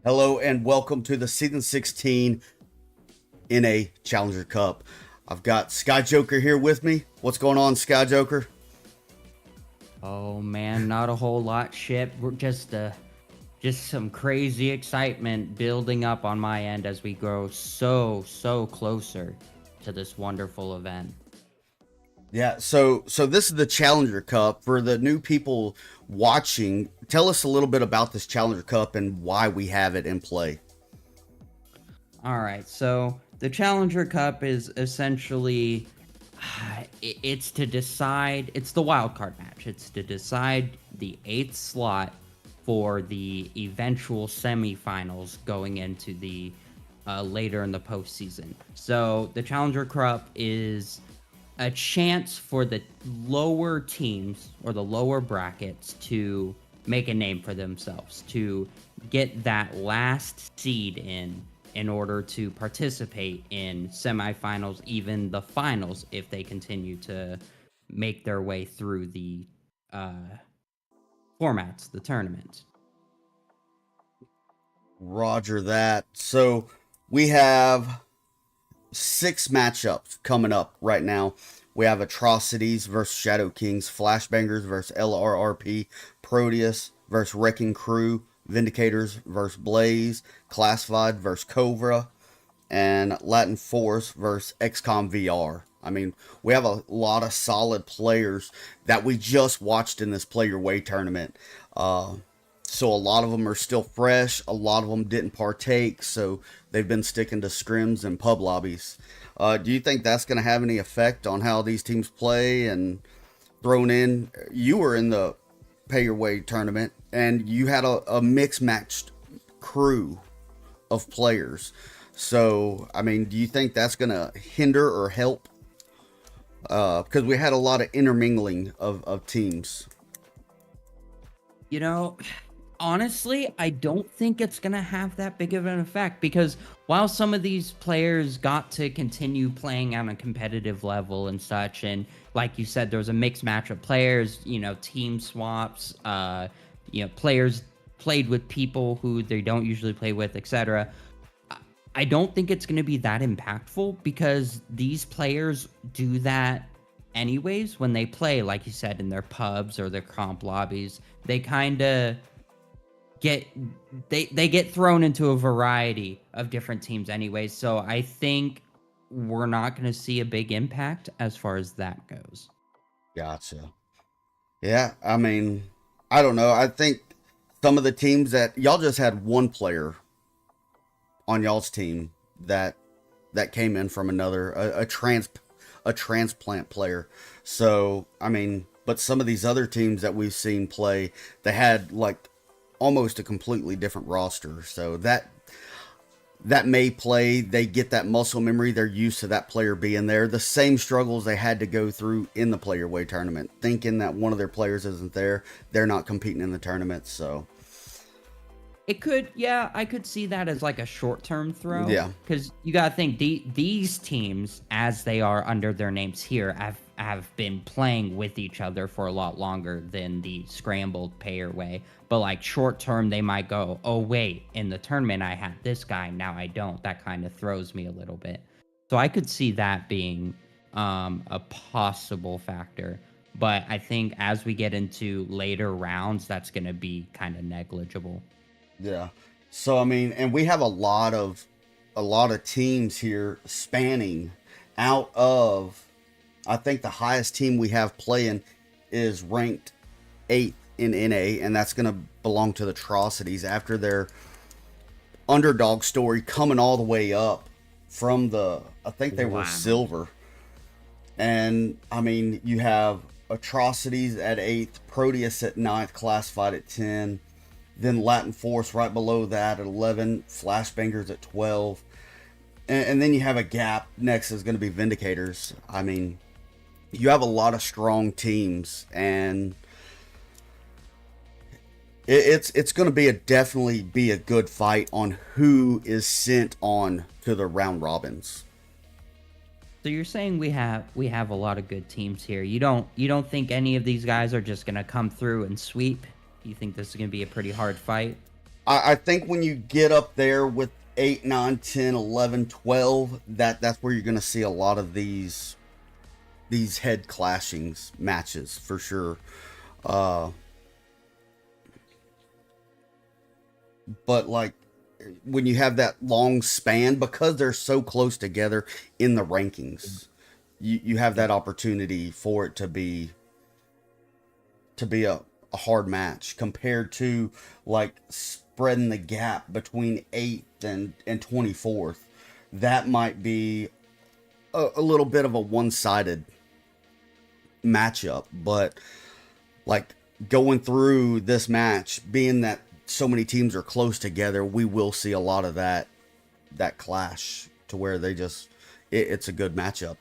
Hello and welcome to the Season 16 NA Challenger Cup. I've got Sky Joker here with me. What's going on, Sky Joker? Oh man, not a whole lot, Ship. We're just some crazy excitement building up on my end as we grow so closer to this wonderful event. Yeah, so this is the Challenger Cup. For the new people watching, tell us a little bit about this Challenger Cup and why we have it in play. All right, so the Challenger Cup is essentially it's to decide, it's the wild card match. It's to decide the 8th slot for the eventual semifinals going into the later in the postseason. So the Challenger Cup is a chance for the lower teams or the lower brackets to make a name for themselves, to get that last seed in order to participate in semifinals, even the finals, if they continue to make their way through the formats, the tournaments. Roger that. So we have 6 matchups coming up right now. We have Atrocities versus Shadow Kings, Flashbangers versus LRRP, Proteus versus Wrecking Crew, Vindicators versus Blaze, Classified versus Cobra, and Latin Force versus XCOM VR. I mean, we have a lot of solid players that we just watched in this Play Your Way tournament. So a lot of them are still fresh. A lot of them didn't partake, so they've been sticking to scrims and pub lobbies. Do you think that's going to have any effect on how these teams play? And thrown in, you were in the Pay Your Way tournament, and you had a mixed matched crew of players. So, I mean, do you think that's going to hinder or help? Because we had a lot of intermingling of teams. You know, honestly, I don't think it's going to have that big of an effect, because while some of these players got to continue playing on a competitive level and such, and like you said, there was a mixed match of players, you know, team swaps, players played with people who they don't usually play with, etc. I don't think it's going to be that impactful, because these players do that anyways when they play, like you said, in their pubs or their comp lobbies. They kind of get thrown into a variety of different teams anyways. So I think we're not going to see a big impact as far as that goes. Gotcha. Yeah, I mean, I don't know. I think some of the teams that y'all just had one player on y'all's team that came in from another, a transplant player. So, I mean, but some of these other teams that we've seen play, they had like almost a completely different roster. So that may play, they get that muscle memory, they're used to that player being there. The same struggles they had to go through in the Play Your Way tournament, thinking that one of their players isn't there, they're not competing in the tournament. So It could, yeah, I could see that as like a short-term throw, Yeah. because you gotta think these teams, as they are under their names here, have been playing with each other for a lot longer than the scrambled payer way. But like short term, they might go, oh wait, in the tournament I had this guy, now I don't. That kind of throws me a little bit. So I could see that being a possible factor. But I think as we get into later rounds, that's going to be kind of negligible. Yeah. So I mean, and we have a lot of teams here spanning out of, I think the highest team we have playing is ranked 8th in NA, and that's going to belong to the Atrocities after their underdog story coming all the way up from I think they were Wow. silver. And I mean, you have Atrocities at 8th, Proteus at 9th, classified at 10. Then Latin Force right below that at 11, Flashbangers at 12. And then you have a gap. Next is going to be Vindicators. I mean, you have a lot of strong teams, and it's going to be definitely be a good fight on who is sent on to the round robins. So you're saying we have a lot of good teams here. You don't think any of these guys are just gonna come through and sweep? You think this is gonna be a pretty hard fight? I think when you get up there with 8, 9, 10, 11, 12, that's where you're going to see a lot of these head clashings matches for sure. But like when you have that long span, because they're so close together in the rankings, you have that opportunity for it to be a hard match compared to like spreading the gap between 8th and 24th. That might be a little bit of a one-sided matchup, but like going through this match, being that so many teams are close together, we will see a lot of that clash to where it's a good matchup.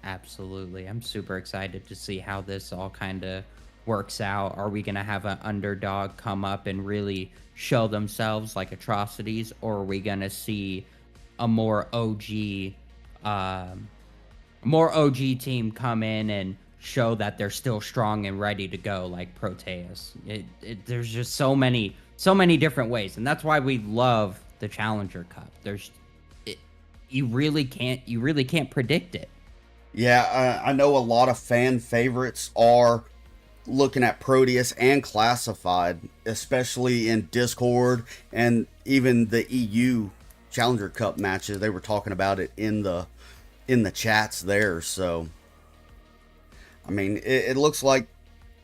Absolutely. I'm super excited to see how this all kind of works out. Are we going to have an underdog come up and really show themselves like Atrocities, or are we going to see a more OG team come in and show that they're still strong and ready to go like Proteus? There's just so many different ways, and that's why we love the Challenger Cup. You really can't predict it. Yeah, I know a lot of fan favorites are looking at Proteus and Classified, especially in Discord and even the EU Challenger Cup matches. They were talking about it in the chats there. So, I mean, it looks like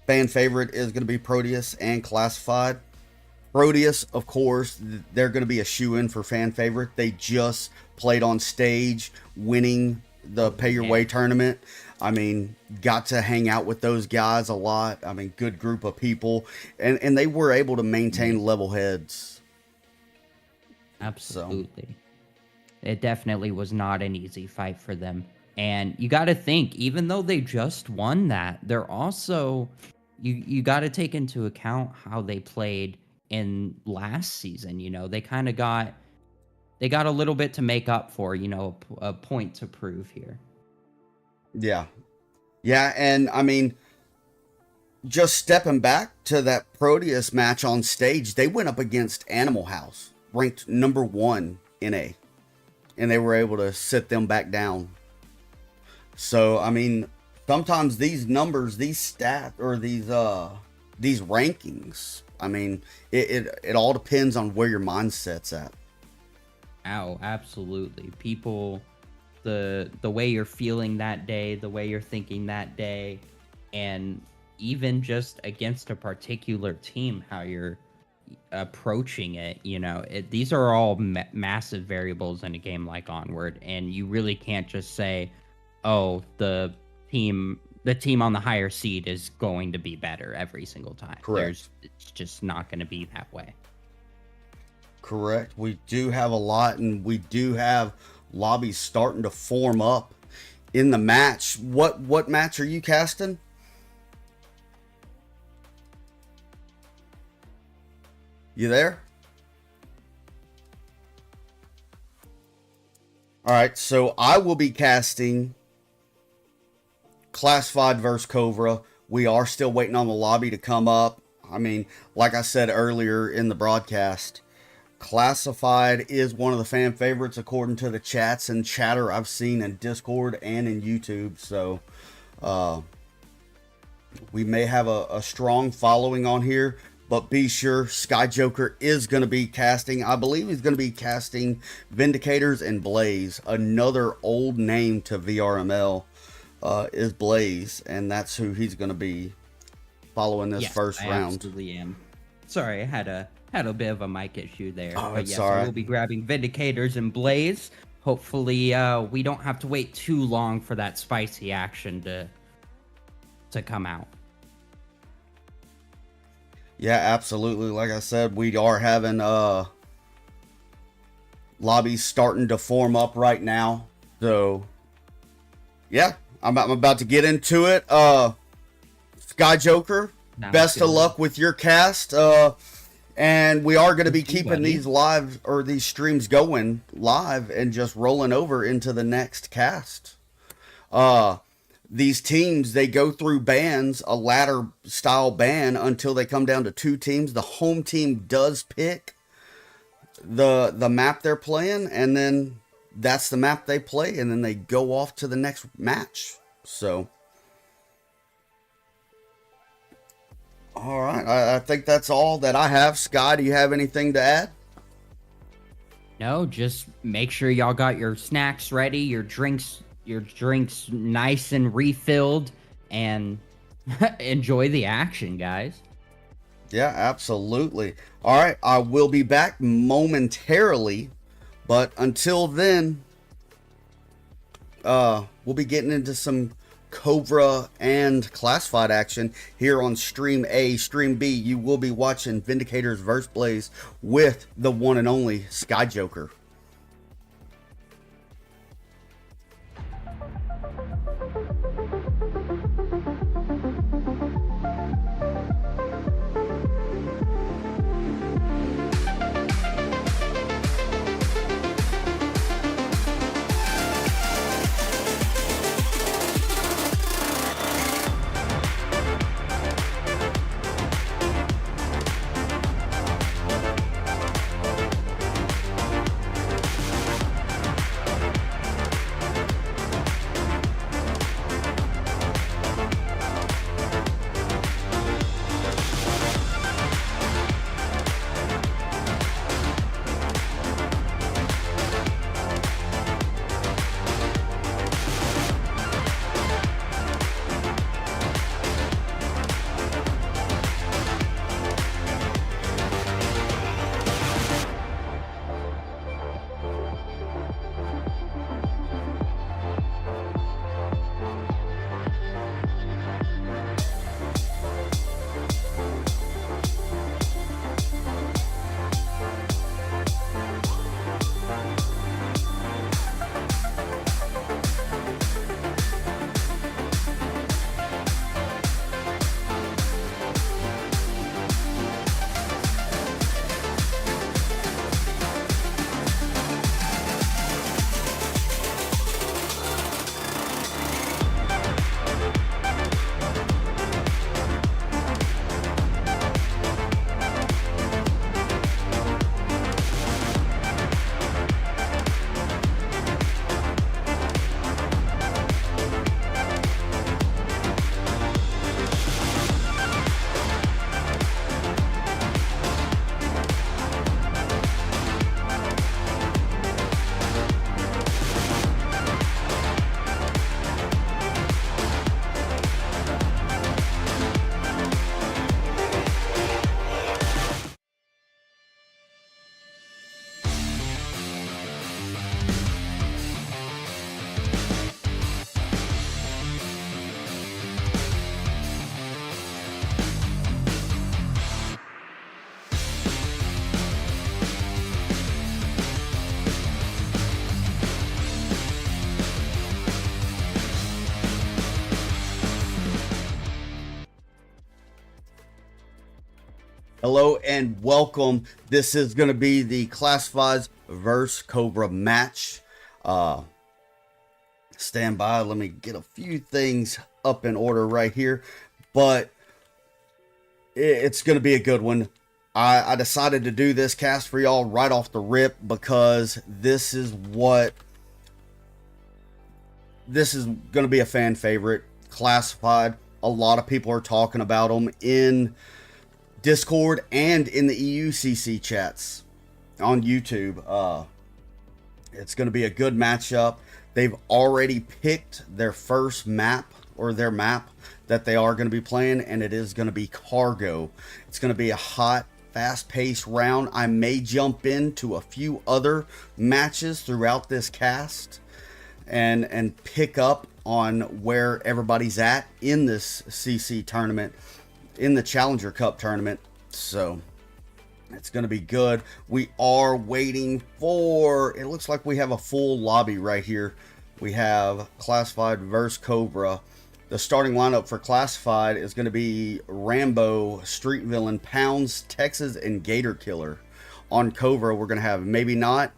fan favorite is going to be Proteus and Classified. Proteus, of course, they're going to be a shoe-in for fan favorite. They just played on stage, winning the Pay Your Way tournament. I mean, got to hang out with those guys a lot. I mean, good group of people, and they were able to maintain level heads. Absolutely. So. It definitely was not an easy fight for them. And you got to think, even though they just won that, they're also, you got to take into account how they played in last season. You know, they kind of got a little bit to make up for, you know, a point to prove here. Yeah. Yeah, and I mean, just stepping back to that Proteus match on stage, they went up against Animal House, ranked number 1 in A, and they were able to sit them back down. So, I mean, sometimes these numbers, these stats, or these rankings, I mean, it all depends on where your mindset's at. Oh, absolutely. People, the way you're feeling that day, the way you're thinking that day, and even just against a particular team, how you're approaching it, you know, these are all massive variables in a game like Onward, and you really can't just say, oh, the team on the higher seed is going to be better every single time. Correct. It's just not going to be that way. Correct. We do have a lot, and we do have lobbies starting to form up in the match. What match are you casting? You there? All right, so I will be casting Classified versus Cobra. We are still waiting on the lobby to come up. I mean, like I said earlier in the broadcast, Classified is one of the fan favorites according to the chats and chatter I've seen in Discord and in YouTube. So we may have a strong following on here, but be sure Sky Joker is going to be casting, I believe he's going to be casting Vindicators and Blaze. Another old name to VRML is Blaze, and that's who he's going to be following this first round. I absolutely am. Sorry, I had a bit of a mic issue there. Oh, but it's yes, all right. I will be grabbing Vindicators and Blaze. Hopefully, we don't have to wait too long for that spicy action to come out. Yeah, absolutely. Like I said, we are having lobbies starting to form up right now. So, yeah, I'm about to get into it. Sky Joker, best of luck with your cast. And we are going to be keeping these live or these streams going live and just rolling over into the next cast. These teams, they go through bans, a ladder style ban, until they come down to 2 teams. The home team does pick the map they're playing, and then that's the map they play, and then they go off to the next match. So, all right, I think that's all that I have. Sky, do you have anything to add? No, just make sure y'all got your snacks ready, your drinks nice and refilled, and enjoy the action, guys. Yeah, absolutely. All right, I will be back momentarily, but until then, we'll be getting into some Cobra and Classified action here on Stream A. Stream B, you will be watching Vindicators vs. Blaze with the one and only Sky Joker. Hello and welcome. This is going to be the Classifieds versus Cobra match. Stand by. Let me get a few things up in order right here. But it's going to be a good one. I decided to do this cast for y'all right off the rip because this is going to be a fan favorite. Classified. A lot of people are talking about them in Discord and in the EUCC chats on YouTube. It's going to be a good matchup. They've already picked their first map, or their map that they are going to be playing, and it is going to be Cargo. It's going to be a hot, fast-paced round. I may jump into a few other matches throughout this cast and pick up on where everybody's at in this CC tournament, in the Challenger Cup tournament. So it's going to be good. We are waiting for, it looks like we have a full lobby right here. We have Classified versus Cobra. The starting lineup for Classified is going to be Rambo, Street Villain, Pounds, Texas, and Gator Killer. On Cobra, we're going to have Maybe Not,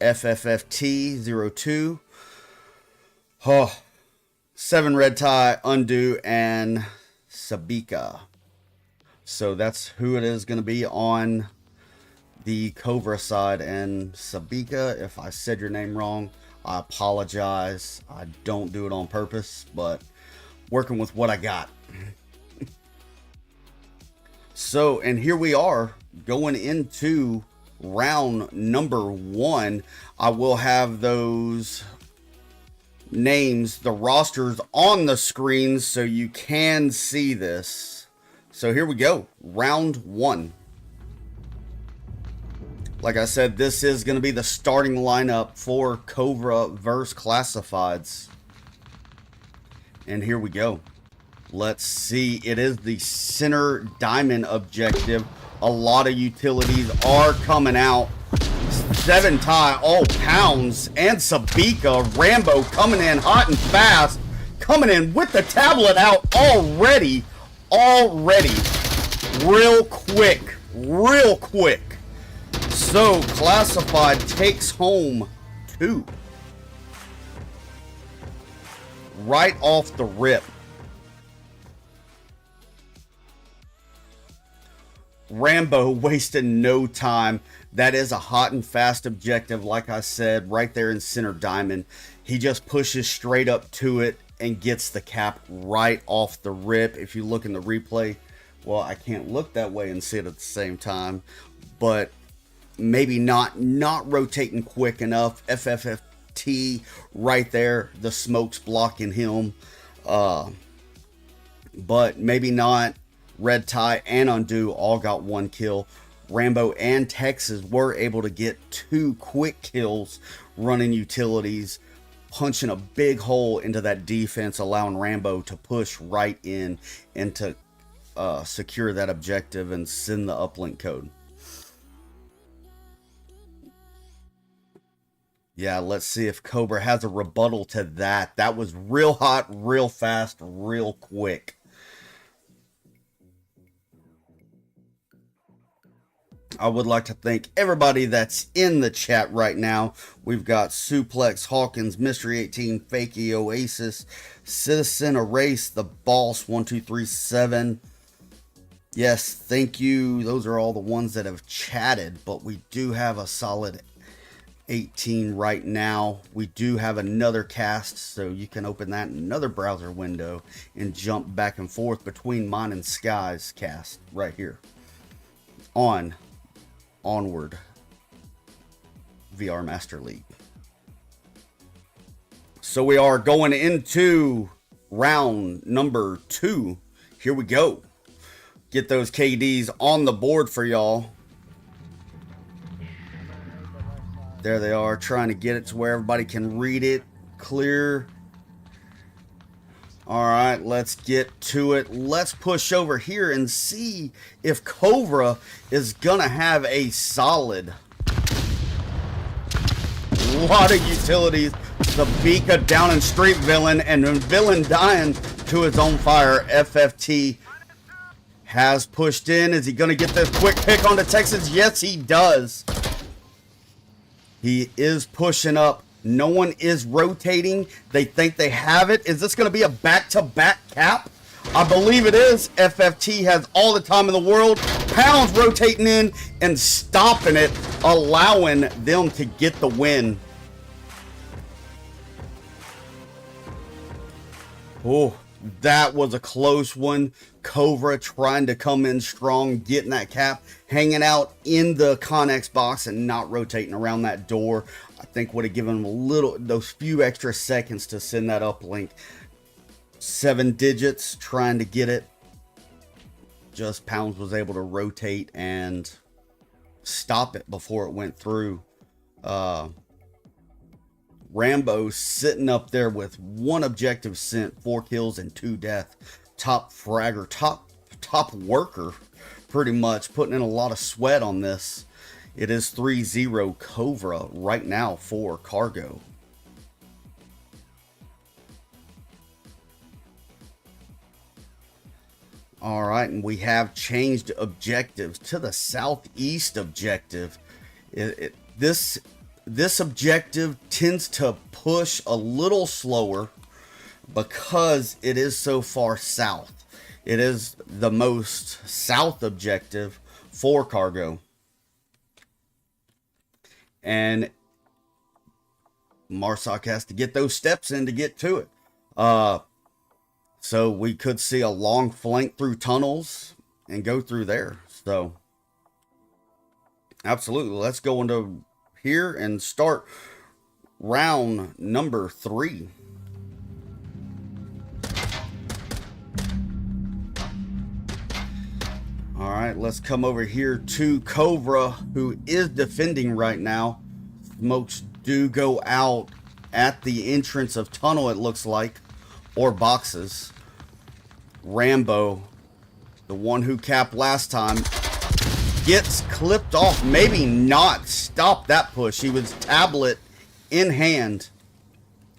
FFFT02, 7 Red Tie, Undo, and Sabika. So that's who it is going to be on the Cobra side. And Sabika, if I said your name wrong, I apologize. I don't do it on purpose, but working with what I got. So, and here we are going into round number 1. I will have those names, the rosters on the screen so you can see this. So here we go, round 1. Like I said, this is going to be the starting lineup for Cobra versus Classifieds. And here we go. Let's see. It is the center diamond objective. A lot of utilities are coming out. 7 tie, all Pounds, and Sabika. Rambo coming in hot and fast. Coming in with the tablet out already. Real quick. So, Classified takes home 2. Right off the rip. Rambo wasted no time. That is a hot and fast objective, like I said, right there in center diamond. He just pushes straight up to it and gets the cap right off the rip. If you look in the replay, well, I can't look that way and see it at the same time, but maybe not rotating quick enough. FFFT right there, the smoke's blocking him, but maybe not. Red Tie and Undo all got 1 kill. Rambo and Texas were able to get 2 quick kills running utilities, punching a big hole into that defense, allowing Rambo to push right in and to secure that objective and send the uplink code. Yeah, let's see if Cobra has a rebuttal to that. That was real hot, real fast, real quick. I would like to thank everybody that's in the chat right now. We've got Suplex, Hawkins, Mystery 18, Fakey, Oasis, Citizen Erase, The Boss 1237. Yes, thank you. Those are all the ones that have chatted, but we do have a solid 18 right now. We do have another cast, so you can open that in another browser window and jump back and forth between mine and Sky's cast right here on Onward VR Master League. So we are going into round number 2. Here we go. Get those KDs on the board for y'all. There they are, trying to get it to where everybody can read it clear. All right, let's get to it. Let's push over here and see if Cobra is gonna have a solid. A lot of utilities. Sabika down in Street Villain, and Villain dying to his own fire. FFT Has pushed in. Is he going to get this quick pick onto Texas? Yes, he does. He is pushing up. No one is rotating. They think they have it. Is this going to be a back-to-back cap? I believe it is. FFT has all the time in the world. Pounds rotating in and stopping it, allowing them to get the win. Oh, that was a close one. Cobra trying to come in strong, getting that cap, hanging out in the Connex box and not rotating around that door. I think would have given him a little, those few extra seconds to send that uplink. 7 digits trying to get it. Just Pounds was able to rotate and stop it before it went through. Rambo sitting up there with 1 objective sent, 4 kills and 2 deaths. Top fragger, top worker, pretty much putting in a lot of sweat on this. It is 3-0 Cobra right now for Cargo. All right, and we have changed objectives to the southeast objective. This objective tends to push a little slower because it is so far south. It is the most south objective for Cargo. And Marsoc has to get those steps in to get to it. So we could see a long flank through tunnels and go through there. So absolutely, let's go into here and start round number 3. All right, let's come over here to Cobra, who is defending right now. Smokes do go out at the entrance of tunnel, it looks like, or boxes. Rambo, the one who capped last time, gets clipped off. Maybe not stop that push. He was tablet in hand,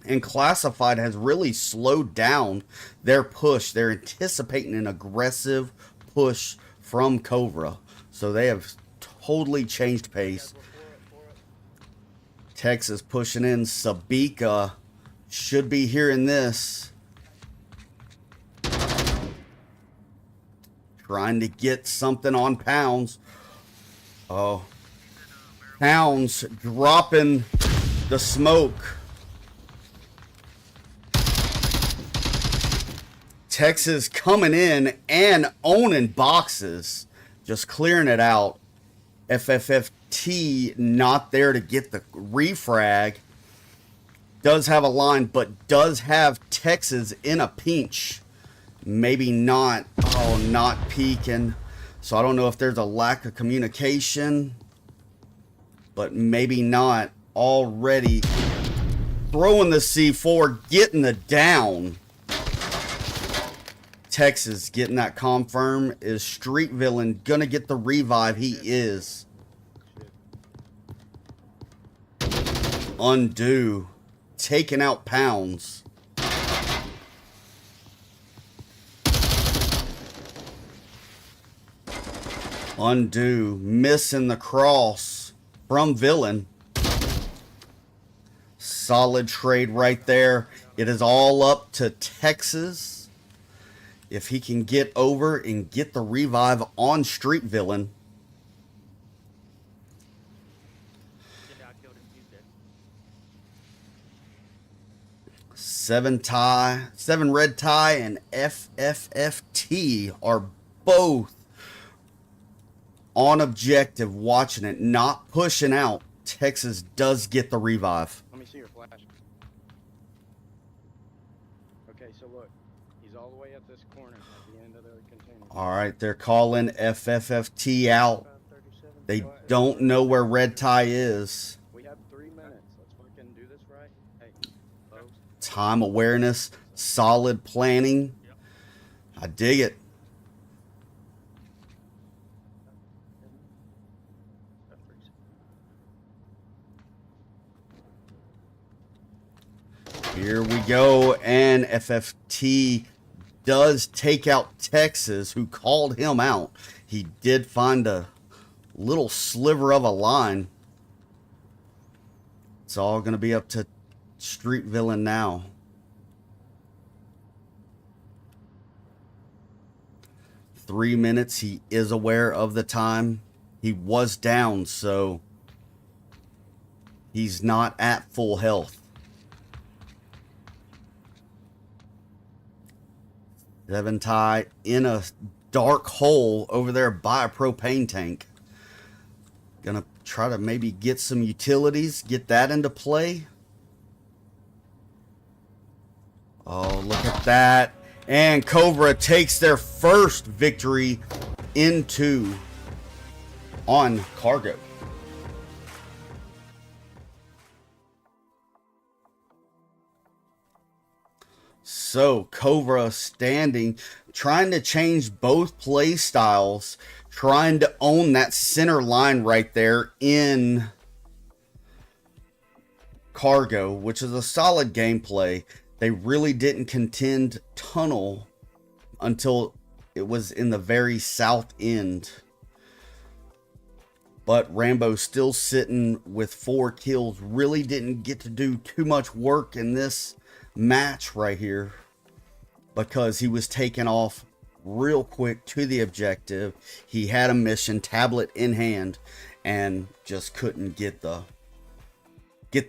and Classified has really slowed down their push. They're anticipating an aggressive push from Cobra, so they have totally changed pace. Texas pushing in. Sabika should be hearing this. Trying to get something on Pounds. Oh, Pounds dropping the smoke. Texas coming in and owning boxes, just clearing it out. FFFT not there to get the refrag. Does have a line, but does have Texas in a pinch. Maybe not. Oh, not peeking. So I don't know if there's a lack of communication, but maybe not. Already throwing the C4, getting the down. Texas getting that confirm. Is Street Villain gonna get the revive? He is. Undo. Taking out Pounds. Undo. Missing the cross from Villain. Solid trade right there. It is all up to Texas. If he can get over and get the revive on Street Villain. Seven red tie, and FFFT are both on objective, watching it, not pushing out. Texas does get the revive. Let me see your flash. Okay, so look, he's all the way at this corner at the end of the container. All right, they're calling FFFT out. They don't know where red tie is. We have 3 minutes. Let's fucking do this right. Hey, folks. Time awareness, solid planning. I dig it. Here we go, and FFT does take out Texas, who called him out. He did find a little sliver of a line. It's all going to be up to Street Villain now. Three minutes. He is aware of the time. He was down, so he's not at full health. Devin Ty in a dark hole over there by a propane tank. Gonna try to maybe get some utilities, get that into play. Oh, look at that. And Cobra takes their first victory on cargo. So Cobra standing, trying to change both play styles, trying to own that center line right there in cargo, which is a solid gameplay. They really didn't contend tunnel until it was in the very south end. But Rambo still sitting with 4 kills. Really didn't get to do too much work in this match right here, because he was taken off real quick to the objective. He had a mission, tablet in hand, and just couldn't get the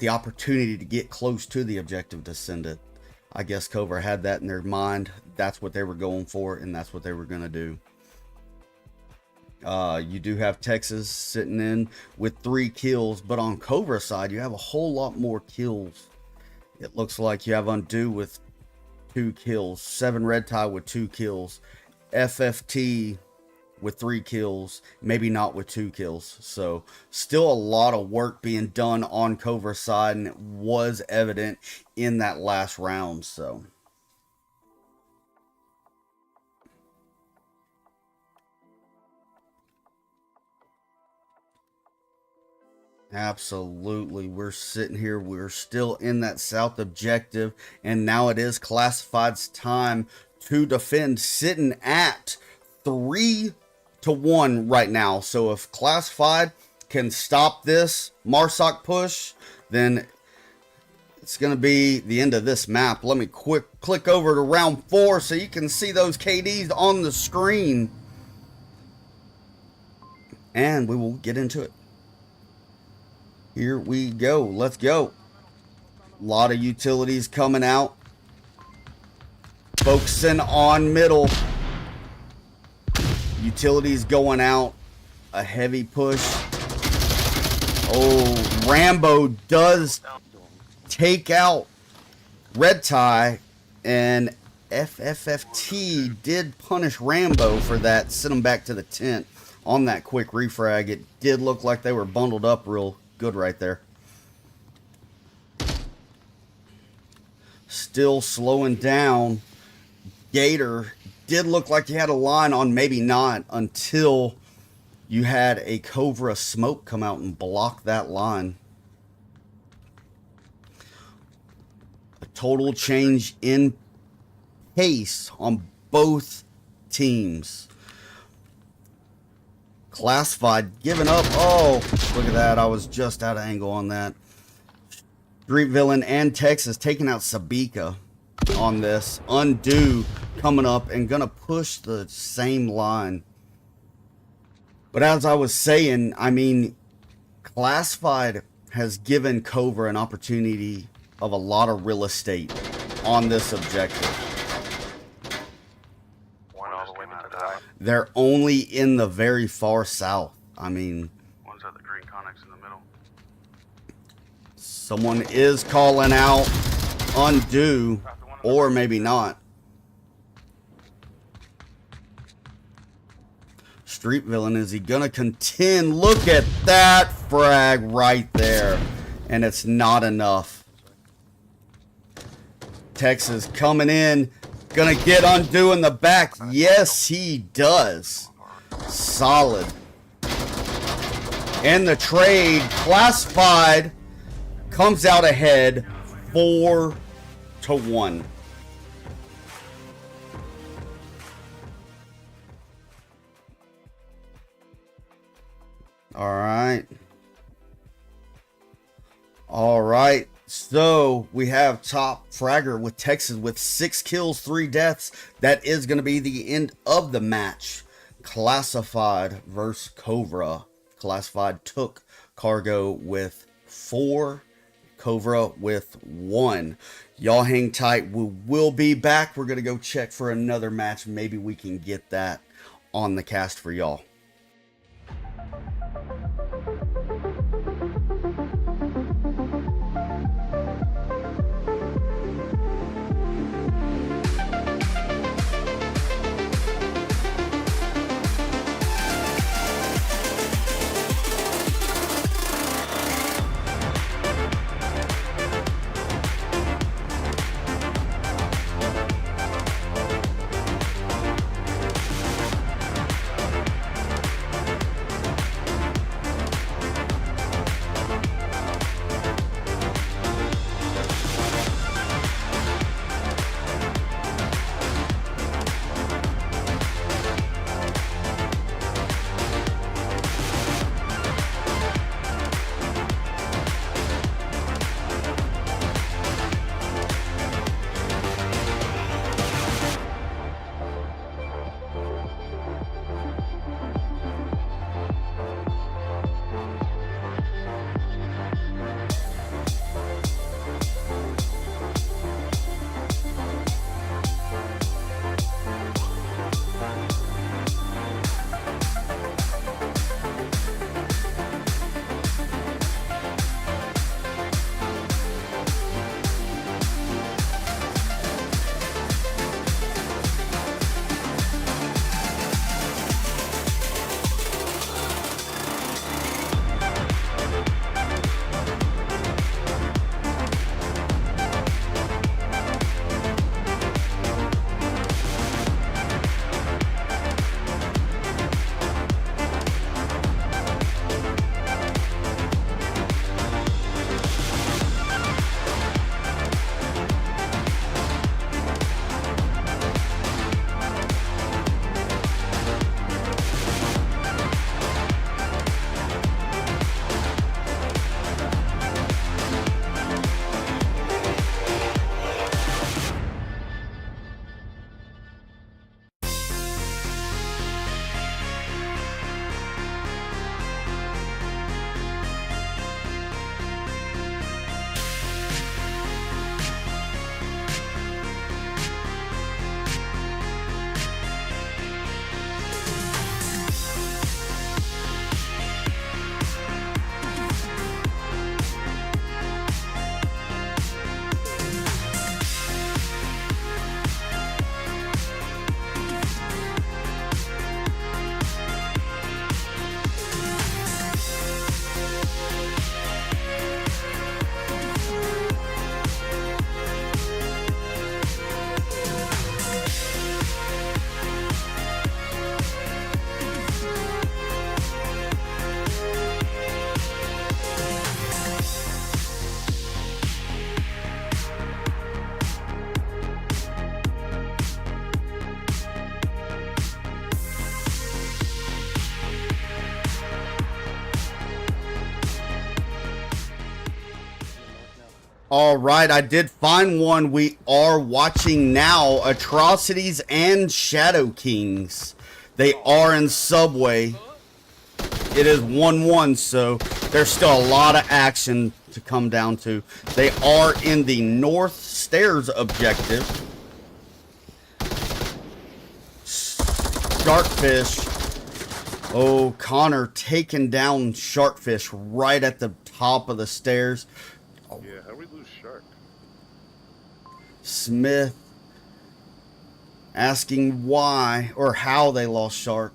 opportunity to get close to the objective to send it. I guess Cobra had that in their mind. That's what they were going for, and that's what they were going to do. You do have Texas sitting in with 3 kills, but on Cobra's side, you have a whole lot more kills. It looks like you have Undo with 2 kills, 7 Red Tie with 2 kills, FFT with 3 kills, maybe not with 2 kills. So still a lot of work being done on Cobra's side, and it was evident in that last round. So absolutely, we're sitting here, we're still in that south objective, and now it is Classified's time to defend, sitting at 3-1 right now. So if Classified can stop this Marsoc push, then it's going to be the end of this map. Let me click over to round 4 so you can see those KDs on the screen, and we will get into it. Here we go. Let's go. A lot of utilities coming out. Focusing on middle. Utilities going out. A heavy push. Oh, Rambo does take out Red Tie, and FFFT did punish Rambo for that. Send him back to the tent on that quick refrag. It did look like they were bundled up real good right there. Still slowing down. Gator did look like he had a line on, maybe not, until you had a Cobra smoke come out and block that line. A total change in pace on both teams. Classified giving up. Oh, look at that. I was just out of angle on that. Street Villain and Texas taking out Sabika on this. Undo coming up and gonna push the same line. But as I was saying, I mean, Classified has given Cobra an opportunity of a lot of real estate on this objective. They're only in the very far south. I mean, one's at the green Connex in the middle. Someone is calling out Undo, or maybe not. Street Villain, is he gonna contend? Look at that frag right there, and it's not enough. Texas coming in. Gonna get Undo in the back. Yes, he does. Solid. And the trade, Classified comes out ahead 4-1. All right. All right. So we have top fragger with Texas with 6 kills, 3 deaths. That is going to be the end of the match. Classified versus Cobra. Classified took cargo with 4. Cobra with 1. Y'all hang tight. We will be back. We're going to go check for another match. Maybe we can get that on the cast for y'all. All right, I did find one we are watching now. Atrocities and Shadow Kings. They are in Subway. It is 1-1, so there's still a lot of action to come down to. They are in the North Stairs objective. Sharkfish. Oh, Connor taking down Sharkfish right at the top of the stairs. Yeah, how we lose Shark? Smith asking why or how they lost Shark.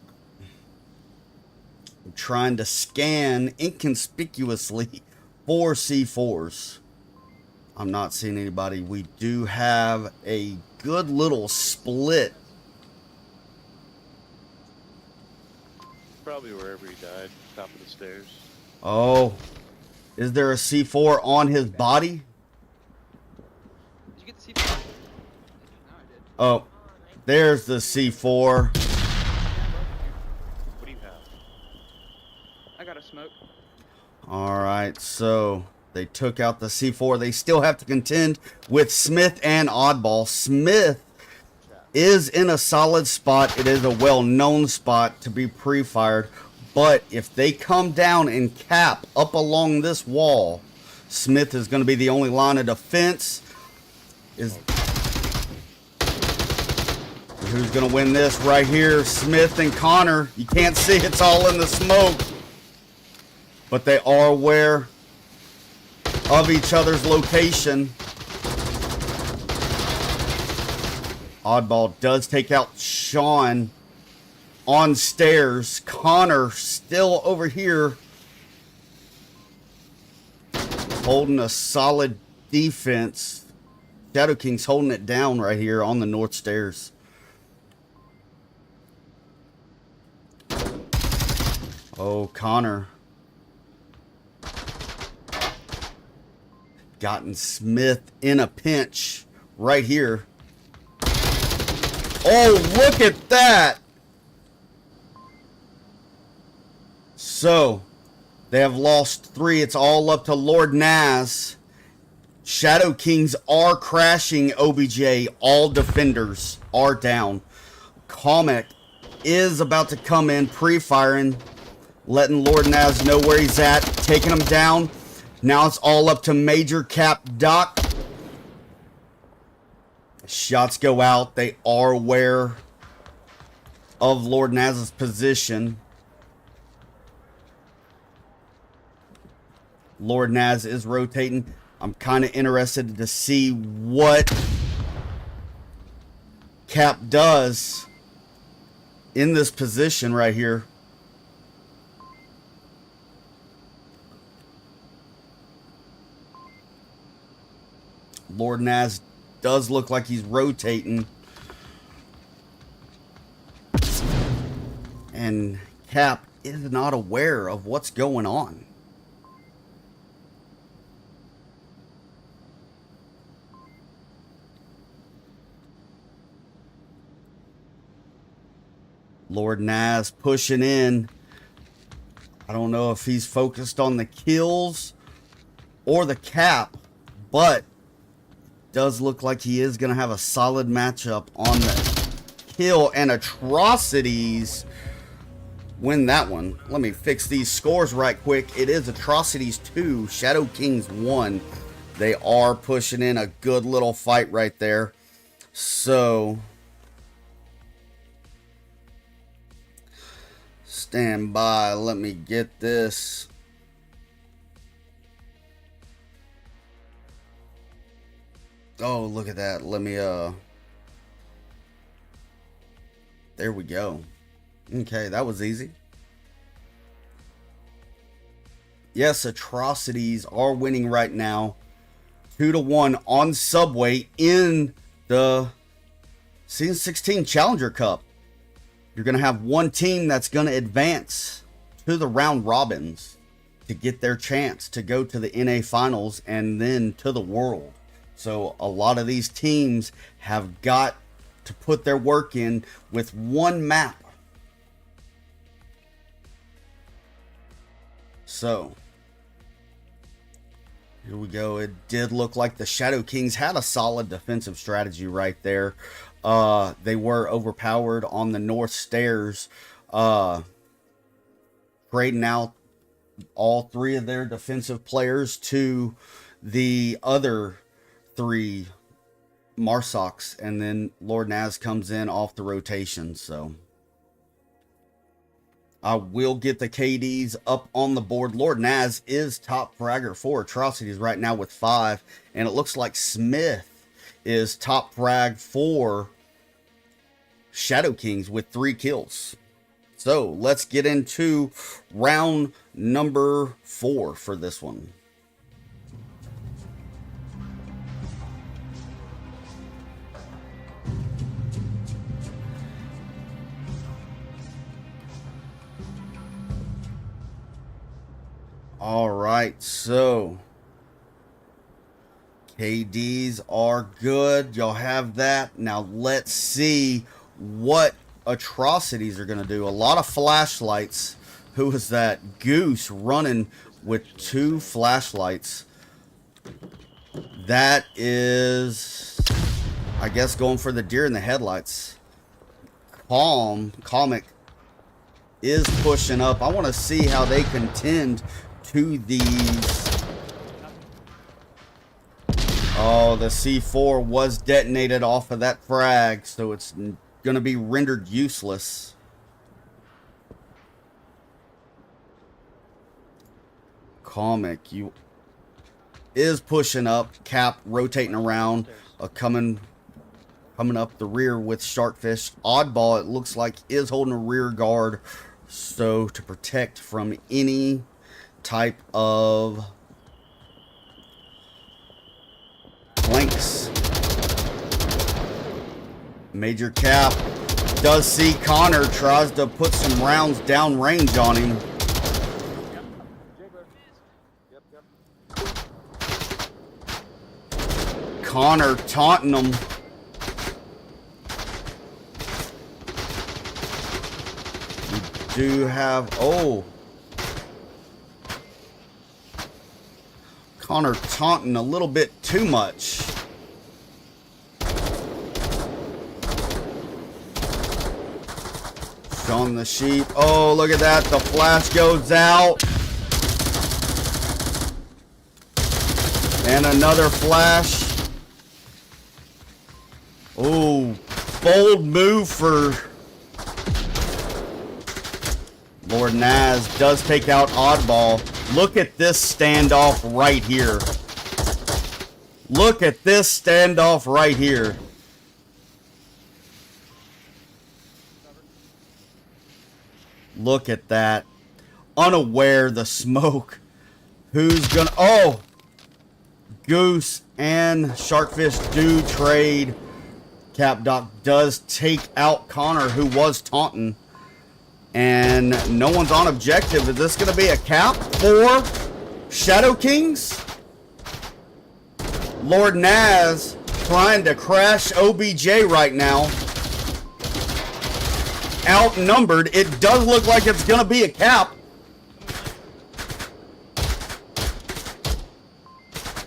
I'm trying to scan inconspicuously for C4s. I'm not seeing anybody. We do have a good little split. Probably wherever he died, top of the stairs. Oh, is there a C4 on his body? Did you get the C4? No, I did. Oh, there's the C4. What do you have? I got a smoke. All right, so they took out the C4. They still have to contend with Smith and Oddball. Smith is in a solid spot. It is a well-known spot to be pre-fired. But if they come down and cap up along this wall, Smith is going to be the only line of defense. Who's going to win this right here? Smith and Connor. You can't see, it's all in the smoke. But they are aware of each other's location. Oddball does take out Sean on stairs. Connor still over here holding a solid defense. Shadow King's holding it down right here on the north stairs. Oh, Connor. Gotten Smith in a pinch right here. Oh, look at that. So, they have lost 3. It's all up to Lord Naz. Shadow Kings are crashing OBJ. All defenders are down. Comet is about to come in, pre-firing, letting Lord Naz know where he's at, taking him down. Now it's all up to Major Cap Doc. Shots go out. They are aware of Lord Naz's position. Lord Naz is rotating. I'm kind of interested to see what Cap does in this position right here. Lord Naz does look like he's rotating. And Cap is not aware of what's going on. Lord Naz pushing in. I don't know if he's focused on the kills or the cap, but does look like he is going to have a solid matchup on the kill, and Atrocities win that one. Let me fix these scores right quick. It is Atrocities 2, Shadow Kings 1. They are pushing in a good little fight right there. So stand by. Let me get this. Oh, look at that. Let me, there we go. Okay, that was easy. Yes, Atrocities are winning right now. 2-1 on Subway in the Season 16 Challenger Cup. You're going to have one team that's going to advance to the round robins to get their chance to go to the NA finals and then to the world. So a lot of these teams have got to put their work in with one map. So here we go. It did look like the Shadow Kings had a solid defensive strategy right there. They were overpowered on the north stairs, trading out all 3 of their defensive players to the other 3 Marsocs, and then Lord Naz comes in off the rotation. So I will get the KDs up on the board. Lord Naz is top fragger for Atrocities right now with 5, and it looks like Smith is top frag for Shadow Kings with 3 kills. So let's get into round number 4 for this one. All right, so KDs are good. Y'all have that. Now let's see what Atrocities are going to do. A lot of flashlights. Who was that? Goose running with 2 flashlights. That is, I guess, going for the deer in the headlights. Comic is pushing up. I want to see how they contend to these. Oh, the C4 was detonated off of that frag, so it's going to be rendered useless. Comic is pushing up. Cap rotating around, coming up the rear with Sharkfish. Oddball, it looks like, is holding a rear guard, so to protect from any type of flanks. Major Cap does see Connor, tries to put some rounds down range on him. Connor taunting him. We do have, oh, Connor taunting a little bit too much. Showing the sheep. Oh, look at that. The flash goes out. And another flash. Oh, bold move for Lord Naz. Does take out Oddball. Look at this standoff right here. Look at this standoff right here. Look at that. Unaware the smoke. Who's gonna... Oh! Goose and Sharkfish do trade. Capdoc does take out Connor, who was taunting. And no one's on objective. Is this going to be a cap for Shadow Kings? Lord Naz trying to crash OBJ right now. Outnumbered. It does look like it's going to be a cap.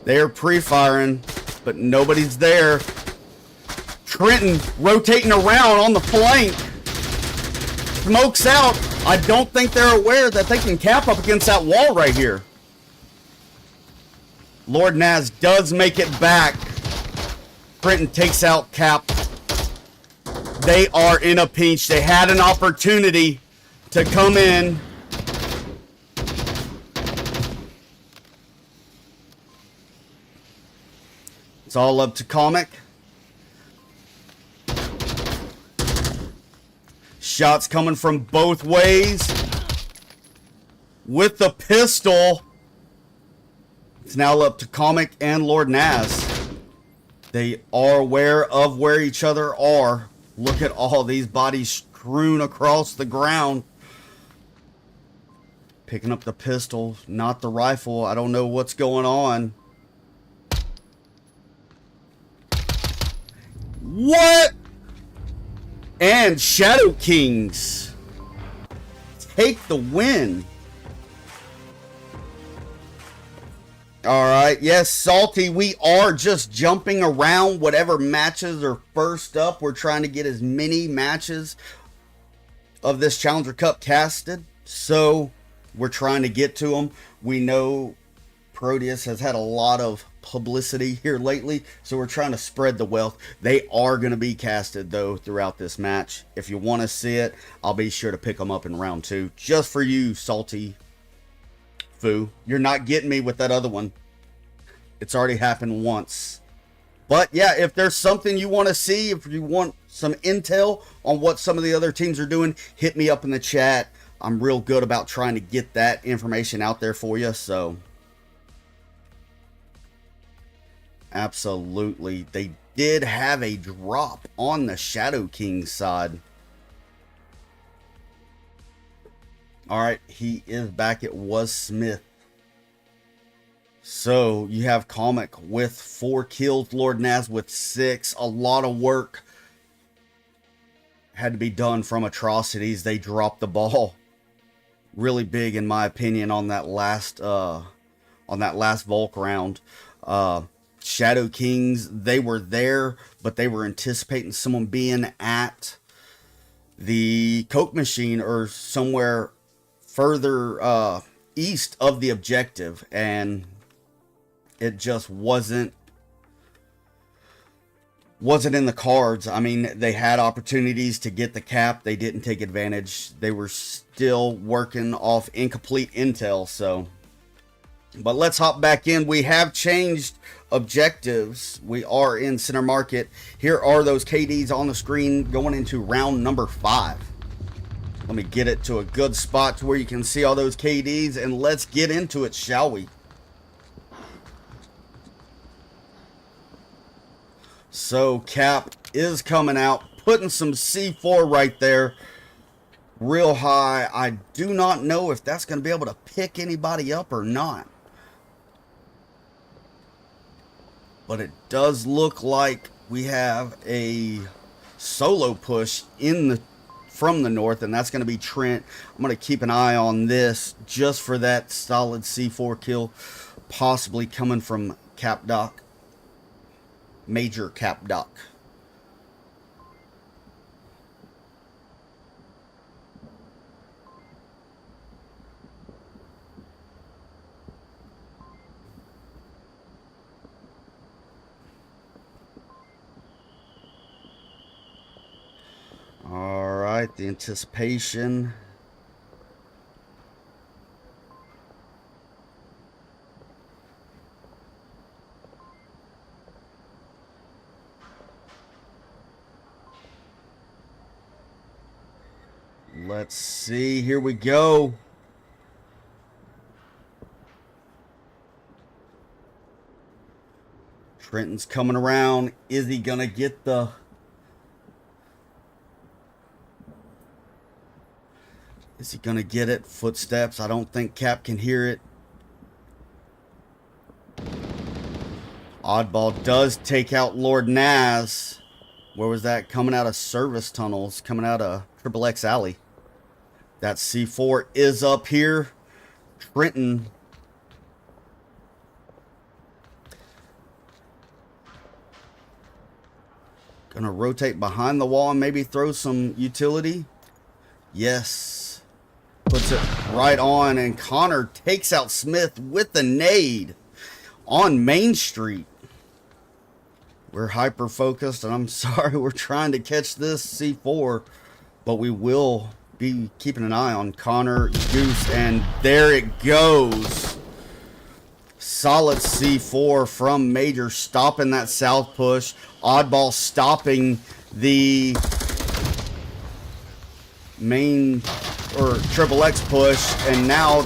They're pre-firing, but nobody's there. Trenton rotating around on the flank. Smokes out. I don't think they're aware that they can cap up against that wall right here. Lord Naz does make it back. Trenton takes out Cap. They are in a pinch. They had an opportunity to come in. It's all up to Comic. Shots coming from both ways. With the pistol. It's now up to Comic and Lord Naz. They are aware of where each other are. Look at all these bodies strewn across the ground. Picking up the pistol, not the rifle. I don't know what's going on. What? And Shadow Kings take the win. Alright, yes, Salty, we are just jumping around whatever matches are first up. We're trying to get as many matches of this Challenger Cup casted. So, we're trying to get to them. We know Proteus has had a lot of publicity here lately, so we're trying to spread the wealth. They are going to be casted, though, throughout this match. If you want to see it, I'll be sure to pick them up in round 2. Just for you, Salty Foo. You're not getting me with that other one. It's already happened once. But yeah, if there's something you want to see, if you want some intel on what some of the other teams are doing, hit me up in the chat. I'm real good about trying to get that information out there for you. So absolutely, they did have a drop on the Shadow King side. Alright, he is back. It was Smith. So, you have Comic with 4 kills. Lord Naz with 6. A lot of work had to be done from Atrocities. They dropped the ball. really big in my opinion on that last Volk round. Shadow Kings, they were there, but they were anticipating someone being at the Coke machine or somewhere further east of the objective, and it just wasn't in the cards. I mean, they had opportunities to get the cap. They didn't take advantage. They were still working off incomplete intel. So, but let's hop back in. We have changed objectives. We are in center market. Here are those KDs on the screen going into round number 5. Let me get it to a good spot to where you can see all those KDs, and let's get into it, shall we? So Cap is coming out, putting some C4 right there, real high. I do not know if that's going to be able to pick anybody up or not, but it does look like we have a solo push from the north, and that's going to be Trent. I'm going to keep an eye on this just for that solid C4 kill, possibly coming from Cap Doc. Major Cap Doc. All right, the anticipation. Let's see. Here we go. Trenton's coming around. Is he gonna get the... Is he gonna get it? Footsteps. I don't think Cap can hear it. Oddball does take out Lord Naz. Where was that? Coming out of service tunnels. Coming out of Triple X Alley. That C4 is up here. Trenton. Gonna rotate behind the wall and maybe throw some utility. Yes. Puts it right on, and Connor takes out Smith with the nade on Main Street. We're hyper focused, and I'm sorry we're trying to catch this C4, but we will be keeping an eye on Connor, Goose, and there it goes. Solid C4 from Major, stopping that south push. Oddball stopping the main or Triple X push, and now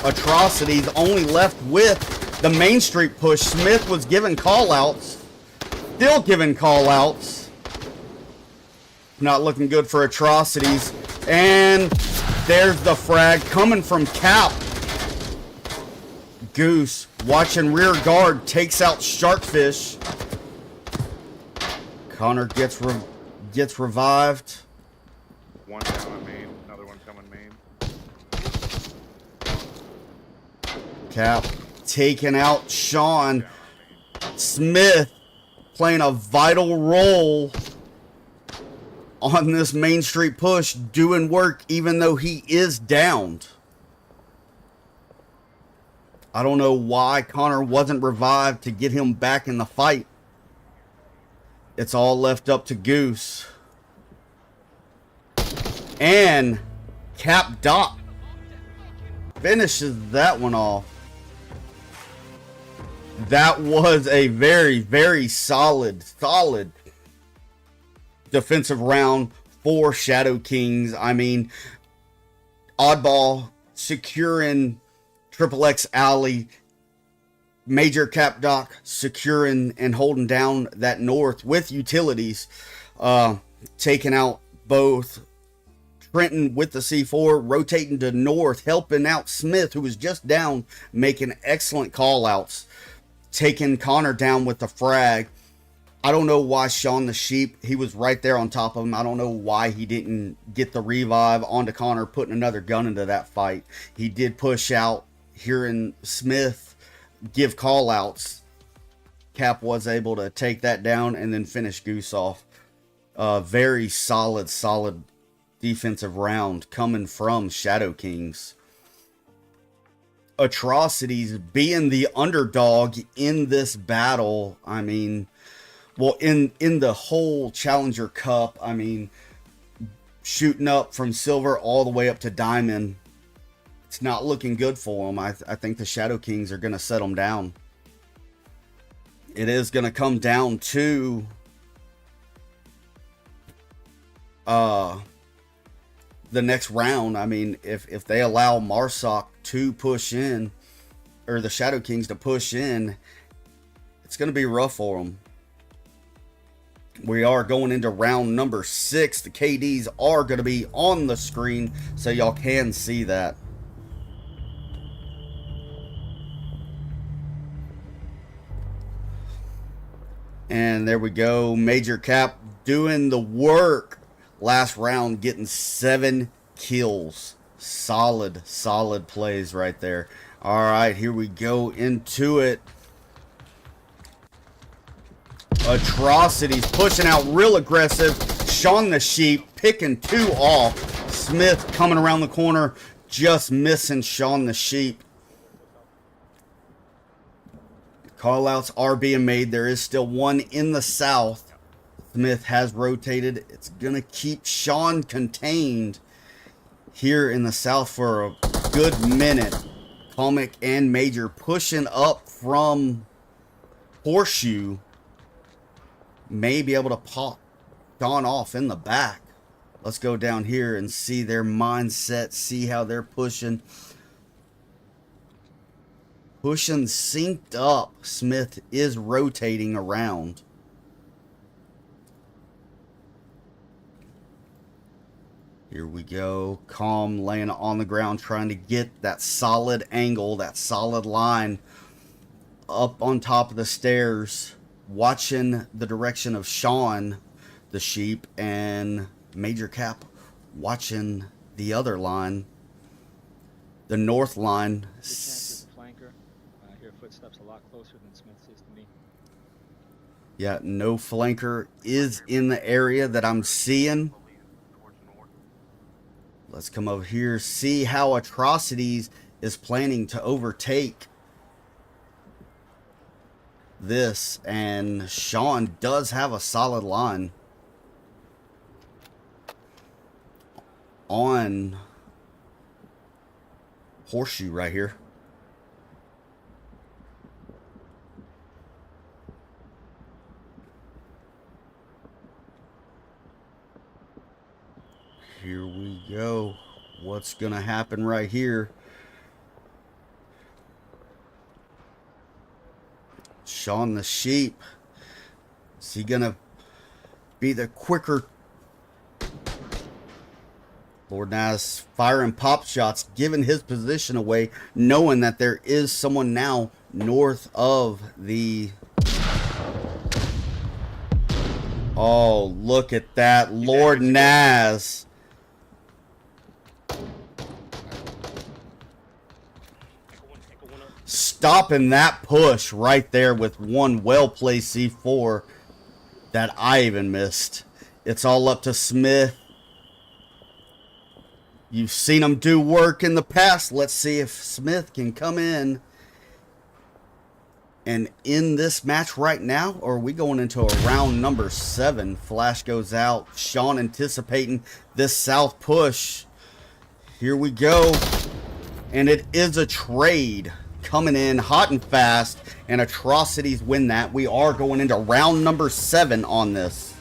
Atrocities only left with the Main Street push. Smith was giving call-outs, still giving call-outs. Not looking good for Atrocities. And there's the frag coming from Cap. Goose watching rear guard, takes out Sharkfish. Connor gets revived. One down on main, another one coming main. Cap taking out Sean. Smith playing a vital role on this Main Street push, doing work even though he is downed. I don't know why Connor wasn't revived to get him back in the fight. It's all left up to Goose. And Cap Doc finishes that one off. That was a very, very solid defensive round for Shadow Kings. I mean, Oddball securing Triple X Alley, Major Cap Doc securing and holding down that north with utilities, taking out both. Trenton with the C4, rotating to north, helping out Smith, who was just down, making excellent call outs, taking Connor down with the frag. I don't know why Sean the Sheep, he was right there on top of him. I don't know why he didn't get the revive onto Connor, putting another gun into that fight. He did push out, hearing Smith give call outs. Cap was able to take that down and then finish Goose off. Very solid defensive round coming from Shadow Kings. Atrocities being the underdog in this battle. I mean, well, in the whole Challenger Cup, I mean, shooting up from silver all the way up to diamond, it's not looking good for them. I think the Shadow Kings are going to set them down. It is going to come down to the next round. I mean, if they allow Marsoc to push in, or the Shadow Kings to push in, it's going to be rough for them. We are going into round number 6. The KDs are going to be on the screen so y'all can see that. And there we go. Major Cap doing the work. Last round getting 7 kills. Solid plays right there. All right, here we go into it. Atrocities pushing out real aggressive. Sean the Sheep picking 2 off. Smith coming around the corner, just missing Sean the Sheep. Call outs are being made. There is still one in the south. Smith has rotated. It's going to keep Sean contained here in the south for a good minute. Comic and Major pushing up from Horseshoe. May be able to pop Sean off in the back. Let's go down here and see their mindset, see how they're pushing. Pushing synced up. Smith is rotating around. Here we go. Calm laying on the ground, trying to get that solid angle, that solid line up on top of the stairs. Watching the direction of Sean the Sheep, and Major Cap watching the other line, the north line. Good chance of a flanker. I hear footsteps a lot closer than Smith is to me. Yeah, no flanker is in the area that I'm seeing. Towards north. Let's come over here, see how Atrocities is planning to overtake this, and Sean does have a solid line on Horseshoe right here. Here we go. What's gonna happen right here? Sean the Sheep, is he gonna be the quicker? Lord Naz firing pop shots, giving his position away, knowing that there is someone now north of the... Oh, look at that. Lord Naz. Stopping that push right there with one well-placed C4 that I even missed. It's all up to Smith. You've seen him do work in the past. Let's see if Smith can come in and in this match right now, or are we going into a round number 7? Flash goes out. Sean anticipating this south push. Here we go. And it is a trade. Coming in hot and fast, and Atrocities win that. We are going into round number 7 on this.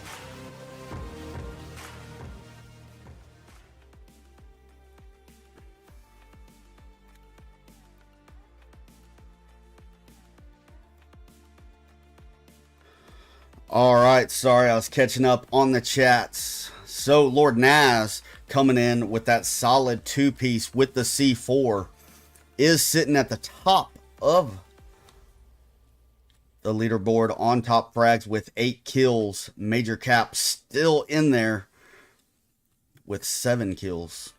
All right, sorry, I was catching up on the chats. So Lord Naz coming in with that solid 2-piece with the C4. Is sitting at the top of the leaderboard on top frags with 8 kills. Major Cap still in there with 7 kills.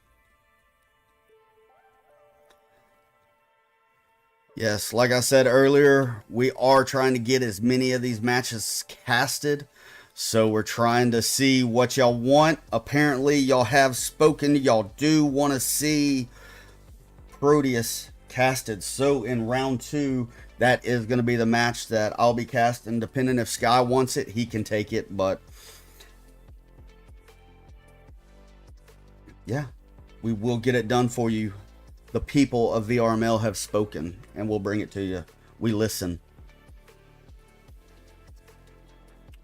Yes, like I said earlier, we are trying to get as many of these matches casted. So we're trying to see what y'all want. Apparently, y'all have spoken. Y'all do want to see Proteus casted. So in round 2, that is going to be the match that I'll be casting. Depending if Sky wants it, he can take it. But yeah, we will get it done for you. The people of VRML have spoken, and we'll bring it to you. We listen.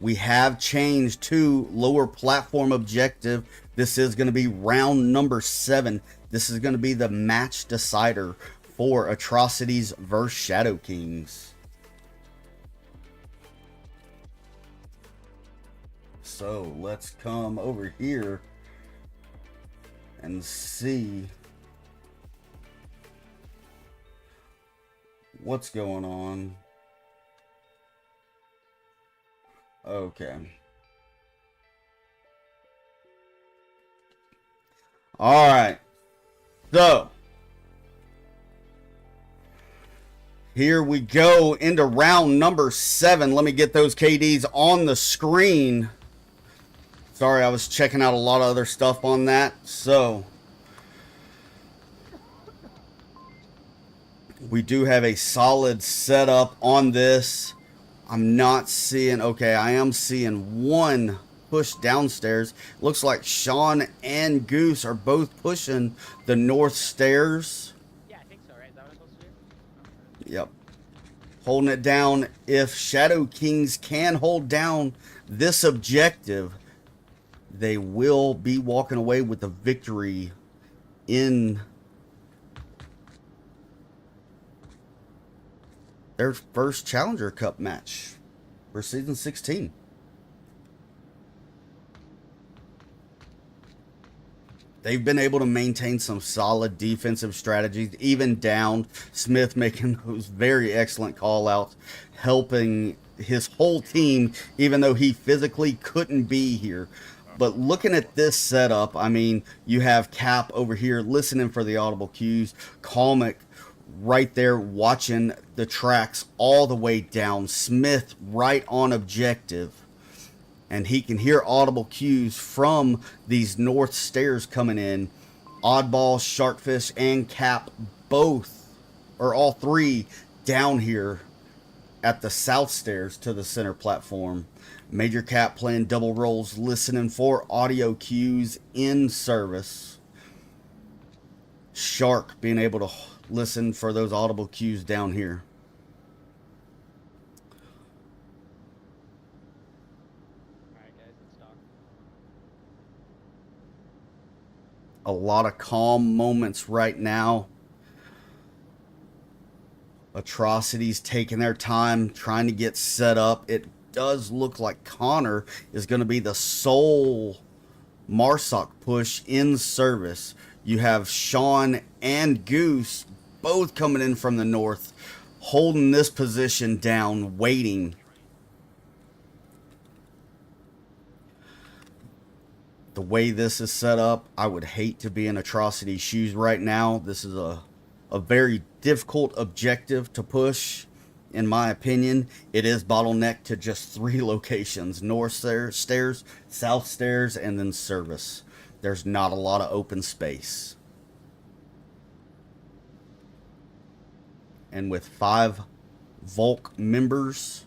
We have changed to lower platform objective. This is going to be round number 7. This is going to be the match decider for Atrocities versus Shadow Kings. So let's come over here and see what's going on. Okay. All right. So here we go into round number 7. Let me get those KDs on the screen. Sorry, I was checking out a lot of other stuff on that. So we do have a solid setup on this. I'm not seeing, okay, I am seeing one push downstairs. Looks like Sean and Goose are both pushing the north stairs. Yeah, I think so, right? Is that what I'm supposed to do? Yep. Holding it down. If Shadow Kings can hold down this objective, they will be walking away with the victory in their first Challenger Cup match for season 16. They've been able to maintain some solid defensive strategies, even down. Smith making those very excellent call-outs, helping his whole team, even though he physically couldn't be here. But looking at this setup, I mean, you have Cap over here listening for the audible cues, Kalmic right there watching the tracks all the way down, Smith right on objective, and he can hear audible cues from these north stairs coming in. Oddball, Sharkfish, and Cap both, or all three, down here at the south stairs to the center platform. Major Cap playing double roles, listening for audio cues in service. Shark being able to listen for those audible cues down here. Alright guys, let's talk. A lot of calm moments right now. Atrocities taking their time trying to get set up. It does look like Connor is going to be the sole Marsoc push in service. You have Sean and Goose both coming in from the north, holding this position down, waiting. The way this is set up, I would hate to be in Atrocity's shoes right now. This is a very difficult objective to push, in my opinion. It is bottlenecked to just 3 locations: north stairs, south stairs, and then service. There's not a lot of open space. And with 5 Volk members,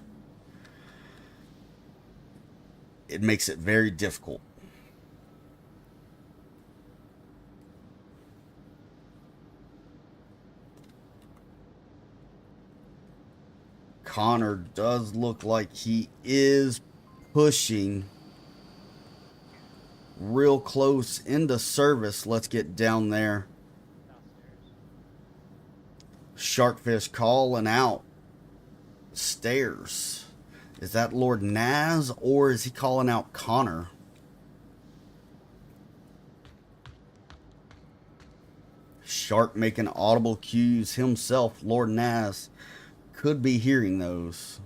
it makes it very difficult. Connor does look like he is pushing real close into service. Let's get down there. Sharkfish calling out stairs. Is that Lord Naz, or is he calling out Connor? Shark making audible cues himself. Lord Naz could be hearing those.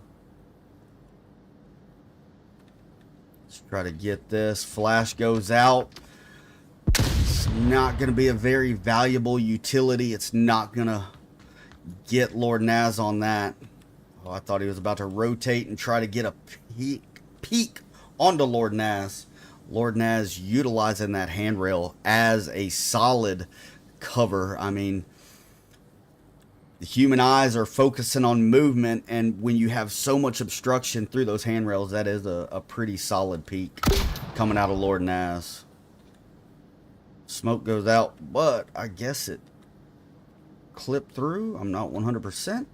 Let's try to get this. Flash goes out. It's not going to be a very valuable utility. It's not going to get Lord Naz on that. Oh, I thought he was about to rotate and try to get a peek onto Lord Naz. Lord Naz utilizing that handrail as a solid cover. I mean, the human eyes are focusing on movement, and when you have so much obstruction through those handrails, that is a pretty solid peek coming out of Lord Naz. Smoke goes out, but I guess it clipped through. I'm not 100%.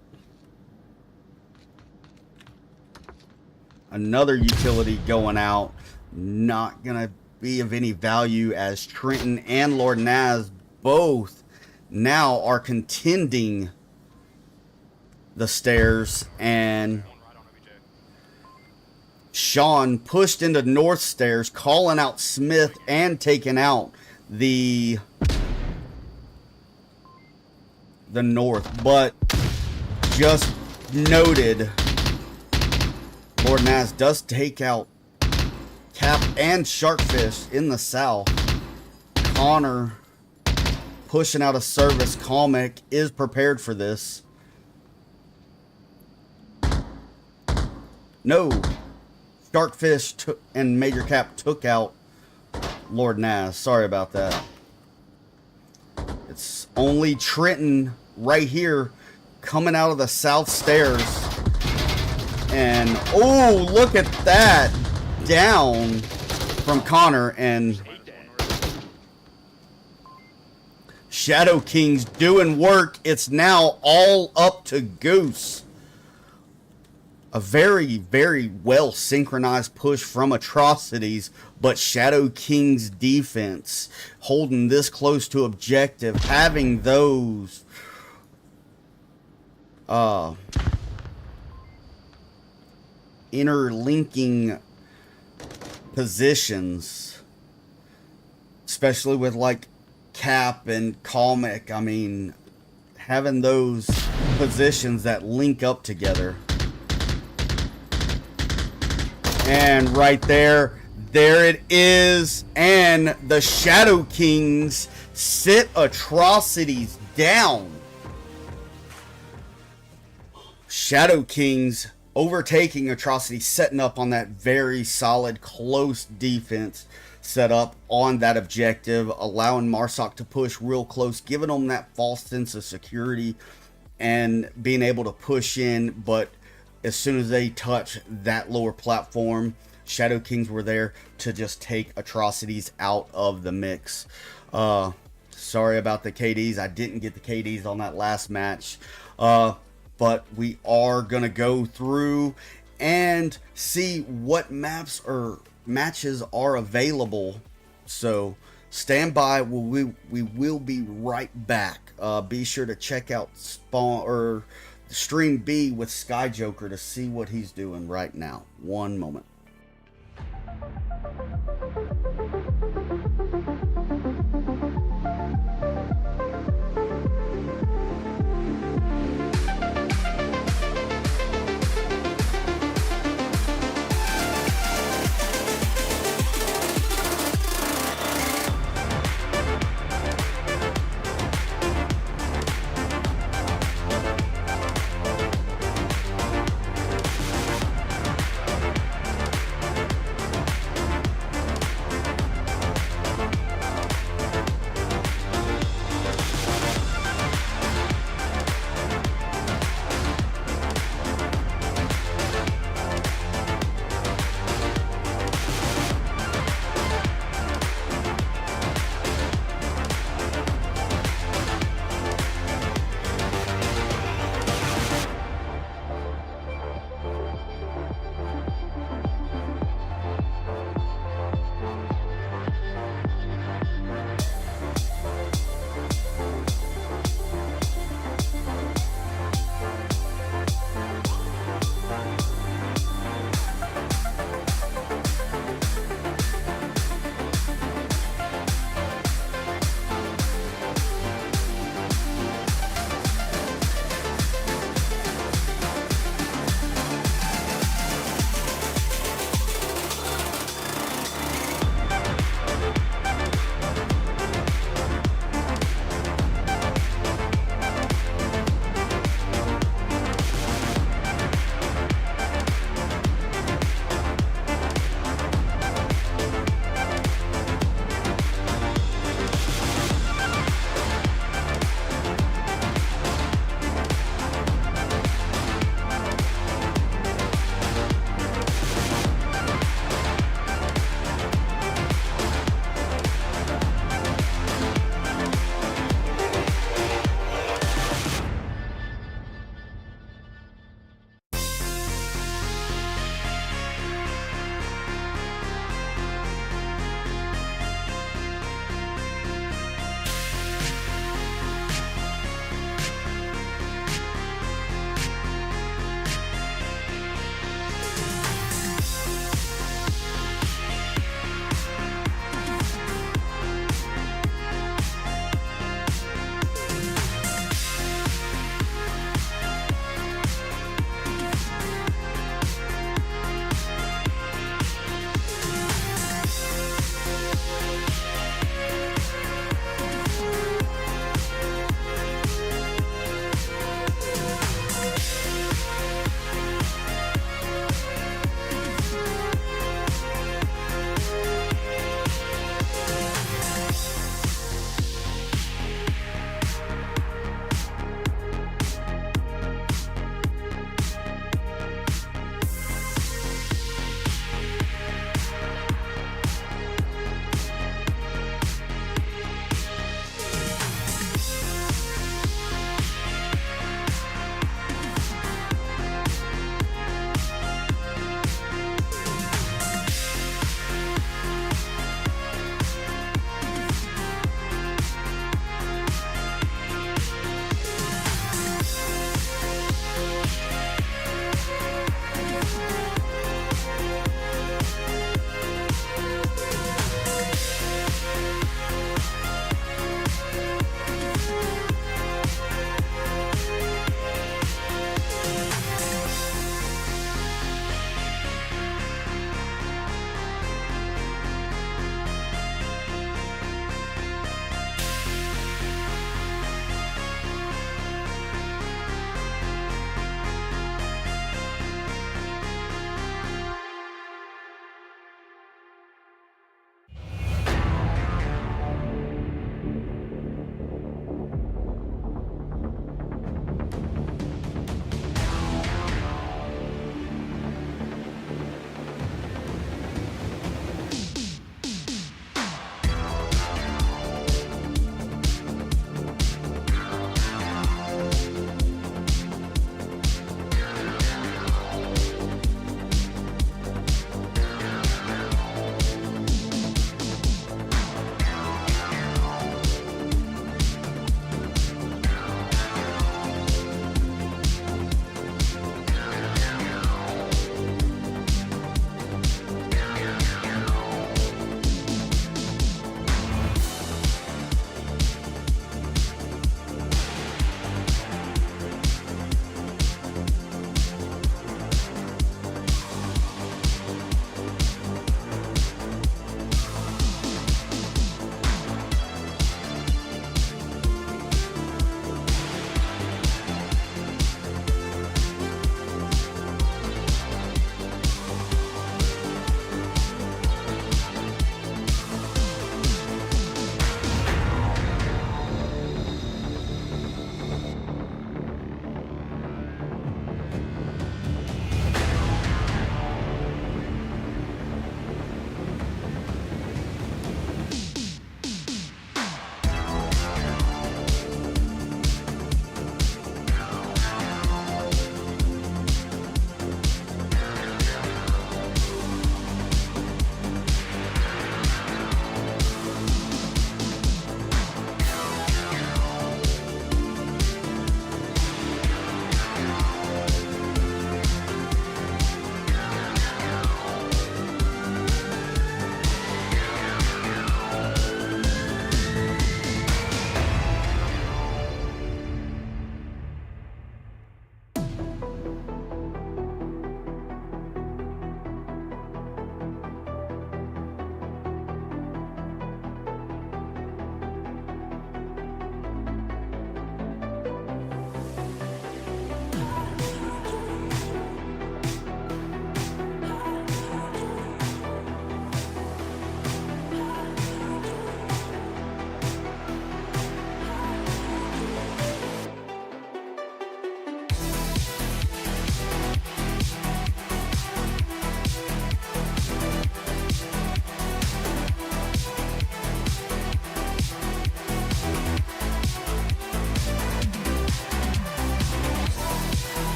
Another utility going out. Not going to be of any value, as Trenton and Lord Naz both now are contending the stairs, and Sean pushed into north stairs, calling out Smith and taking out the north. But just noted, Lord Naz does take out Cap and Sharkfish in the south. Connor pushing out a service. Comic is prepared for this. No. Sharkfish and Major Cap took out Lord Naz. Sorry about that. It's only Trenton right here coming out of the south stairs. And, oh, look at that. Down from Connor, and Shadow Kings doing work. It's now all up to Goose. A very, very well synchronized push from Atrocities, but Shadow King's defense holding this close to objective, having those interlinking positions, especially with like Cap and Comic. I mean, having those positions that link up together. And right there it is. And the Shadow Kings sit Atrocities down. Shadow Kings overtaking Atrocities, setting up on that very solid, close defense set up on that objective, allowing Marsoc to push real close, giving them that false sense of security and being able to push in. But as soon as they touch that lower platform, Shadow Kings were there to just take Atrocities out of the mix. Sorry about the KDs. I didn't get the KDs on that last match. But we are going to go through and see what maps or matches are available. So stand by. We will be right back. Be sure to check out Stream B with Sky Joker to see what he's doing right now. One moment.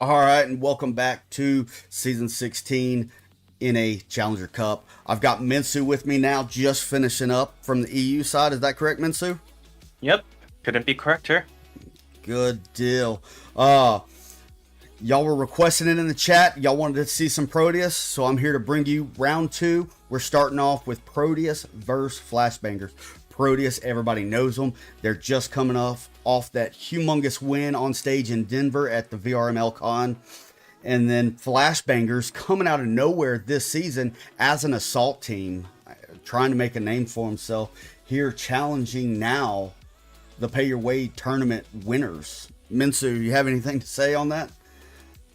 All right, and welcome back to Season 16 NA Challenger Cup. I've got Minsu with me now, just finishing up from the EU side. Is that correct, Minsu? Yep, couldn't be correcter. Good deal. Y'all were requesting it in the chat. Y'all wanted to see some Proteus, so I'm here to bring you round 2. We're starting off with Proteus versus Flashbangers. Proteus, everybody knows them. They're just coming off that humongous win on stage in Denver at the VRML Con. And then Flashbangers coming out of nowhere this season as an assault team, trying to make a name for himself here, challenging now the Pay Your Way tournament winners. Minsu, you have anything to say on that?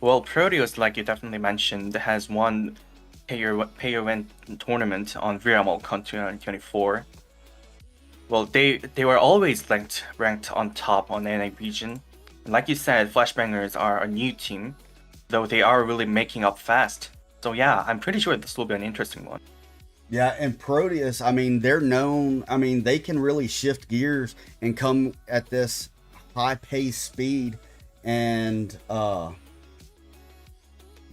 Well, Proteus, like you definitely mentioned, has won Pay Your Win tournament on VRML Con 2024. Well, they were always ranked on top on the NA region. And like you said, Flashbangers are a new team, though they are really making up fast. So yeah, I'm pretty sure this will be an interesting one. Yeah, and Proteus, I mean, they're known, I mean, they can really shift gears and come at this high-paced speed. And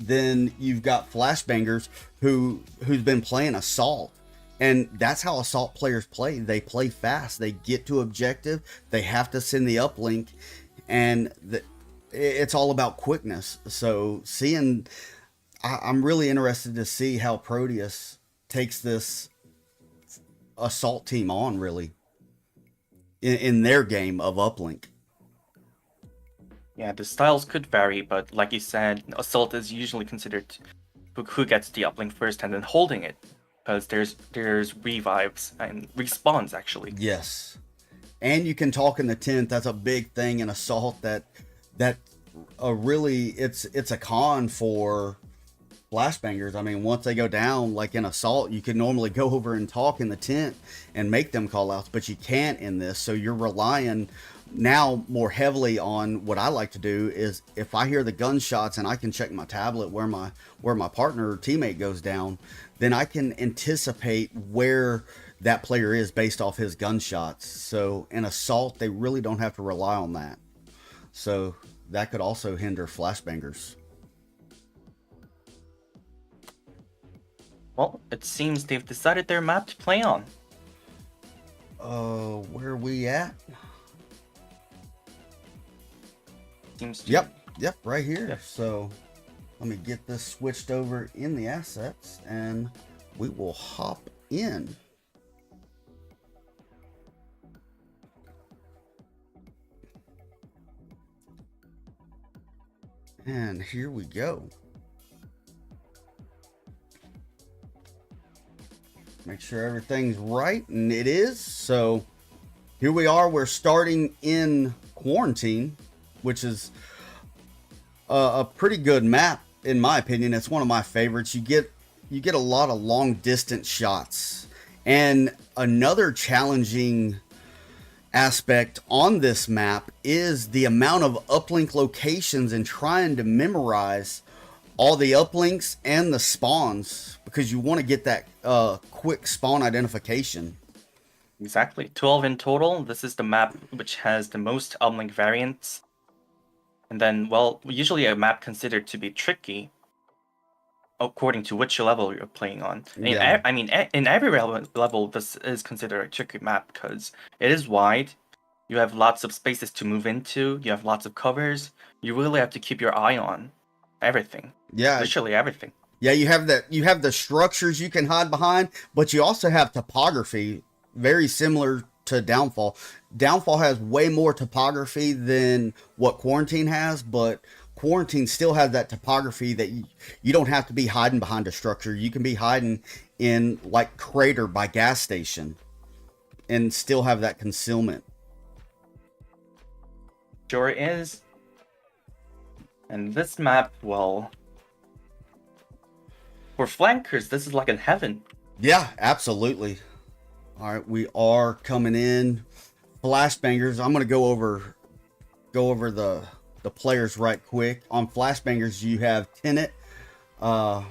then you've got Flashbangers who's been playing Assault. And that's how Assault players play. They play fast. They get to objective. They have to send the uplink. And it's all about quickness. So I'm really interested to see how Proteus takes this Assault team on, really, in their game of uplink. Yeah, the styles could vary, but like you said, Assault is usually considered who gets the uplink first and then holding it. Because there's revives and respawns, actually. Yes. And you can talk in the 10th. That's a big thing in Assault that really it's a con for Flashbangers. I mean, once they go down, like in Assault, you can normally go over and talk in the 10th and make them call outs, but you can't in this. So you're relying now more heavily on what I like to do is if I hear the gunshots and I can check my tablet where my partner or teammate goes down, then I can anticipate where that player is based off his gunshots. So in Assault, they really don't have to rely on that. So that could also hinder Flashbangers. Well, it seems they've decided their map to play on. Where are we at? Seems to... Yep, right here. Yep. So let me get this switched over in the assets and we will hop in. And here we go. Make sure everything's right, and it is. So here we are. We're starting in Quarantine, which is a pretty good map in my opinion. It's one of my favorites. You get a lot of long distance shots, and another challenging aspect on this map is the amount of uplink locations and trying to memorize all the uplinks and the spawns, because you want to get that quick spawn identification. Exactly. 12 in total. This is the map which has the most uplink variants. And then, well, usually a map considered to be tricky according to which level you're playing on. Yeah. I mean, in every level, this is considered a tricky map because it is wide. You have lots of spaces to move into. You have lots of covers. You really have to keep your eye on everything. Yeah. Literally everything. Yeah, you have the structures you can hide behind, but you also have topography, very similar to Downfall. Downfall has way more topography than what Quarantine has, but Quarantine still has that topography that you don't have to be hiding behind a structure. You can be hiding in like Crater by gas station and still have that concealment. Sure is. And this map, well, for flankers, this is like in heaven. Yeah, absolutely. All right, we are coming in. Flashbangers. I'm gonna go over the players right quick. On Flashbangers, you have Tenet, Darren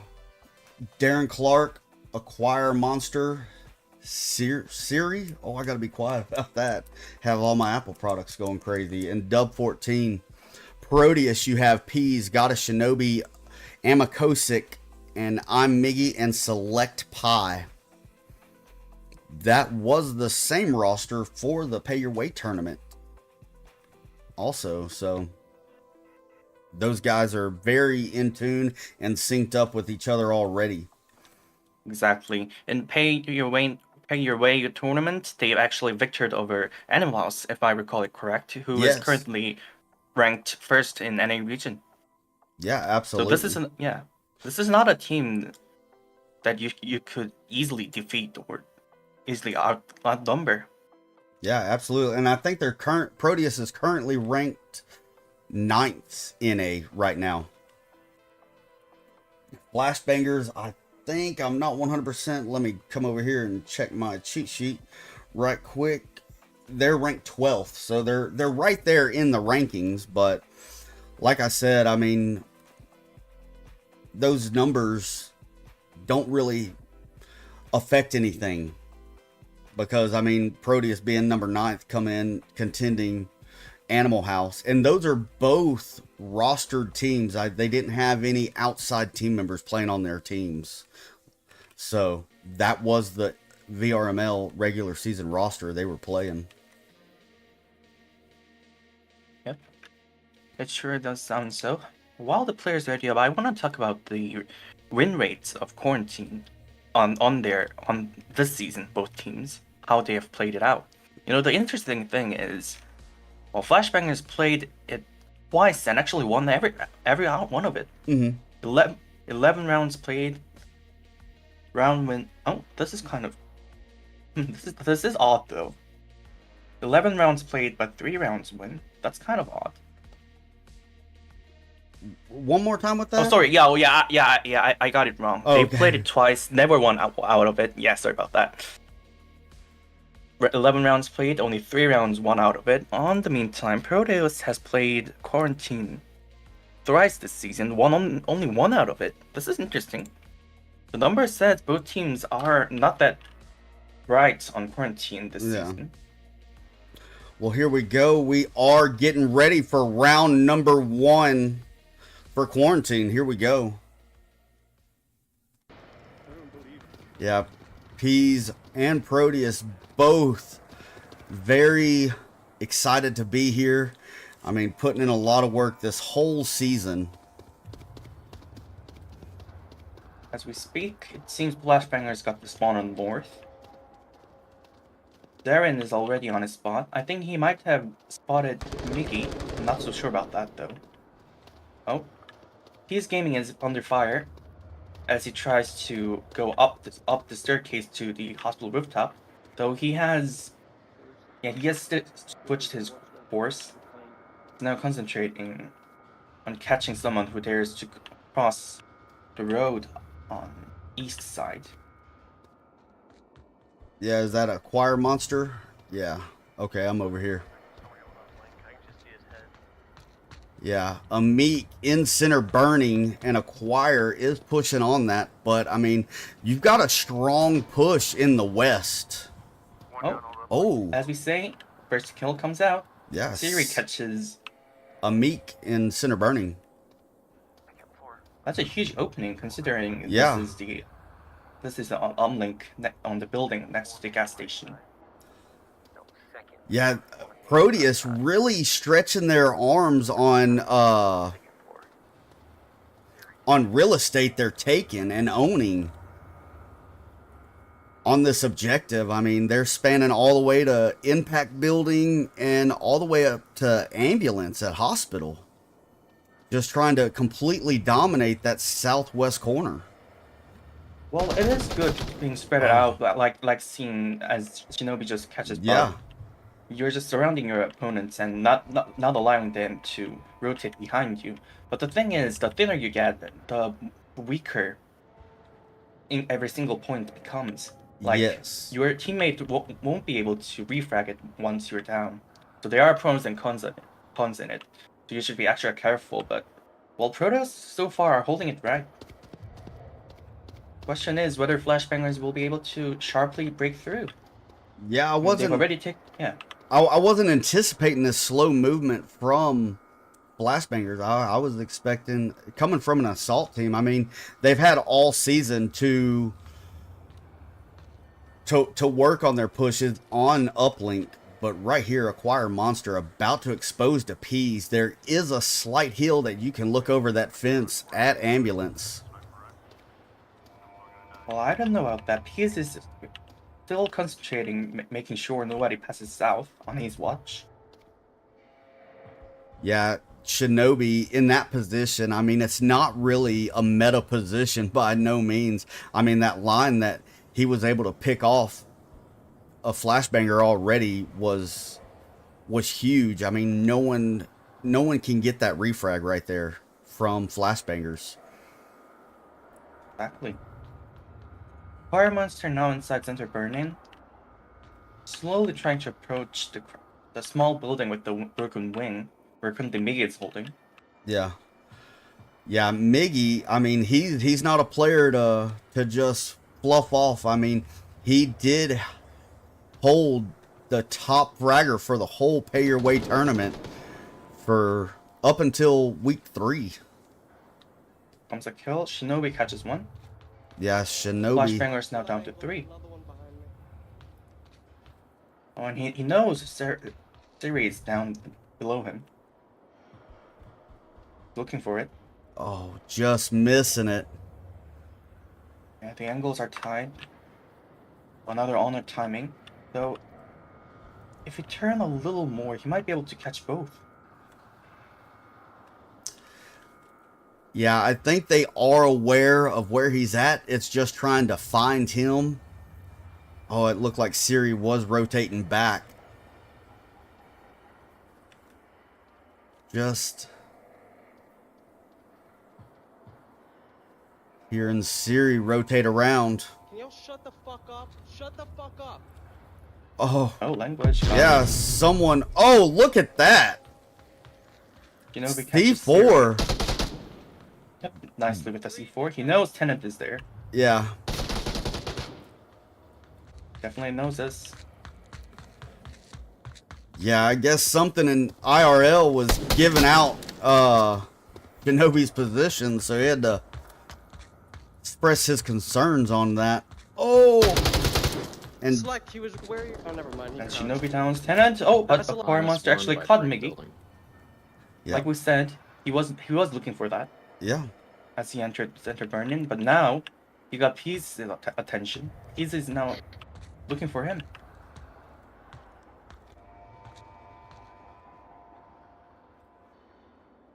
Clark, Acquire Monster, Siri. Oh, I gotta be quiet about that. Have all my Apple products going crazy. And Dub 14. Proteus, you have Peas, Goddess Shinobi, Amakosic, and I'm Miggy and Select Pie. That was the same roster for the Pay Your Way tournament also, so those guys are very in tune and synced up with each other already. Exactly. In Pay Your Way tournament, they actually victored over Animal House, if I recall it correct, who is Yes. currently ranked first in NA region. Yeah, So absolutely. this is not a team that you could easily defeat or easily outnumber. Yeah, absolutely. And I think their current Proteus is currently ranked 9th in A right now. Flashbangers, I think, I'm not 100%. Let me come over here and check my cheat sheet right quick. They're ranked 12th, so they're right there in the rankings. But like I said, I mean, those numbers don't really affect anything. Because, I mean, Proteus being number 9th come in contending Animal House. And those are both rostered teams. They didn't have any outside team members playing on their teams. So, that was the VRML regular season roster they were playing. Yep. It sure does sound so. While the players are ready up, I want to talk about the win rates of Quarantine on this season, both teams, how they have played it out. You know, the interesting thing is, well, Flashbangers played it twice and actually won every one of it. Mm-hmm. 11 rounds played. Round win. Oh, this is kind of this is odd though. 11 rounds played, but 3 rounds win. That's kind of odd. One more time with that? Oh, sorry. I got it wrong. Oh, They okay. played it twice, never won out of it. Yeah, sorry about that. 11 rounds played, only 3 rounds won out of it. On the meantime, Proteus has played Quarantine thrice this season, only 1 out of it. This is interesting. The number says both teams are not that bright on Quarantine this season. Well, here we go. We are getting ready for round number 1 for Quarantine. Here we go. Yeah, Peas and Proteus both very excited to be here. I mean, putting in a lot of work this whole season. As we speak, it seems Flashbangers got the spawn on north. Darren is already on his spot. I think he might have spotted Mickey. I'm not so sure about that though. Oh. His gaming is under fire as he tries to go up the staircase to the hospital rooftop. Though he has switched his course. He's now concentrating on catching someone who dares to cross the road on east side. Yeah, is that a choir monster? Yeah. Okay, I'm over here. Yeah, a meat in center burning and a choir is pushing on that, but I mean, you've got a strong push in the west. Oh, As we say, first kill comes out. yes. Siri catches. A meek in center burning. That's a huge opening considering Yeah. this is the uplink on the building next to the gas station. Yeah, Proteus really stretching their arms on real estate they're taking and owning on this objective. I mean, they're spanning all the way to impact building and all the way up to ambulance at hospital. Just trying to completely dominate that southwest corner. Well, it is good being spread out, like seeing as Shinobi just catches Yeah. bug. You're just surrounding your opponents and not allowing them to rotate behind you. But the thing is, the thinner you get, the weaker in every single point becomes. Like, Yes. your teammate won't be able to refrag it once you're down. So there are pros and cons in it. So you should be extra careful. But, well, Proteus so far are holding it right. Question is whether Flashbangers will be able to sharply break through. Yeah, They've already taken. Yeah. I wasn't anticipating this slow movement from flashbangers. I was expecting, coming from an assault team, I mean, they've had all season to work on their pushes on uplink, but right here, acquire monster about to expose to P's. There is a slight hill that you can look over that fence at ambulance. Well, I don't know about that. He is still concentrating, making sure nobody passes south on his watch. Yeah, Shinobi in that position, I mean, it's not really a meta position by no means. I mean, that line that he was able to pick off a flashbanger already was huge. I mean, no one can get that refrag right there from flashbangers. Exactly. Fire monster now inside center burning, slowly trying to approach the small building with the broken wing where currently Miggy is holding. Yeah, Miggy, I mean, he's not a player to just fluff off. I mean, he did hold the top fragger for the whole pay your way tournament for up until week 3. Comes a kill. Shinobi catches one. Yeah, Shinobi. Flashbanger is now down to 3. Oh, and he knows Siri is down below him. Looking for it. Oh, just missing it. Yeah, the angles are tied. Another honor timing. So, if you turn a little more, he might be able to catch both. Yeah, I think they are aware of where he's at. It's just trying to find him. Oh, it looked like Siri was rotating back. Just hearing Siri rotate around. Can y'all shut the fuck up? Shut the fuck up. Oh, Language. yeah, someone. Oh, look at that. Shinobi catches C4. Siri. Yep, nicely with the C4. He knows Tenant is there. Yeah. Definitely knows this. Yeah, I guess something in IRL was giving out Shinobi's position, so he had to express his concerns on that. Oh! And Select, he was where you. Oh, never mind. And Shinobi downs Tenant. Oh, but the Fire Monster actually caught Miggy. yeah, Like we said, he was looking for that yeah. as he entered burning, but now he got P's attention. P's is now looking for him.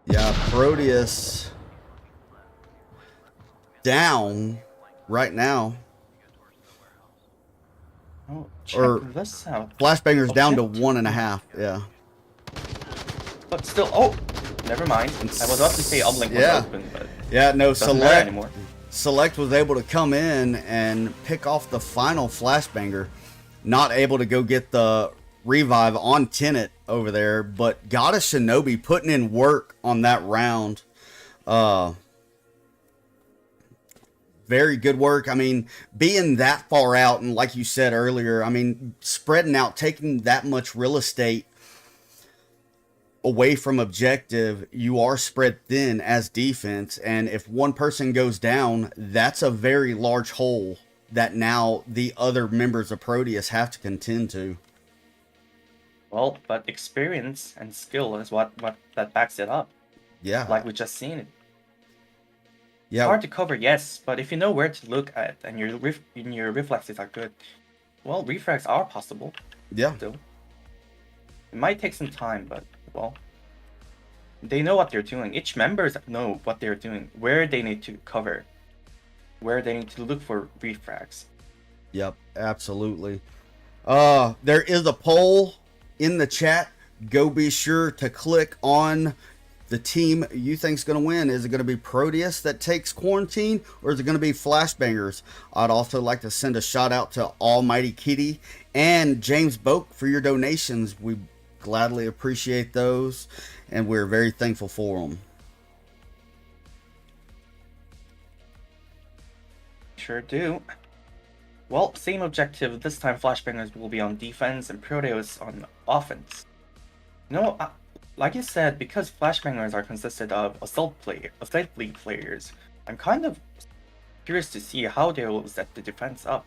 Yeah, Proteus down right now. Oh, check Or this out. Flashbanger's Oh, down to shit. 1.5. Yeah. But still, oh, never mind. I was about to say uplink was Yeah. open, but Yeah, no, doesn't matter anymore. Select was able to come in and pick off the final flashbanger. Not able to go get the revive on Tenet over there, but got a Shinobi putting in work on that round. Very good work. I mean, being that far out, and like you said earlier, I mean, spreading out, taking that much real estate away from objective, you are spread thin as defense, and if one person goes down, that's a very large hole that now the other members of Proteus have to contend to. Well, but experience and skill is what that backs it up. Yeah. Like we just seen it. Yeah. Hard to cover, yes, but if you know where to look at and your reflexes are good, well, refrags are possible. Yeah. Still, it might take some time, but well, they know what they're doing. Each members know what they're doing, where they need to cover, where they need to look for refrags. Yep, absolutely. There is a poll in the chat. Go be sure to click on the team you think's going to win. Is it going to be Proteus that takes quarantine, or is it going to be Flashbangers? I'd also like to send a shout out to Almighty Kitty and James Boak for your donations. We gladly appreciate those, and we're very thankful for them. Sure do. Well, same objective. This time Flashbangers will be on defense and Proteus on offense. You know, like you said, because flashbangers are consisted of assault league players, I'm kind of curious to see how they will set the defense up.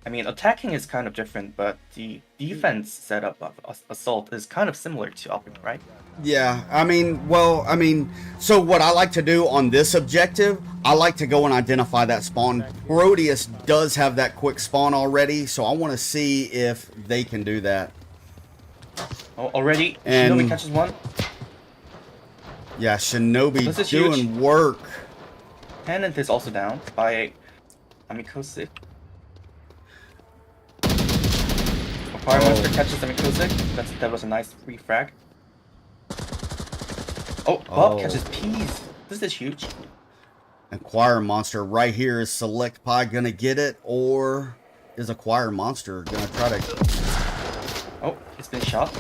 I mean, attacking is kind of different, but the defense setup of assault is kind of similar to upping, right? Yeah, I mean, so what I like to do on this objective, I like to go and identify that spawn. Proteus does have that quick spawn already, so I want to see if they can do that. Oh, already, And- Shinobi catches one. Yeah, Shinobi This is doing huge. work. Tenant is also down by Amikose. Fire Monster catches Amikose. That was a nice free frag. Oh, Bob Oh. catches Peas. This is huge. Acquire Monster right here. Is Select Pie gonna get it, or is Acquire Monster gonna try to... Oh, it's been shot.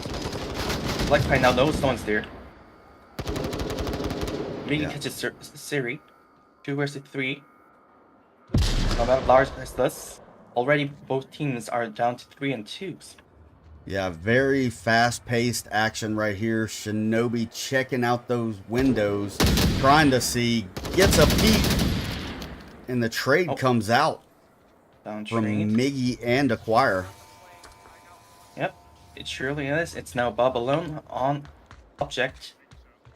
Like right now, no one's there. Migi Yeah. catches Siri. 2 versus 3. Not large as this. Already both teams are down to 3 and 2s. Yeah, very fast-paced action right here. Shinobi checking out those windows, trying to see, gets a peek, and the trade Oh. comes out Down from trade. Miggy and Acquire. Yep, it surely is. It's now Bob alone on object.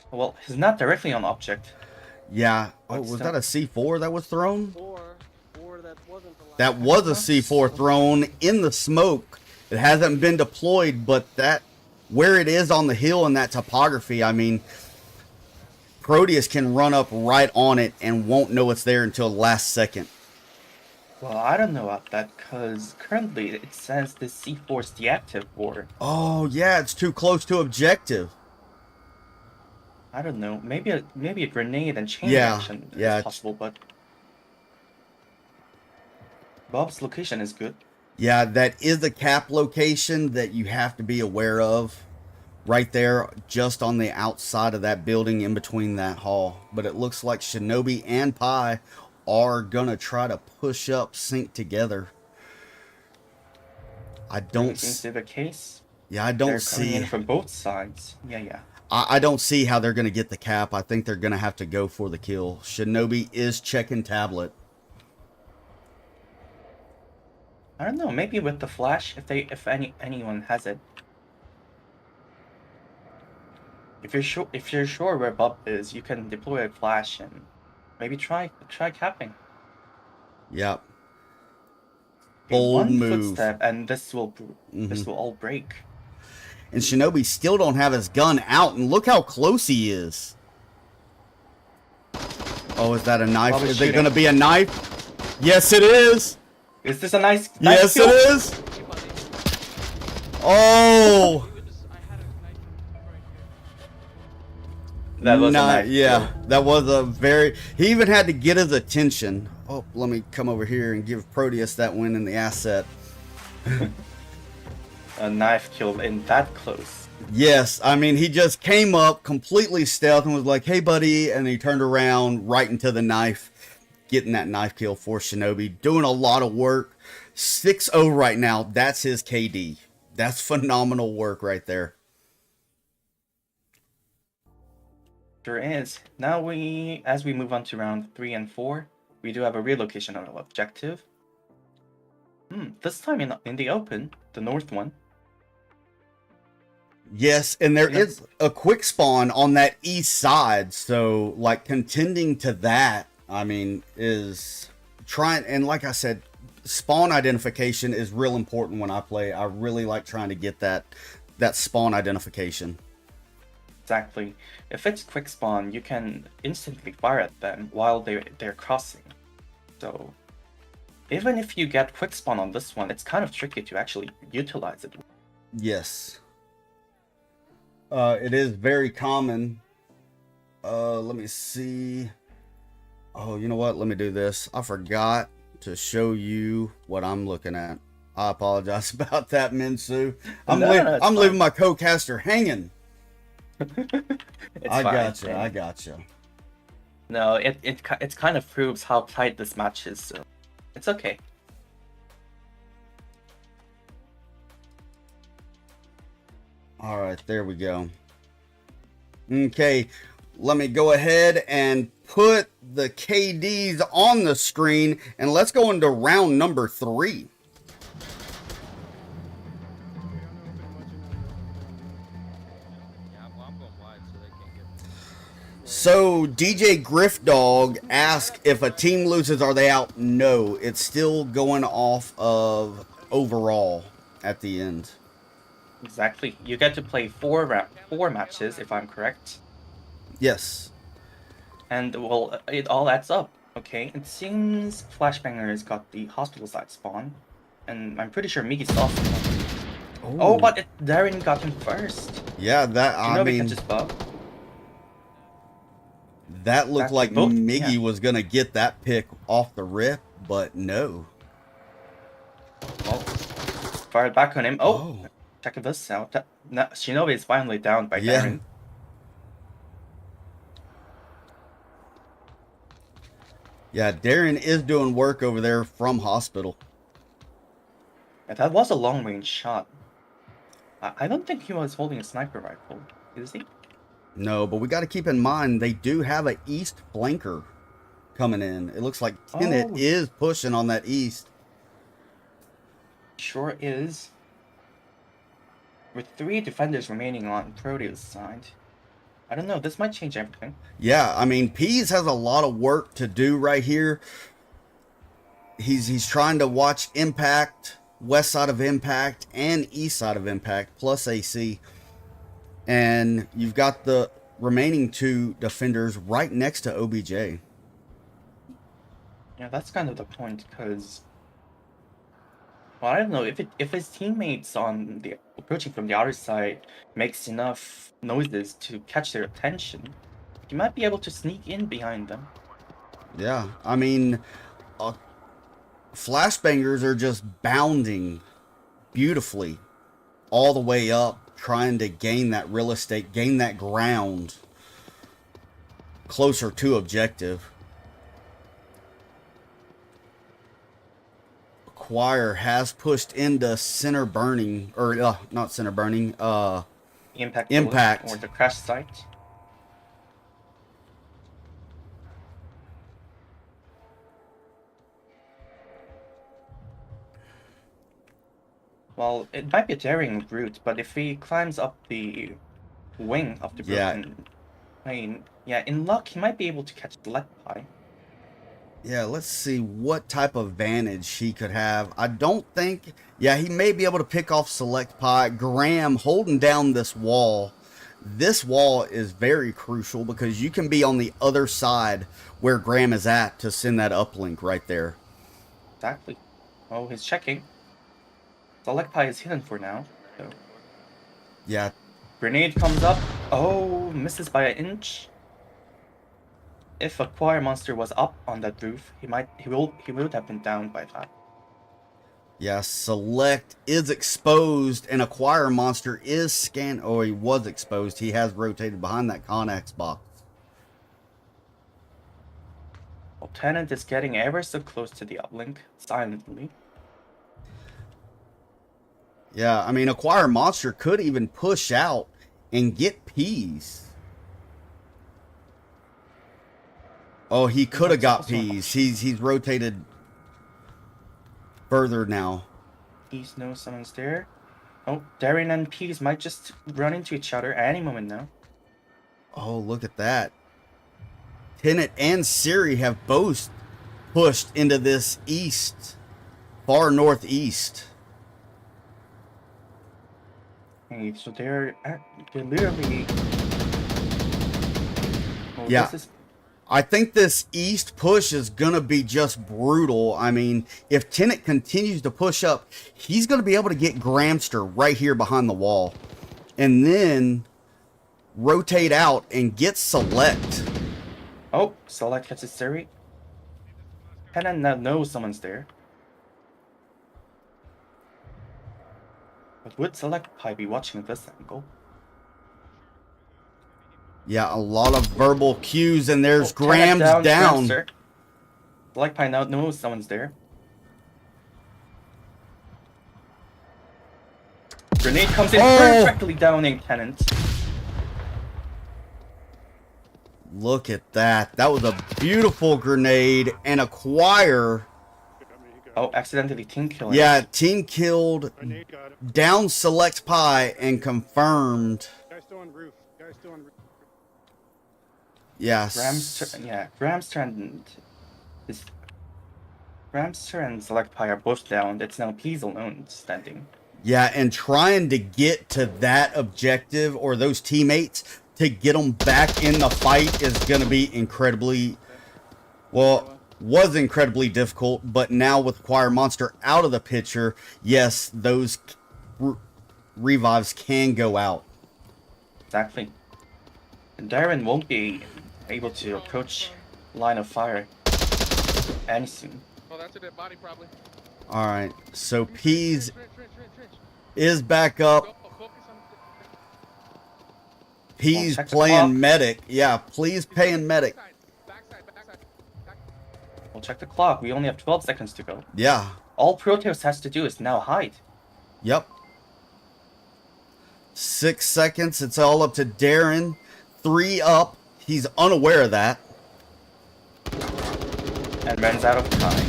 Well, he's not directly on object. Yeah. Oh, What's was that? that a C4 that was thrown? Or that wasn't the last That was a C4 thrown in the smoke. It hasn't been deployed, but that where it is on the hill in that topography, I mean, Proteus can run up right on it and won't know it's there until the last second. Well, I don't know about that, because currently it says the C4 is deactive, or Oh, yeah, it's too close to objective. I don't know, maybe a grenade and chain Yeah, reaction yeah. is possible, but Bob's location is good. Yeah, that is a cap location that you have to be aware of. Right there, just on the outside of that building in between that hall. But it looks like Shinobi and Pi are gonna try to push up, sync together. I don't Seems to be the case. Yeah, I They're don't coming see in from both sides. Yeah. I don't see how they're gonna get the cap. I think they're gonna have to go for the kill. Shinobi is checking tablet. I don't know, maybe with the flash, if anyone has it. If you're sure where Bob is, you can deploy a flash and maybe try capping. Yep. Okay, Bold one move. footstep and this will all break. And Shinobi still don't have his gun out, and look how close he is. Oh, is that a knife? Bob is Is it shooting. gonna be a knife? Yes, it is. Is this a nice Yes, kill? it is. Oh, I had a knife right here. That was a nice yeah, kill. that was a very. He even had to get his attention. Oh, let me come over here and give Proteus that win in the asset. A knife kill in that close. Yes, I mean, he just came up completely stealth and was like, "Hey, buddy," and he turned around right into the knife, getting that knife kill for Shinobi. Doing a lot of work. 6-0 right now. That's his KD. That's phenomenal work right there. Sure is. Now as we move on to round 3 and 4, we do have a relocation of objective. This time in the open, the north one. Yes, and there Yeah. is a quick spawn on that east side, so like contending to that, I mean, is trying, and like I said, spawn identification is real important when I play. I really like trying to get that spawn identification. Exactly. If it's quick spawn, you can instantly fire at them while they're crossing. So even if you get quick spawn on this one, it's kind of tricky to actually utilize it. Yes. It is very common. Let me see. Oh, you know what? Let me do this. I forgot to show you what I'm looking at. I apologize about that, Minsu. I'm No, no, it's I'm fine. leaving my co-caster hanging. It's I fine, gotcha. man. I gotcha. No, it kind of proves how tight this match is, so it's okay. All right, there we go. Okay, let me go ahead and put the KDs on the screen, and let's go into round number 3. Yeah, I'm going wide so they can't get. So DJ Griffdog asked if a team loses, are they out? No, it's still going off of overall at the end. Exactly. You get to play four matches, if I'm correct. Yes. And, well, it all adds up, okay? It seems Flashbanger's got the hospital side spawn. And I'm pretty sure Mickey's also got. Oh, but Darren got him first. Yeah, that, I mean, just bug? that looked That's like both- Miggy yeah. was going to get that pick off the rip, but no. Oh, fired back on him. Oh, Oh. check this out. No, Shinobi is finally down by Yeah. Darren. Yeah, Darren is doing work over there from hospital. Yeah, that was a long-range shot. I don't think he was holding a sniper rifle, is he? No, but we got to keep in mind they do have an east flanker coming in. It looks like Tenet Oh. is pushing on that east. Sure is. With 3 defenders remaining on Proteus' side. I don't know, this might change everything. Yeah, I mean, Pease has a lot of work to do right here. He's trying to watch Impact, west side of Impact, and east side of Impact, plus AC. And you've got the remaining 2 defenders right next to OBJ. Yeah, that's kind of the point, because... Well, I don't know, if his teammates approaching from the other side makes enough noises to catch their attention, he might be able to sneak in behind them. Yeah, I mean, flashbangers are just bounding beautifully all the way up, trying to gain that real estate, gain that ground closer to objective. Acquire has pushed into center burning, or not center burning, Impact. Impact. Or the crash site. Well, it might be a daring route, but if he climbs up the wing of the Yeah. broken plane, yeah, in luck, he might be able to catch the Select Pie. Yeah, let's see what type of advantage he could have. I don't think... Yeah, he may be able to pick off Select Pie. Graham holding down this wall. This wall is very crucial because you can be on the other side where Graham is at to send that uplink right there. Exactly. Oh, he's checking. Select Pie is hidden for now. So. Yeah, Grenade comes up. Oh, misses by an inch. If a choir monster was up on that roof, he would have been down by that. yeah, Select is exposed and Acquire Monster is scanned. Oh, he was exposed. He has rotated behind that Connex box. Lieutenant is getting ever so close to the uplink, silently. Yeah, I mean, Acquire Monster could even push out and get Peas. Oh, he could have got Peas. He's rotated further now. Peas knows someone's there. Oh, Darren and Peas might just run into each other at any moment now. Oh, look at that. Tenet and Siri have both pushed into this east, far northeast. Hey, so they're literally... Oh, Yeah. This is... I think this east push is going to be just brutal. I mean, if Tenet continues to push up, he's going to be able to get Gramster right here behind the wall. And then rotate out and get Select. Oh, Select catches Siri. Tenet now knows someone's there. But would Select Pie be watching this angle? Yeah, a lot of verbal cues, and there's Oh, Tenet Graham's down. Gramster. Select Pie now knows someone's there. Grenade comes in Oh! perfectly downing Tenant. Look at that. That was a beautiful grenade and acquire. Oh, accidentally team killing. Yeah, team killed, Grenade got him. down select pie, and confirmed. Guy's still on roof. Guy's still on roof. Yes. Gramster and Select Pie are both down. It's now Peas alone standing. Yeah, and trying to get to that objective or those teammates to get them back in the fight is going to be incredibly, well, was incredibly difficult. But now with Choir Monster out of the picture, yes, those revives can go out. Exactly. And Darren won't be able to approach line of fire any soon. Oh, that's a dead body probably. All right, so Peas Trench. is back up. Go, focus on Peas check the playing clock. medic. Yeah, please paying medic. backside. We'll check the clock. We only have 12 seconds to go. Yeah. All Proteus has to do is now hide. Yep. 6 seconds. It's all up to Darren. 3 up. He's unaware of that. And runs out of time.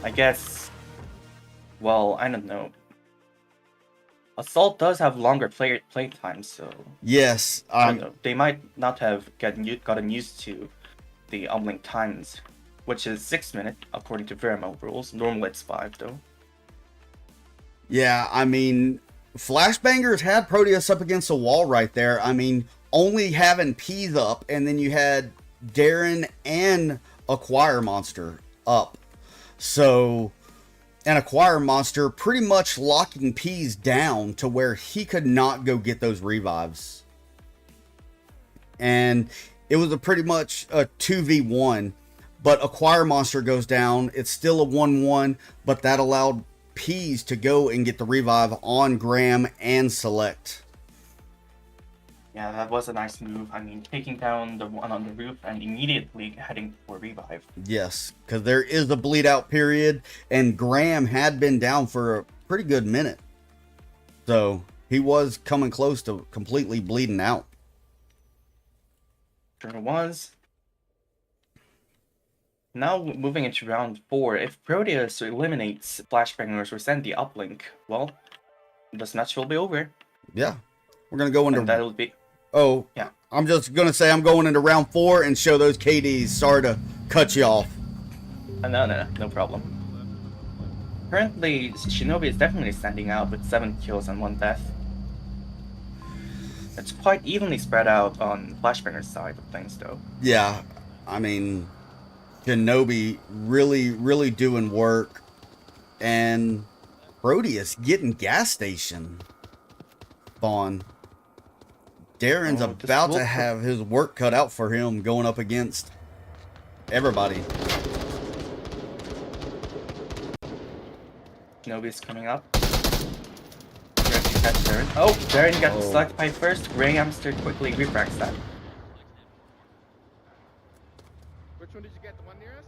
I guess. Well, I don't know. Assault does have longer play time, so Yes. I don't know. They might not have gotten used to the uplink times, which is 6 minutes according to Verimo rules. Normally it's 5 though. Yeah, I mean, Flashbangers had Proteus up against a wall right there. I mean, only having Peas up, and then you had Darren and Acquire Monster up. So, and Acquire Monster pretty much locking Peas down to where he could not go get those revives. And it was pretty much a 2v1, but Acquire Monster goes down. It's still a 1-1, but that allowed Peas to go and get the revive on Graham and Select. Yeah, that was a nice move. I mean, taking down the one on the roof and immediately heading for revive. Yes, because there is a bleed out period, and Graham had been down for a pretty good minute. So he was coming close to completely bleeding out. Sure was. Now moving into round 4, if Proteus eliminates Flashbangers or send the uplink, well, this match will be over. Yeah. We're going to go into... And that'll be... Oh, yeah. I'm just going to say I'm going into round 4 and show those KDs. Sorry to cut you off. No problem. Currently, Shinobi is definitely standing out with 7 kills and 1 death. It's quite evenly spread out on Flashbanger's side of things, though. Yeah, I mean, Shinobi really doing work, and Proteus getting gas station spawn. Darren's about to have his work cut out for him going up against everybody. Shinobi's coming up. Trying to catch Darren. Oh, Darren got selected by first. Grey Hamster quickly refracts that. Which one did you get? The one near us?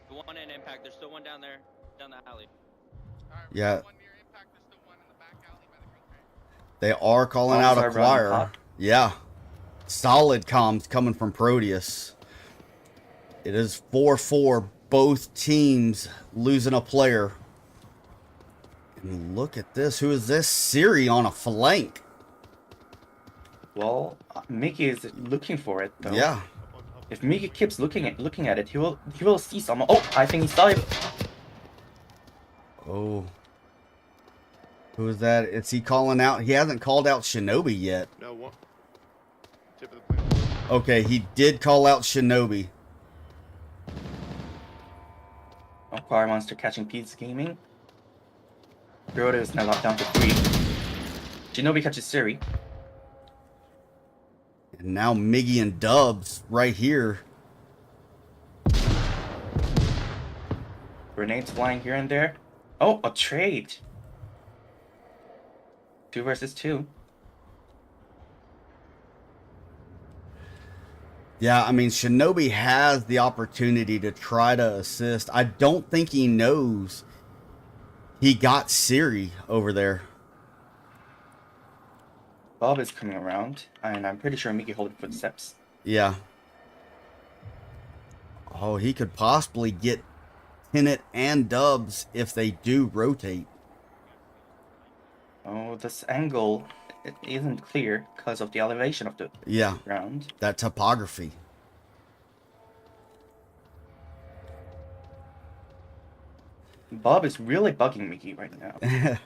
The one in impact. There's still one down there, down the alley. Alright, Yeah. one near impact. There's still one in the back alley by the green crate. They are calling Comms out are Acquire. running hot. Yeah. Solid comms coming from Proteus. It is 4-4. Both teams losing a player. And look at this. Who is this? Siri on a flank. Well, Mickey is looking for it, though. Yeah. If Mickey keeps looking at it, he will see someone. Oh, I think he saw it. Oh. Who is that? Is he calling out? He hasn't called out Shinobi yet. No, one. Tip of the plane. Okay, he did call out Shinobi. Acquire Monster catching Pete's gaming. Proteus is now locked down to 3. Shinobi catches Siri. And now Miggy and Dubs right here. Grenades flying here and there. Oh, a trade. 2 versus 2. Yeah, I mean, Shinobi has the opportunity to try to assist. I don't think he knows he got Siri over there. Bob is coming around, and I'm pretty sure Mickey holding footsteps. Yeah. Oh, he could possibly get Tenet and Dubs if they do rotate. Oh, this angle it isn't clear because of the elevation of the Yeah, ground. that topography. Bob is really bugging Mickey right now.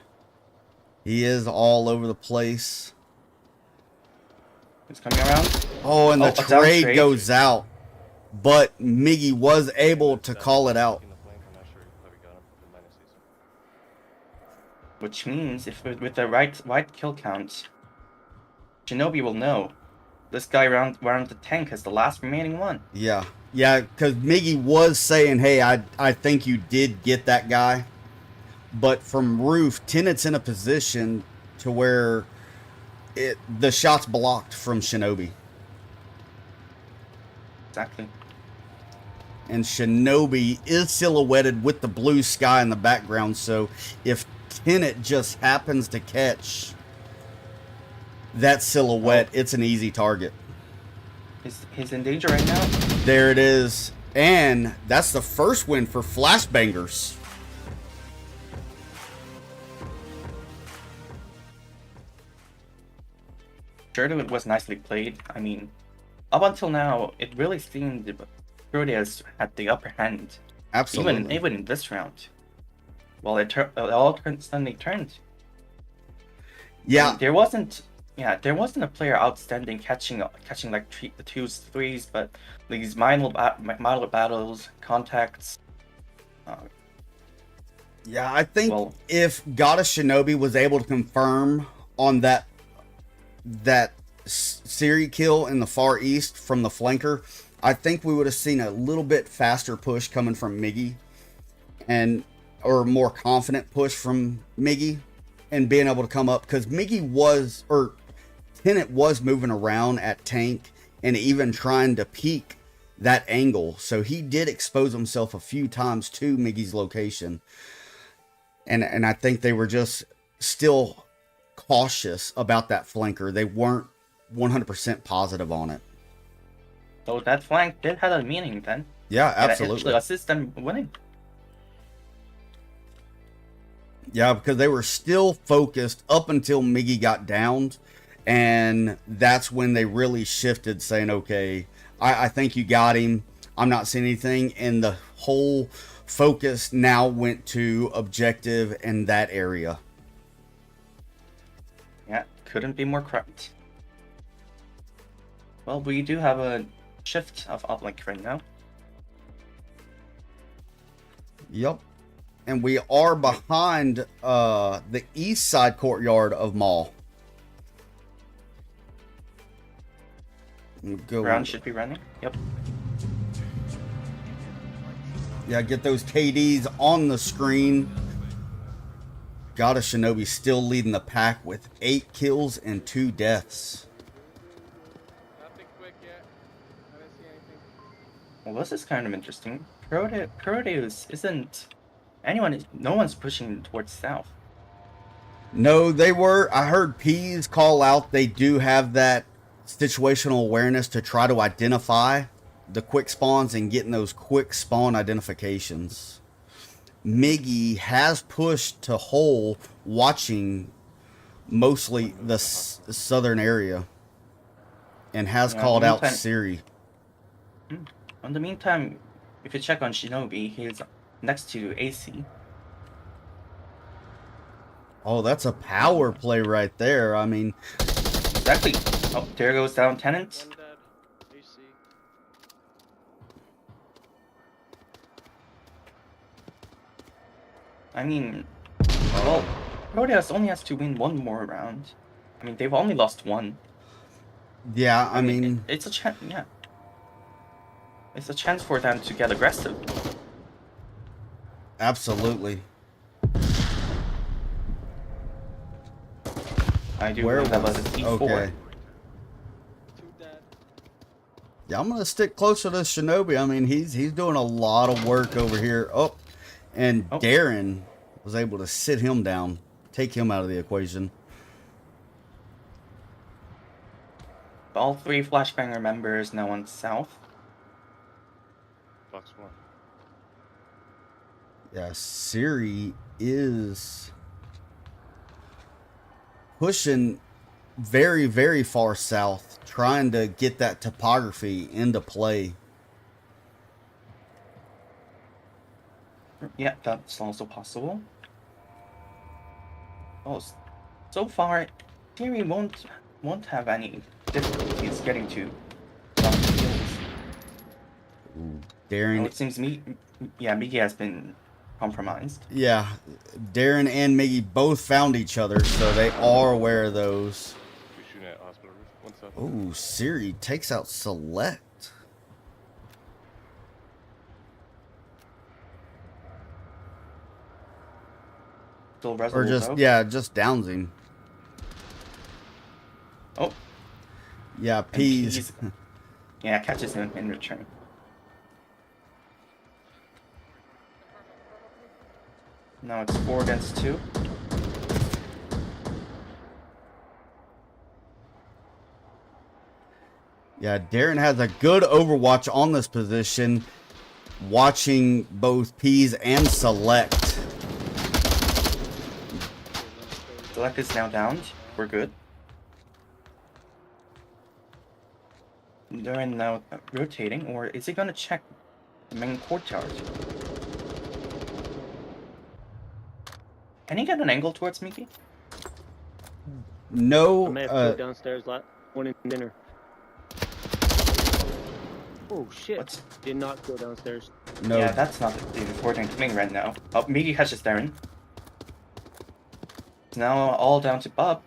He is all over the place. He's coming around. Oh, and the Oh, a down trade trade. goes out. But Miggy was able to call it out. Which means if with the right kill count, Shinobi will know this guy around the tank has the last remaining one. Yeah. Yeah, because Miggy was saying, hey, I think you did get that guy. But from roof, Tenet's in a position to where the shot's blocked from Shinobi. Exactly. And Shinobi is silhouetted with the blue sky in the background, so if Tenet just happens to catch that silhouette, it's an easy target. He's in danger right now. There it is. And that's the first win for Flashbangers. Sure, it was nicely played. I mean, up until now, it really seemed Proteus had the upper hand. Absolutely. Even in this round. Well, it all suddenly turned. Yeah. And there wasn't a player outstanding catching like twos, threes, but these minor battles, contacts. Yeah, I think if Goddess Shinobi was able to confirm on that Siri kill in the far east from the flanker, I think we would have seen a little bit faster push coming from Miggy, or more confident push from Miggy, and being able to come up, because Tenet was moving around at tank and even trying to peek that angle, so he did expose himself a few times to Miggy's location, and I think they were just still cautious about that flanker. They weren't 100% positive on it. So that flank did have a meaning then. Yeah, It absolutely. actually assist them winning. Yeah, because they were still focused up until Miggy got downed, and that's when they really shifted, saying, okay, I think you got him. I'm not seeing anything, and the whole focus now went to objective in that area. Yeah, couldn't be more correct. Well, we do have a shift of uplink right now. Yep. And we are behind the east side courtyard of Mall. Ground should be running. Yep. Yeah, get those KDs on the screen. Goddess Shinobi still leading the pack with 8 kills and 2 deaths. Nothing quick yet. I didn't see anything. Well, this is kind of interesting. Proteus isn't anyone. No one's pushing towards south. No, they were. I heard Peas call out they do have that situational awareness to try to identify the quick spawns and getting those quick spawn identifications. Miggy has pushed to hole, watching mostly the southern area, and has called out Siri. In the meantime, if you check on Shinobi, he's next to AC. Oh, that's a power play right there. I mean, Exactly. Oh, there goes down Tenant. One dead. AC. I mean, well, Proteus only has to win one more round. I mean, they've only lost one. yeah, I mean, It's a chance. Yeah. It's a chance for them to get aggressive. absolutely. I do Where believe that was was a it? T4. Okay. Two dead. Yeah, I'm gonna stick closer to Shinobi. I mean, he's doing a lot of work over here. Oh, and Darren was able to sit him down, take him out of the equation. All 3 Flashbanger members now on south. Box 1. Yeah, Siri is pushing very, very far south, trying to get that topography into play. Yeah, that's also possible. Oh, so far, Siri won't have any difficulties getting to fields. Darren, It seems Miki has been compromised. yeah, Darren and Miggy both found each other, so they are aware of those. We're shooting at hospital roof. 1 second. Oh, Siri takes out Select. Still Or resolute just, though. yeah, just downs him. Oh, Yeah, and Peas. yeah, catches him in return. Now it's 4 against 2. Yeah, Darren has a good overwatch on this position, watching both Peas and Select. Select is now downed. We're good. They're now rotating, or is he gonna check the main courtyard? Can he get an angle towards Miki? No, I may have killed downstairs one in dinner. Oh shit! What? Did not go downstairs. no. Yeah, that's not the important thing right now. Oh, Miki catches Darren. It's now all down to Bob.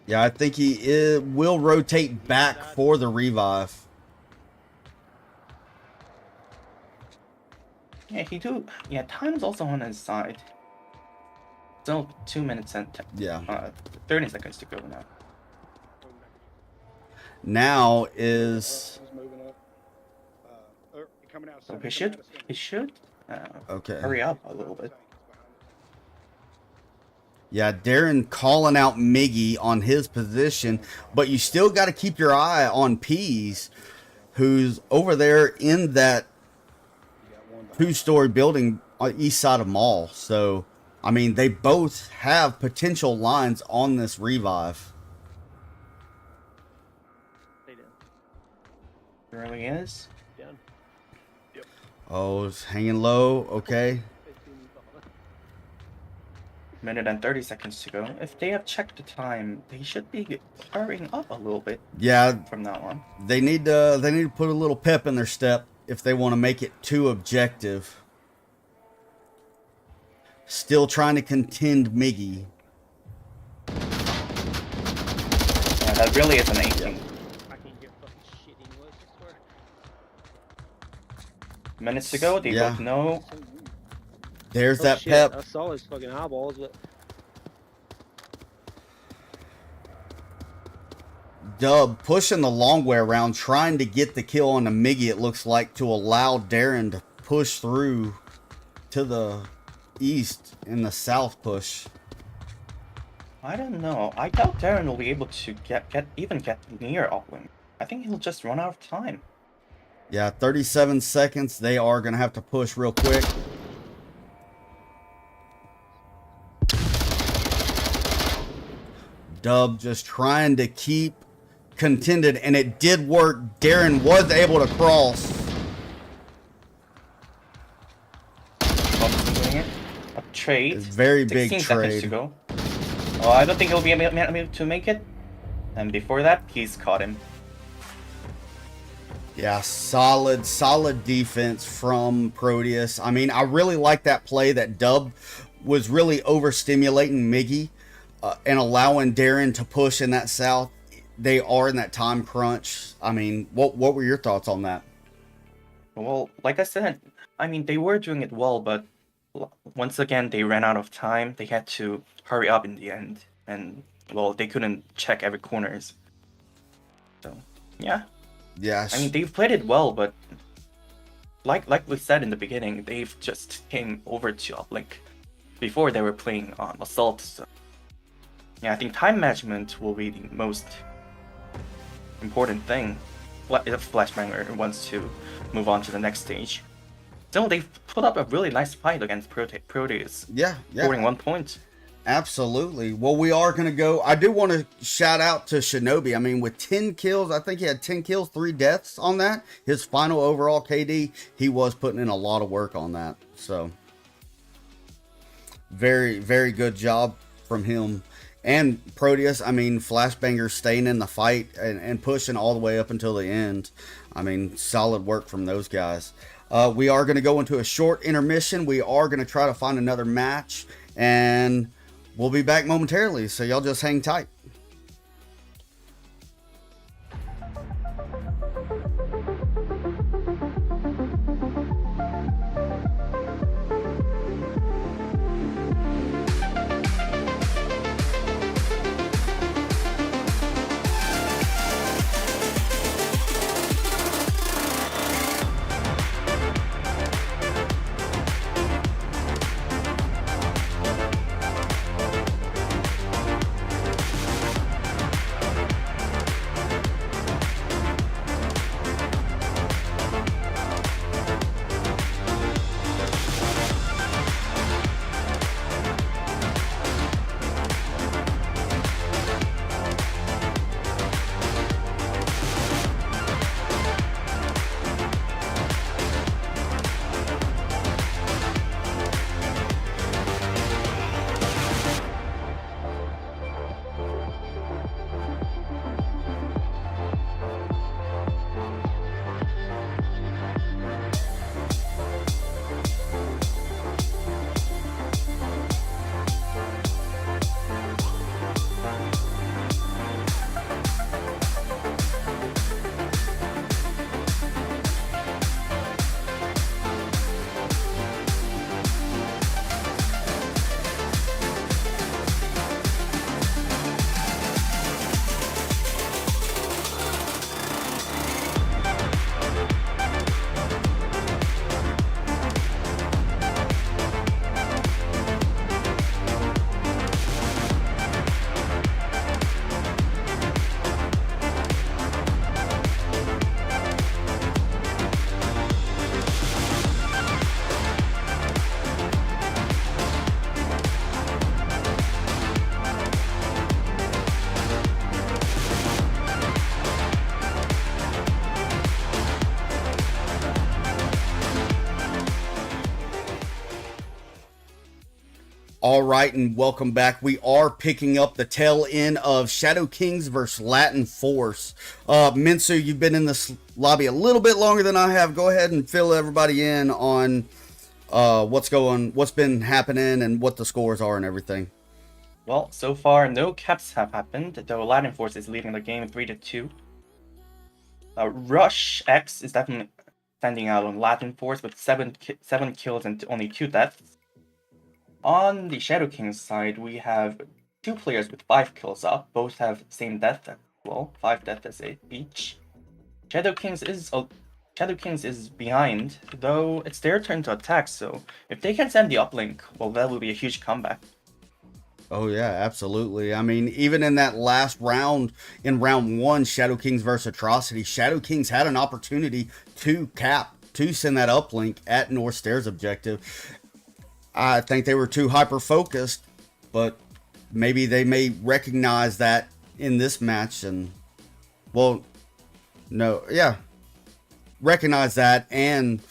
Yeah, I think he will rotate back for the revive. Yeah, time's also on his side. Still 2 minutes and 30 seconds to go now. Now is He's moving up. Coming out. So he should okay. hurry up a little bit. Yeah, Darren calling out Miggy on his position, but you still got to keep your eye on Peas, who's over there in that 2-story building on the east side of Mall. So, I mean, they both have potential lines on this revive. Stay down. It really is. Down. Oh, it's hanging low. Okay. Minute and 30 seconds to go. If they have checked the time, they should be hurrying up a little bit Yeah, from now on. they need to put a little pep in their step if they want to make it too objective. Still trying to contend Miggy. Yeah, that really is an 18. I can't get fucking shit English, I swear. Minutes to go, they Yeah. both know. There's Oh, that shit, pep. I saw his fucking eyeballs, but Dub pushing the long way around, trying to get the kill on the Miggy, it looks like, to allow Darren to push through to the east in the south push. I don't know. I doubt Darren will be able to get near Upland. I think he'll just run out of time. Yeah, 37 seconds. They are going to have to push real quick. Dub just trying to keep contended, and it did work. Darren was able to cross. Doing it. A trade. It's very big 16 seconds to trade. go. Oh, I don't think he'll be able to make it. And before that, he's caught him. Yeah, solid defense from Proteus. I mean, I really like that play that Dub was really overstimulating Miggy and allowing Darren to push in that south. They are in that time crunch. I mean, what were your thoughts on that? Well, like I said, I mean, they were doing it well, but once again, they ran out of time. They had to hurry up in the end. And, well, they couldn't check every corners. So, yeah. Yeah. I mean, they've played it well, but like we said in the beginning, they've just came over to uplink before they were playing on assault. So yeah, I think time management will be the most important thing if Flashbanger wants to move on to the next stage. So they've put up a really nice fight against Proteus, Yeah. scoring 1 point. Absolutely. Well, we are going to go. I do want to shout out to Shinobi. I mean, with 10 kills, I think he had 10 kills, 3 deaths on that. His final overall KD, he was putting in a lot of work on that. So, very, very good job from him. And Proteus, I mean, Flashbanger staying in the fight and pushing all the way up until the end. I mean, solid work from those guys. We are going to go into a short intermission. We are going to try to find another match. And we'll be back momentarily, so y'all just hang tight. All right, and welcome back. We are picking up the tail end of Shadow Kings versus Latin Force. Minsu, you've been in this lobby a little bit longer than I have. Go ahead and fill everybody in on what's been happening and what the scores are and everything. Well, so far no caps have happened, though Latin Force is leading the game 3-2. Rush X is definitely standing out on Latin Force with 7 kills and only 2 deaths. On the Shadow Kings side, we have 2 players with 5 kills up. Both have same death, well, 5 deaths each. Shadow Kings is behind, though it's their turn to attack, so if they can send the uplink, well, that will be a huge comeback. Oh yeah, absolutely. I mean, even in that last round, in round 1, Shadow Kings versus Atrocities, Shadow Kings had an opportunity to send that uplink at North Stairs objective. I think they were too hyper-focused, but maybe they may recognize that in this match and, well, no, yeah, recognize that and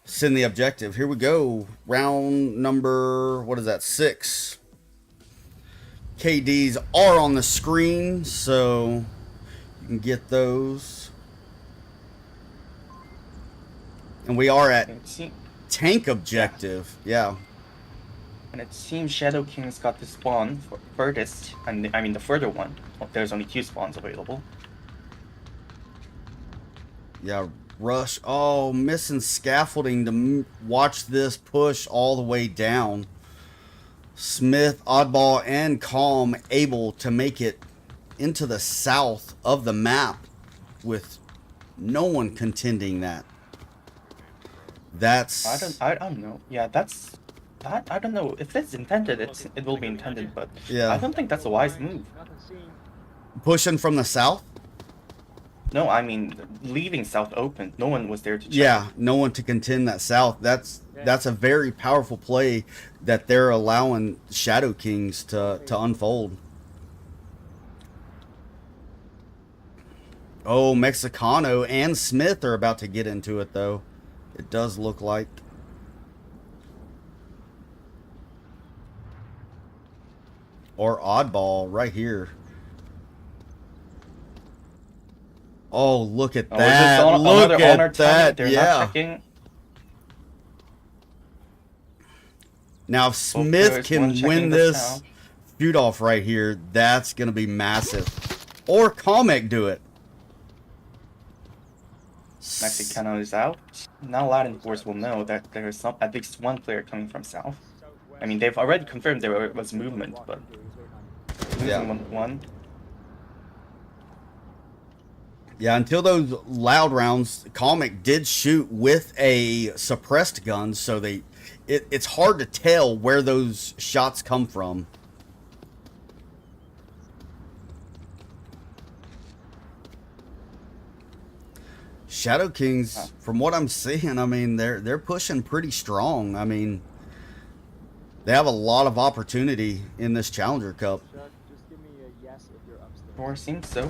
send the objective. Here we go. Round number, 6. KDs are on the screen, so you can get those. And we are at tank objective, yeah. And it seems Shadow Kings got the spawn furthest, and I mean the further one. There's only 2 spawns available. Yeah, Rush. Oh, missing scaffolding to watch this push all the way down. Smith, Oddball, and Calm able to make it into the south of the map with No one contending that. That's I don't know. Yeah, that's that. I don't know if it's intended. It will be intended, but yeah. I don't think that's a wise move. Nothing seen. Pushing from the south. No, I mean leaving South open. No one was there to check. Yeah, no one to contend that south. That's a very powerful play that they're allowing Shadow Kings to unfold. Oh, Mexicano and Smith are about to get into it though. It does look like. Or Oddball right here. Oh, look at that. Look at that. They're Yeah. not checking. Now, if Smith there's can one checking win the this south. feud off right here, that's going to be massive. Or Comic do it. Mexicano is out. Now Latin Force will know that there is at least one player coming from south. I mean, they've already confirmed there was movement, but losing Yeah. 1-1. Yeah, until those loud rounds, Comic did shoot with a suppressed gun, so it's hard to tell where those shots come from. Shadow Kings, from what I'm seeing, I mean, they're pushing pretty strong. I mean, they have a lot of opportunity in this Challenger Cup. Just give me a yes if you're upstairs. Or seems so.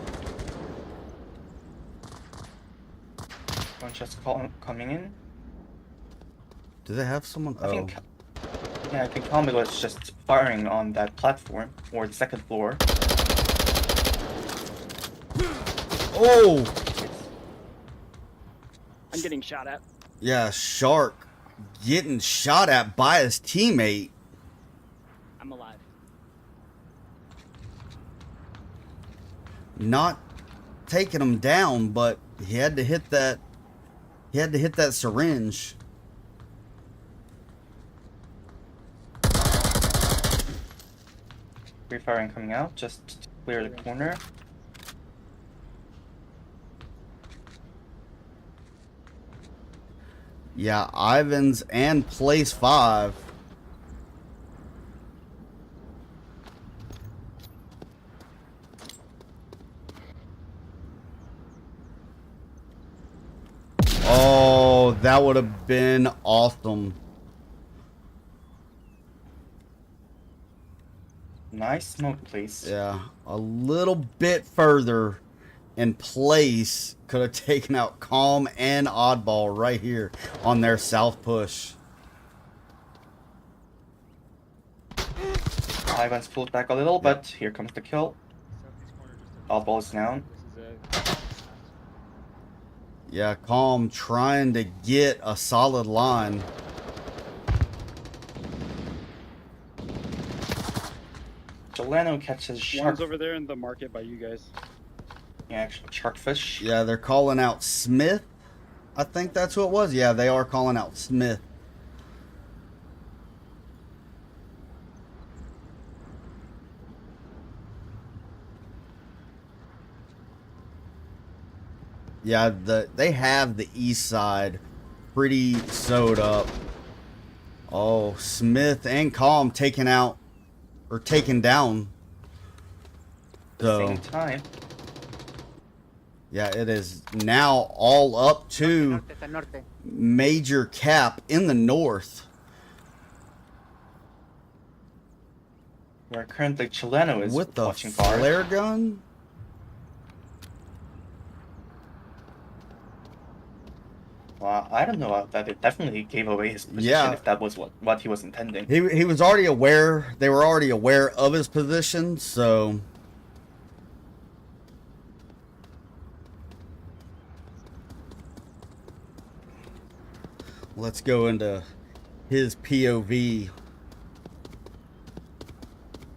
One just coming in. Do they have someone? I think. Yeah, I think Comic was just firing on that platform or the second floor. Oh! I'm getting shot at. Yeah, Shark getting shot at by his teammate. I'm alive. Not taking him down, but he had to hit that. He had to hit that syringe. Free firing coming out just to clear the corner. Yeah, Ivans and place 5. Oh, that would have been awesome. Nice smoke, please. Yeah, a little bit further in place could have taken out Calm and Oddball right here on their south push. Ivan's pulled back a little, but here comes the kill. Oddball is down. Yeah, Calm trying to get a solid line. Delano catches shark. One's over there in the market by you guys. Yeah, actually, sharkfish. Yeah, they're calling out Smith. I think that's who it was. Yeah, they are calling out Smith. Yeah, they have the east side pretty sewed up. Oh, Smith and Calm taken out or taken down. At the same time. Yeah, it is now all up to Major Cap in the north. Where currently Chileno is With the watching far. flare gun? Well, I don't know that it definitely gave away his position Yeah. if that was what he was intending. He was already aware. They were already aware of his position, so let's go into his POV.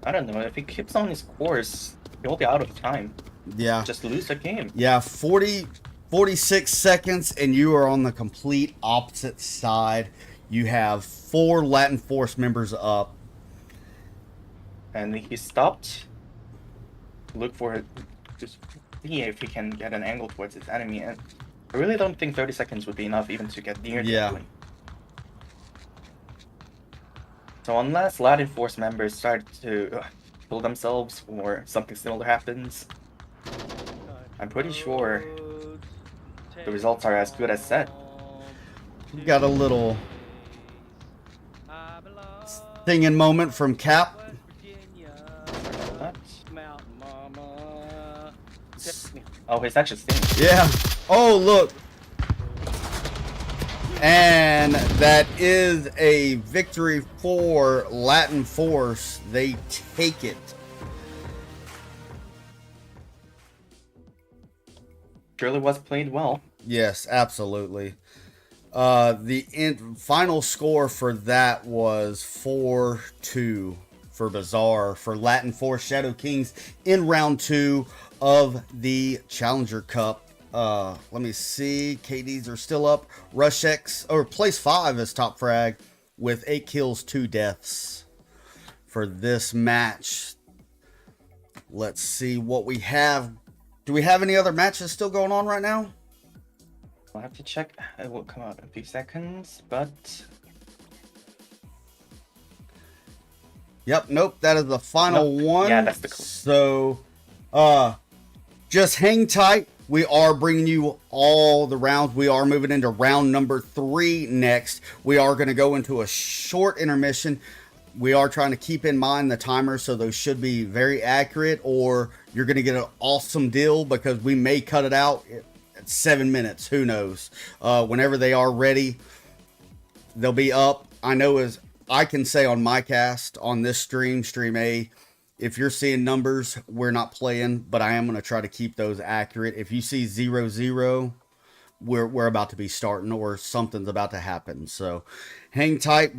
I don't know, if he keeps on his course, he'll be out of time. Yeah. Just lose the game. Yeah, 46 seconds, and you are on the complete opposite side. You have 4 Latin Force members up. And he stopped. Look for it. Just see if he can get an angle towards his enemy. And I really don't think 30 seconds would be enough even to get near the Yeah. island. So unless Latin Force members start to kill themselves or something similar happens, I'm pretty sure the results are as good as set. We got a little singing moment from Cap. What? Mountain Mama. Oh, he's actually singing. Yeah. Oh, look. And that is a victory for Latin Force. They take it. Surely was played well. Yes, absolutely. The final score for that was 4-2 for Bazaar for Latin Force Shadow Kings in round 2 of the Challenger Cup. Let me see. KDs are still up. Rush X, or place 5 is top frag with 8 kills, 2 deaths for this match. Let's see what we have. Do we have any other matches still going on right now? I'll have to check. It will come out in a few seconds, but Yep, nope, that is the final one. Yeah, that's the cool. So, just hang tight. We are bringing you all the rounds. We are moving into round number 3 next. We are going to go into a short intermission. We are trying to keep in mind the timer, so those should be very accurate, or you're going to get an awesome deal because we may cut it out at 7 minutes. Who knows? Whenever they are ready, they'll be up. I know as I can say on my cast, on this stream A, if you're seeing numbers, we're not playing, but I am going to try to keep those accurate. If you see 0-0, we're about to be starting or something's about to happen. So hang tight.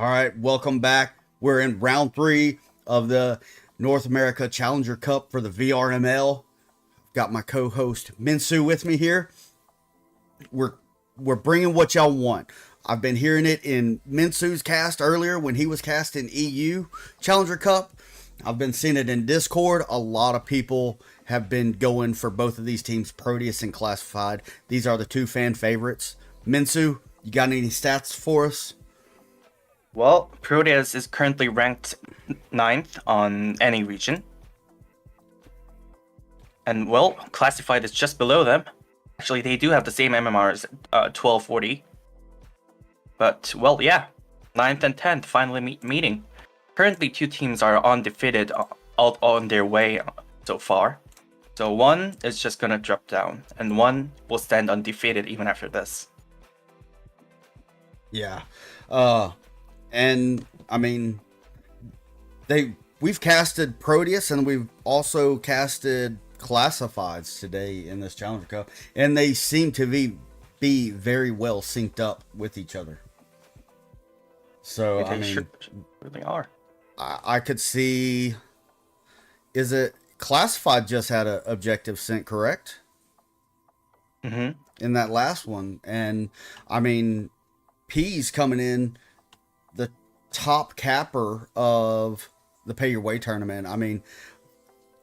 All right, welcome back. We're in round 3 of the North America Challenger Cup for the VRML. Got my co-host Minsu with me here. We're bringing what y'all want. I've been hearing it in Minsu's cast earlier when he was cast in EU Challenger Cup. I've been seeing it in Discord. A lot of people have been going for both of these teams, Proteus and Classified. These are the 2 fan favorites. Minsu, you got any stats for us? Well, Proteus is currently ranked 9th on any region. And, well, Classified is just below them. Actually, they do have the same MMR as 1240. But, well, yeah. 9th and 10th finally meeting. Currently, 2 teams are undefeated out on their way so far. So one is just gonna drop down, and one will stand undefeated even after this. Yeah. And I mean, we've casted Proteus and we've also casted Classifieds today in this Challenger Cup, and they seem to be very well synced up with each other. So I mean, really are. I could see. Is it Classified just had an objective sync, correct? Mm-hmm. In that last one, and I mean, P's coming in the top capper of the pay your way tournament. I mean,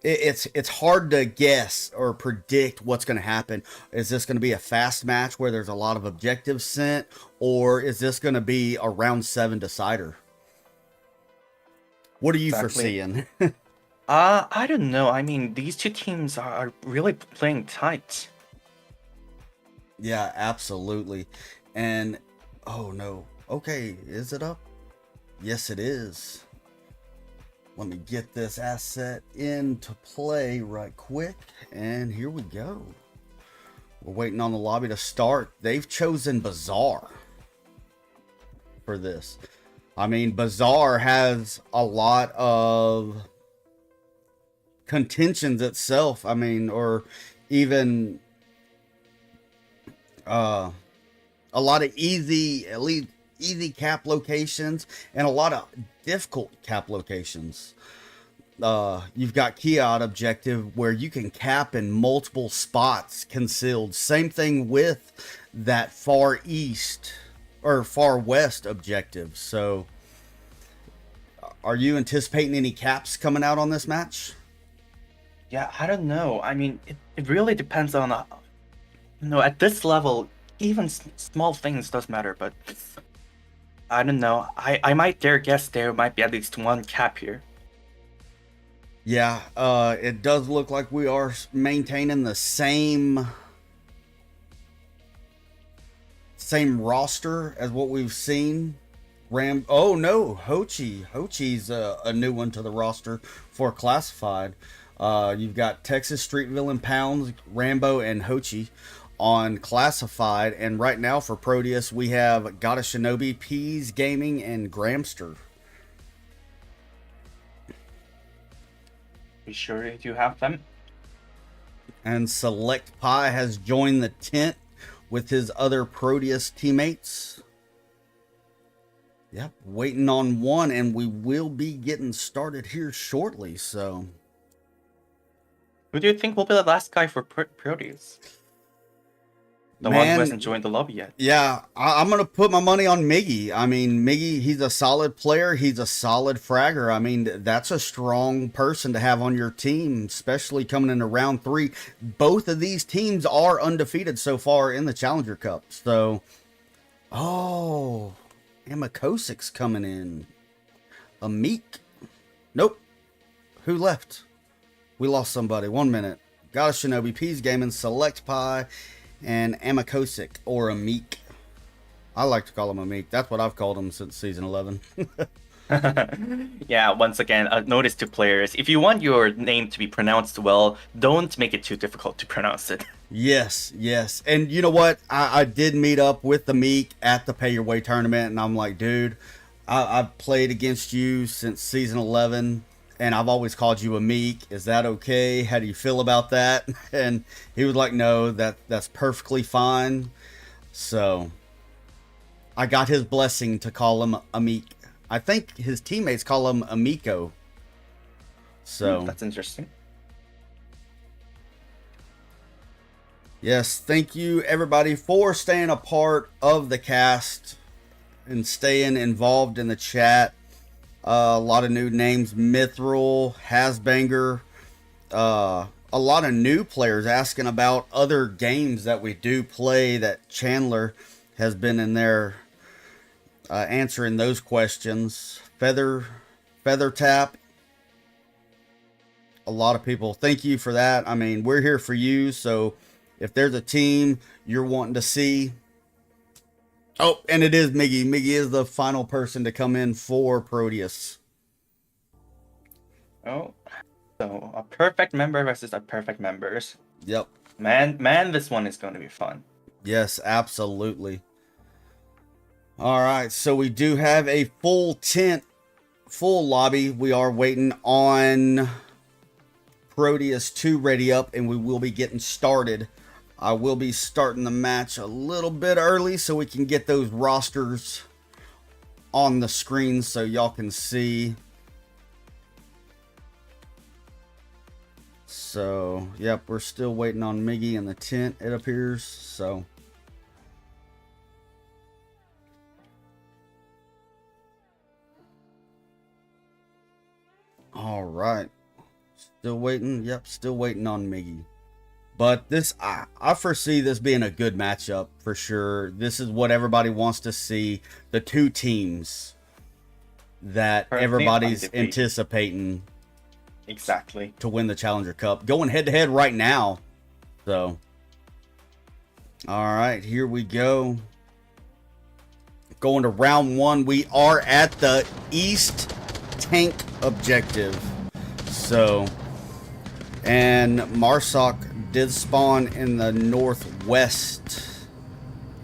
it's hard to guess or predict what's going to happen. Is this going to be a fast match where there's a lot of objectives sent, or is this going to be a round 7 decider? What are you foreseeing? I don't know. I mean, these 2 teams are really playing tight. Yeah, absolutely. And oh no. Okay, is it up? Yes, it is. Let me get this asset into play right quick. And here we go. We're waiting on the lobby to start. They've chosen Bazaar for this. I mean, Bazaar has a lot of contentions itself. I mean, or even a lot of easy cap locations and a lot of difficult cap locations. You've got Kiad objective where you can cap in multiple spots concealed. Same thing with that far east or far west objective. So are you anticipating any caps coming out on this match? Yeah, I don't know. I mean, it really depends on, at this level, even small things does matter, but I don't know. I might dare guess there might be at least one cap here. Yeah, it does look like we are maintaining the same roster as what we've seen. Oh no, Hochi's a new one to the roster for Classified. You've got Texas, Streetville, and Pounds, Rambo, and Hochi on Classified. And right now for Proteus, we have Gotta Shinobi, Peas Gaming, and Gramster. We sure do have them. And Select Pie has joined the tent with his other Proteus teammates. Yep, waiting on one, and we will be getting started here shortly, so... Who do you think will be the last guy for Proteus? The one who hasn't joined the lobby yet. Yeah, I'm going to put my money on Miggy. I mean, Miggy, he's a solid player. He's a solid fragger. I mean, that's a strong person to have on your team, especially coming into round 3. Both of these teams are undefeated so far in the Challenger Cup. So, oh, Amakosik's coming in. Amik. Nope. Who left? We lost somebody. 1 minute. Gotta Shinobi, Peas Gaming, Select Pie, and Amakosik, or Amik. I like to call him Amik. That's what I've called him since season 11. Yeah, once again, a notice to players. If you want your name to be pronounced well, don't make it too difficult to pronounce it. Yes, yes. And you know what? I did meet up with Amik at the Pay Your Way tournament, and I'm like, dude, I've played against you since season 11. And I've always called you Amik. Is that okay? How do you feel about that? And he was like, no, that's perfectly fine. So I got his blessing to call him Amik. I think his teammates call him Amico. So That's interesting. yes, thank you everybody for staying a part of the cast and staying involved in the chat. A lot of new names: Mithril, Hasbanger, a lot of new players asking about other games that we do play. That Chandler has been in there answering those questions. Feather Tap. A lot of people, thank you for that. I mean, we're here for you. So if there's a team you're wanting to see. Oh, and it is Miggy. Miggy is the final person to come in for Proteus. Oh, so a perfect member versus a perfect members. Yep. Man, this one is going to be fun. Yes, absolutely. All right, so we do have a full tent, full lobby. We are waiting on Proteus to ready up, and we will be getting started. I will be starting the match a little bit early so we can get those rosters on the screen so y'all can see. So, yep, we're still waiting on Miggy in the tent, it appears. So, all right. Still waiting. Yep, still waiting on Miggy. But this, I foresee this being a good matchup for sure. This is what everybody wants to see. The two teams that everybody's anticipating. Exactly. To win the Challenger Cup. Going head to head right now. So, all right, here we go. Going to round one. We are at the East Tank objective. So, and Marsoc did spawn in the northwest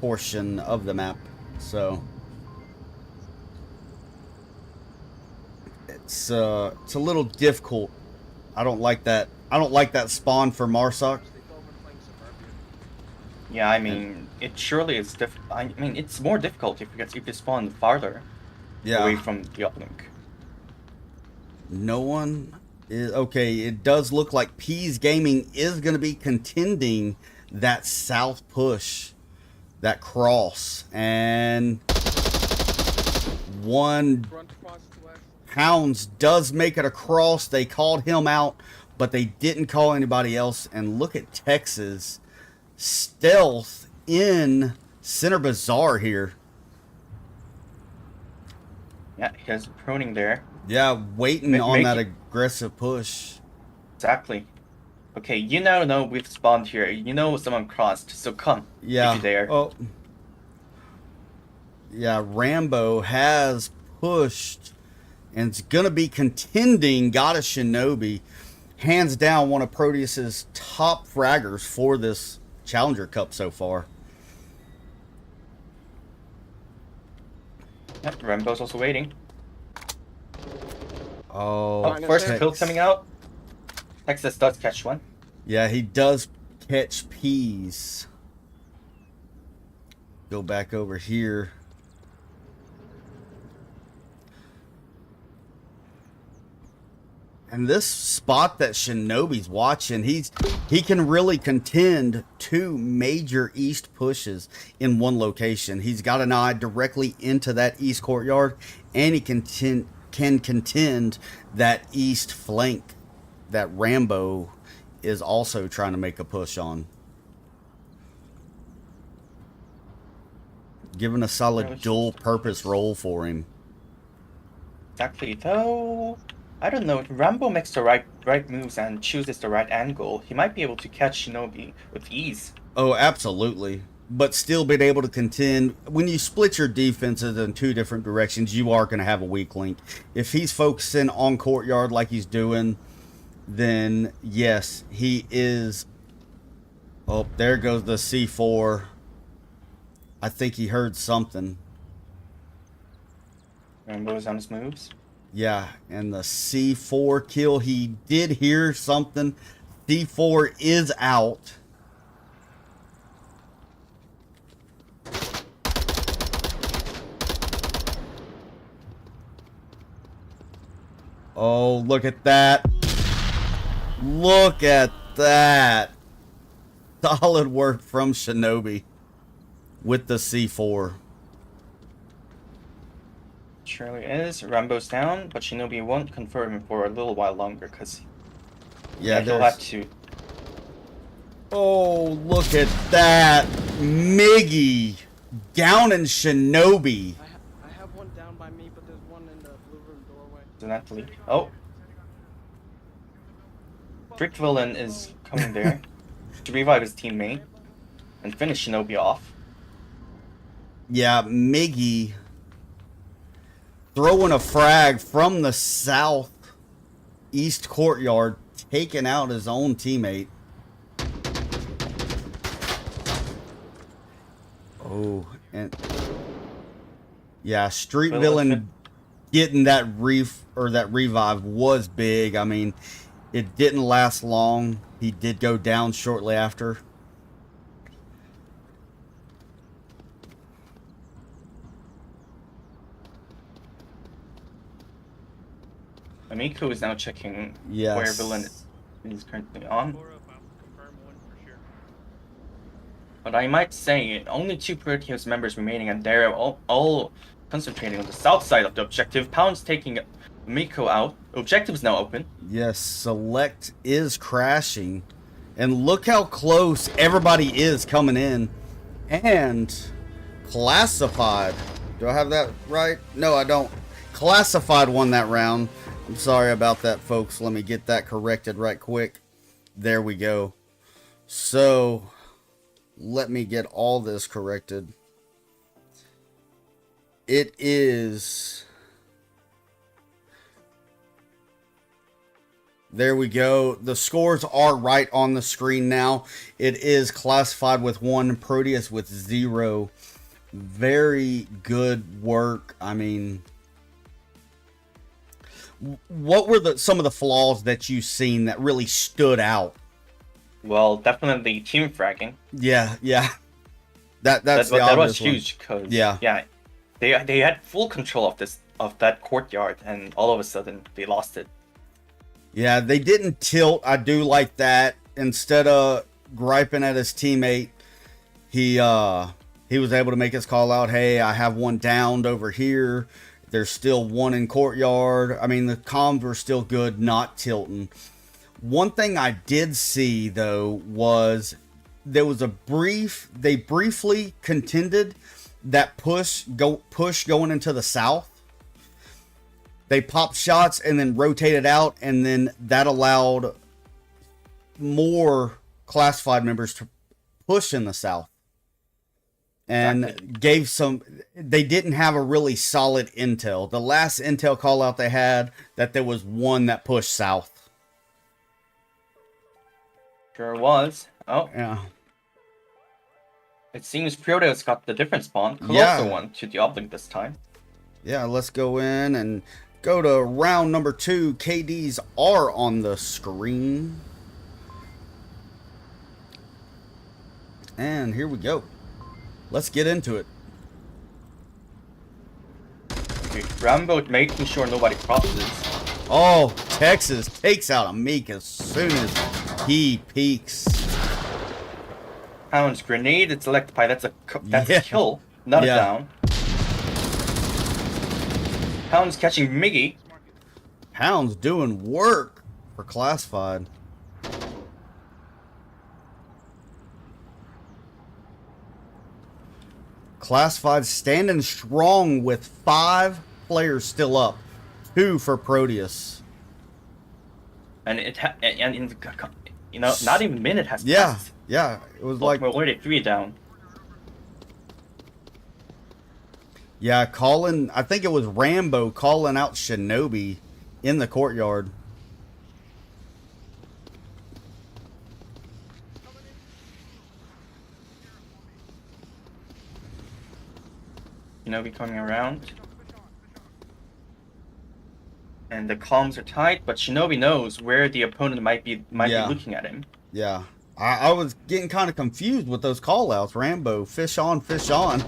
portion of the map. So, it's a little difficult. I don't like that. I don't like that spawn for Marsoc. Yeah, I mean, it surely is I mean, it's more difficult if you spawn farther away from the uplink. No one is okay. It does look like Peas Gaming is going to be contending that south push, that cross, and one Hounds does make it across. They called him out, but they didn't call anybody else. And look at Texas stealth in Center Bazaar here. Yeah, he has proning there. Yeah, waiting on that aggressive push. Exactly. Okay, you now know we've spawned here. You know someone crossed, so come. Yeah. If you're there. Oh. Yeah, Rambo has pushed and it's going to be contending. Got a Shinobi. Hands down, one of Proteus's top fraggers for this Challenger Cup so far. Yep, Rambo's also waiting. Oh, first kill coming out. Texas does catch one. Yeah, he does catch Peas. Go back over here. And this spot that Shinobi's watching, he can really contend two major east pushes in one location. He's got an eye directly into that east courtyard, and he can contend that east flank that Rambo is also trying to make a push on. Giving a solid dual purpose role for him. Exactly, though. I don't know, if Rambo makes the right moves and chooses the right angle, he might be able to catch Shinobi with ease. Oh, absolutely. But still being able to contend. When you split your defenses in two different directions, you are going to have a weak link. If he's focusing on courtyard like he's doing, then yes, he is. Oh, there goes the C4. I think he heard something. Rambo's on his moves. Yeah, and the C4 kill, he did hear something. C4 is out. Oh, look at that. Look at that. Solid work from Shinobi with the C4. Surely is. Rambo's down, but Shinobi won't confirm for a little while longer because Yeah, he'll have to. Oh, look at that. Miggy downing Shinobi. I have one down by me, but there's one in the blue room doorway. Does not leak. Oh. Strict Villain is coming there to revive his teammate and finish Shinobi off. Yeah, Miggy throwing a frag from the southeast courtyard, taking out his own teammate. Oh, and yeah, Street Villain getting that revive was big. I mean, it didn't last long. He did go down shortly after. Amico is now checking Yes. where Villain is currently on. But I might say, only 2 Proteus members remaining, and they're all concentrating on the south side of the objective. Pound's taking Miko out. Objective is now open. Yes, Select is crashing. And look how close everybody is coming in. And Classified. Do I have that right? No, I don't. Classified won that round. I'm sorry about that, folks. Let me get that corrected right quick. There we go. So, let me get all this corrected. It is... There we go. The scores are right on the screen now. It is Classified with 1, Proteus with 0. Very good work. I mean, what were some of the flaws that you've seen that really stood out? Well, definitely team fragging. Yeah. That's the that obvious was one. huge because Yeah. they had full control of that courtyard, and all of a sudden they lost it. Yeah, they didn't tilt. I do like that. Instead of griping at his teammate, he was able to make his call out. Hey, I have one downed over here. There's still one in courtyard. I mean, the comms were still good, not tilting. One thing I did see though was there was they briefly contended that push going into the south. They popped shots and then rotated out, and then that allowed more Classified members to push in the south. And Exactly. they didn't have a really solid intel. The last intel call out they had, that there was one that pushed south. Sure was. Oh, Yeah. it seems Proteus got the different spawn. Closer Yeah. one to the uplink this time. Yeah, let's go in and go to round number 2. KDs are on the screen. And here we go. Let's get into it. Okay, Rambo making sure nobody crosses. Oh, Texas takes out a Meek as soon as he peeks. Pound's grenade, it's electrified. That's a Yeah. kill, not Yeah. a down. Pound's catching Miggy. Pound's doing work for Classified. Classified standing strong with 5 players still up. 2 for Proteus. And not even a minute has passed. Yeah. It was Well, like, we're already 3 down. yeah, I think it was Rambo calling out Shinobi in the courtyard. Shinobi coming around. And the comms are tight, but Shinobi knows where the opponent might be looking at him. Yeah. I was getting kind of confused with those call outs. Rambo, fish on, fish on.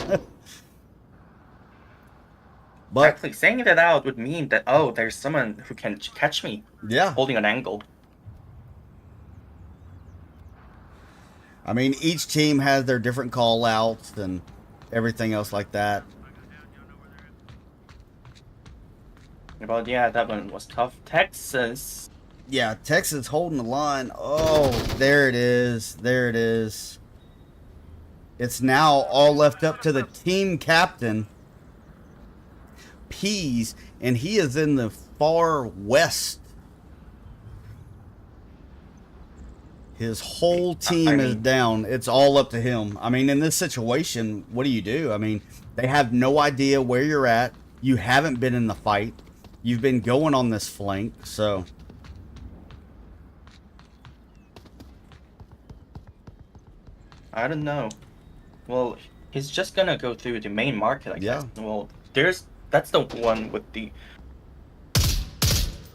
But Exactly. Saying that out would mean that, oh, there's someone who can catch me yeah, holding an angle. I mean, each team has their different call outs and everything else like that. But yeah, that one was tough. Texas. Yeah, Texas holding the line. Oh, there it is. There it is. It's now all left up to the team captain, Peas, and he is in the far west. His whole team is down. It's all up to him. I mean, in this situation, what do you do? I mean, they have no idea where you're at. You haven't been in the fight. You've been going on this flank, so... I don't know. Well, he's just gonna go through the main market, I guess. Well, that's the one with the...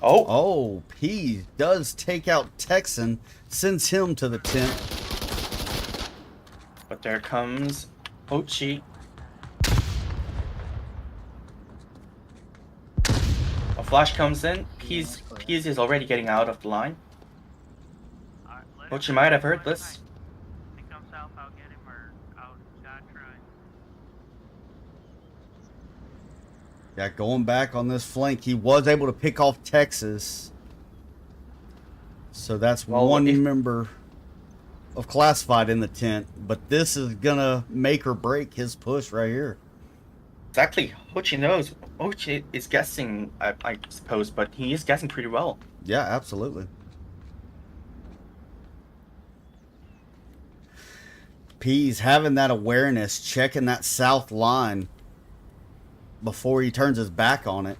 Oh! Oh, P does take out Texan, sends him to the tent. But there comes Ochi. A flash comes in. Peas is already getting out of the line. Ochi might have heard this. Yeah, going back on this flank, he was able to pick off Texas. So that's one member of Classified in the tent. But this is going to make or break his push right here. Exactly. Ochi knows. Ochi is guessing, I suppose, but he is guessing pretty well. Yeah, absolutely. P's having that awareness, checking that south line before he turns his back on it.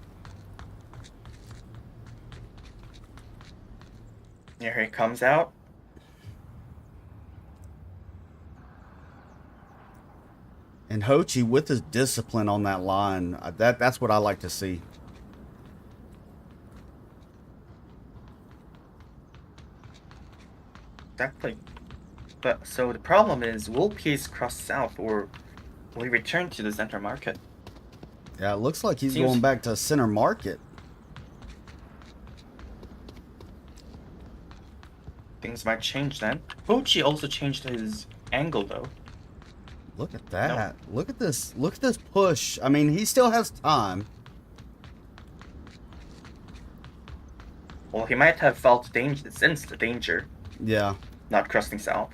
Here he comes out. And Hochi with his discipline on that line, that's what I like to see. Exactly. But so the problem is, will Peace cross south or will he return to the center market? Yeah, it looks like he's going back to center market. Things might change then. Hochi also changed his angle though. Look at that. Nope. Look at this. Look at this push. I mean, he still has time. Well, he might have felt danger, sensed the danger. Yeah. Not crossing south.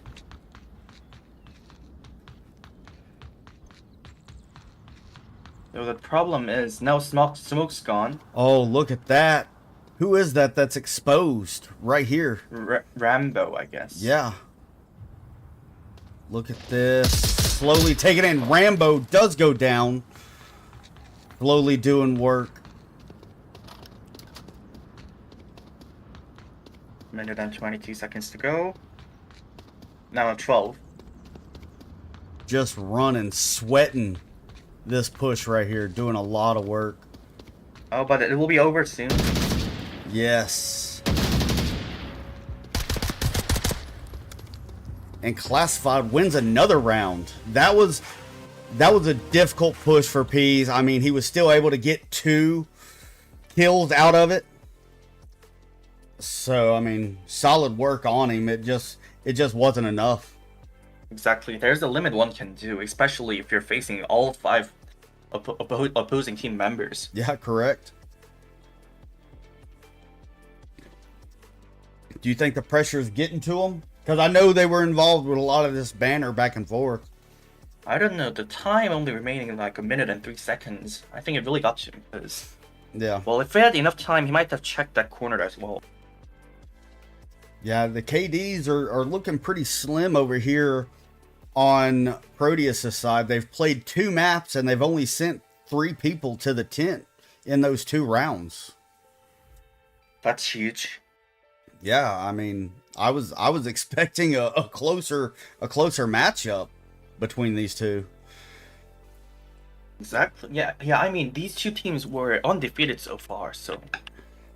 So the problem is now smoke's gone. Oh, look at that. Who is that that's exposed right here? Rambo, I guess. Yeah. Look at this. Slowly taking it in. Rambo does go down. Slowly doing work. Minute and 22 seconds to go. Now 12. Just running, sweating this push right here. Doing a lot of work. Oh, but it will be over soon. Yes. And Classified wins another round. That was a difficult push for Peas. I mean, he was still able to get 2 kills out of it. So, I mean, solid work on him. It just wasn't enough. Exactly. There's a limit one can do, especially if you're facing all 5 opposing team members. Yeah, correct. Do you think the pressure is getting to them? Because I know they were involved with a lot of this banner back and forth. I don't know. The time only remaining like 1 minute and 3 seconds. I think it really got to him because... Yeah. Well, if he had enough time, he might have checked that corner as well. Yeah, the KDs are looking pretty slim over here on Proteus' side. They've played 2 maps and they've only sent 3 people to the tent in those 2 rounds. That's huge. Yeah, I mean, I was expecting a closer matchup between these two. Exactly. Yeah. I mean, these 2 teams were undefeated so far. So.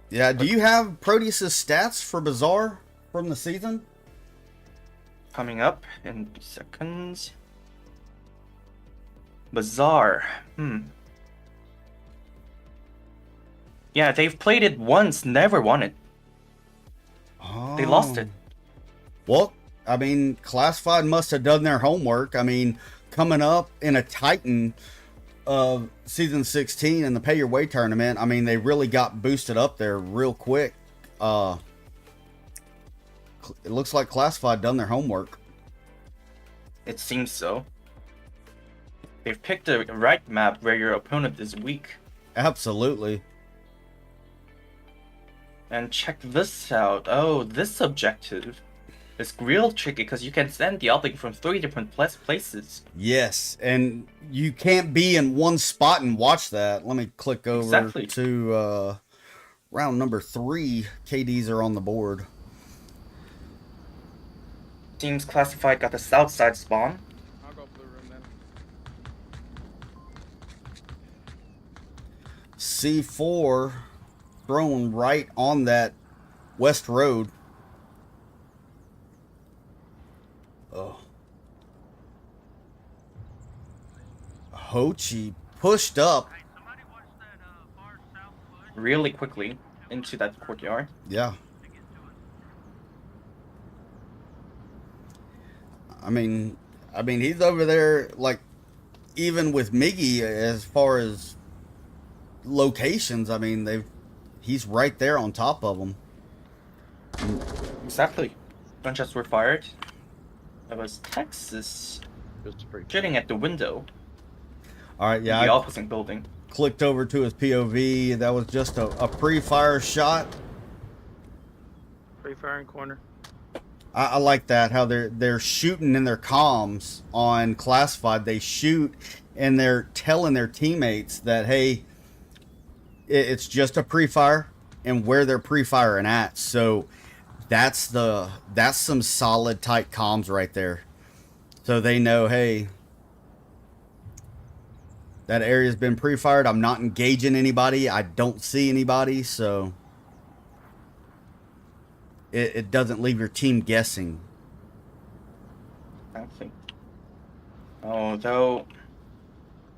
Yeah. Do you have Proteus' stats for Bazaar from the season? Coming up in seconds. Bazaar. Yeah, they've played it once, never won it. They lost it. Well, I mean, Classified must have done their homework. I mean, coming up in a Titan of season 16 in the Pay Your Way tournament, I mean, they really got boosted up there real quick. It looks like Classified done their homework. It seems so. They've picked the right map where your opponent is weak. Absolutely. And check this out. Oh, this objective is real tricky because you can send the object from 3 different places. Yes, and you can't be in one spot and watch that. Let me click over to round number 3. KDs are on the board. Seems Classified got the south side spawn. I'll go blue room then. C4 thrown right on that west road. Oh. Hochi pushed up. Really quickly into that courtyard. Yeah. I mean, he's over there, like, even with Miggy as far as locations. I mean, he's right there on top of them. Exactly. Gunshots were fired. That was Texas shooting at the window. All right, yeah. In the opposite building. Clicked over to his POV. That was just a pre-fire shot. Pre-firing corner. I like that, how they're shooting in their comms on Classified. They shoot and they're telling their teammates that, hey, it's just a pre-fire and where they're pre-firing at. So that's some solid tight comms right there. So they know, hey, that area's been pre-fired. I'm not engaging anybody. I don't see anybody, so it doesn't leave your team guessing. Exactly. Although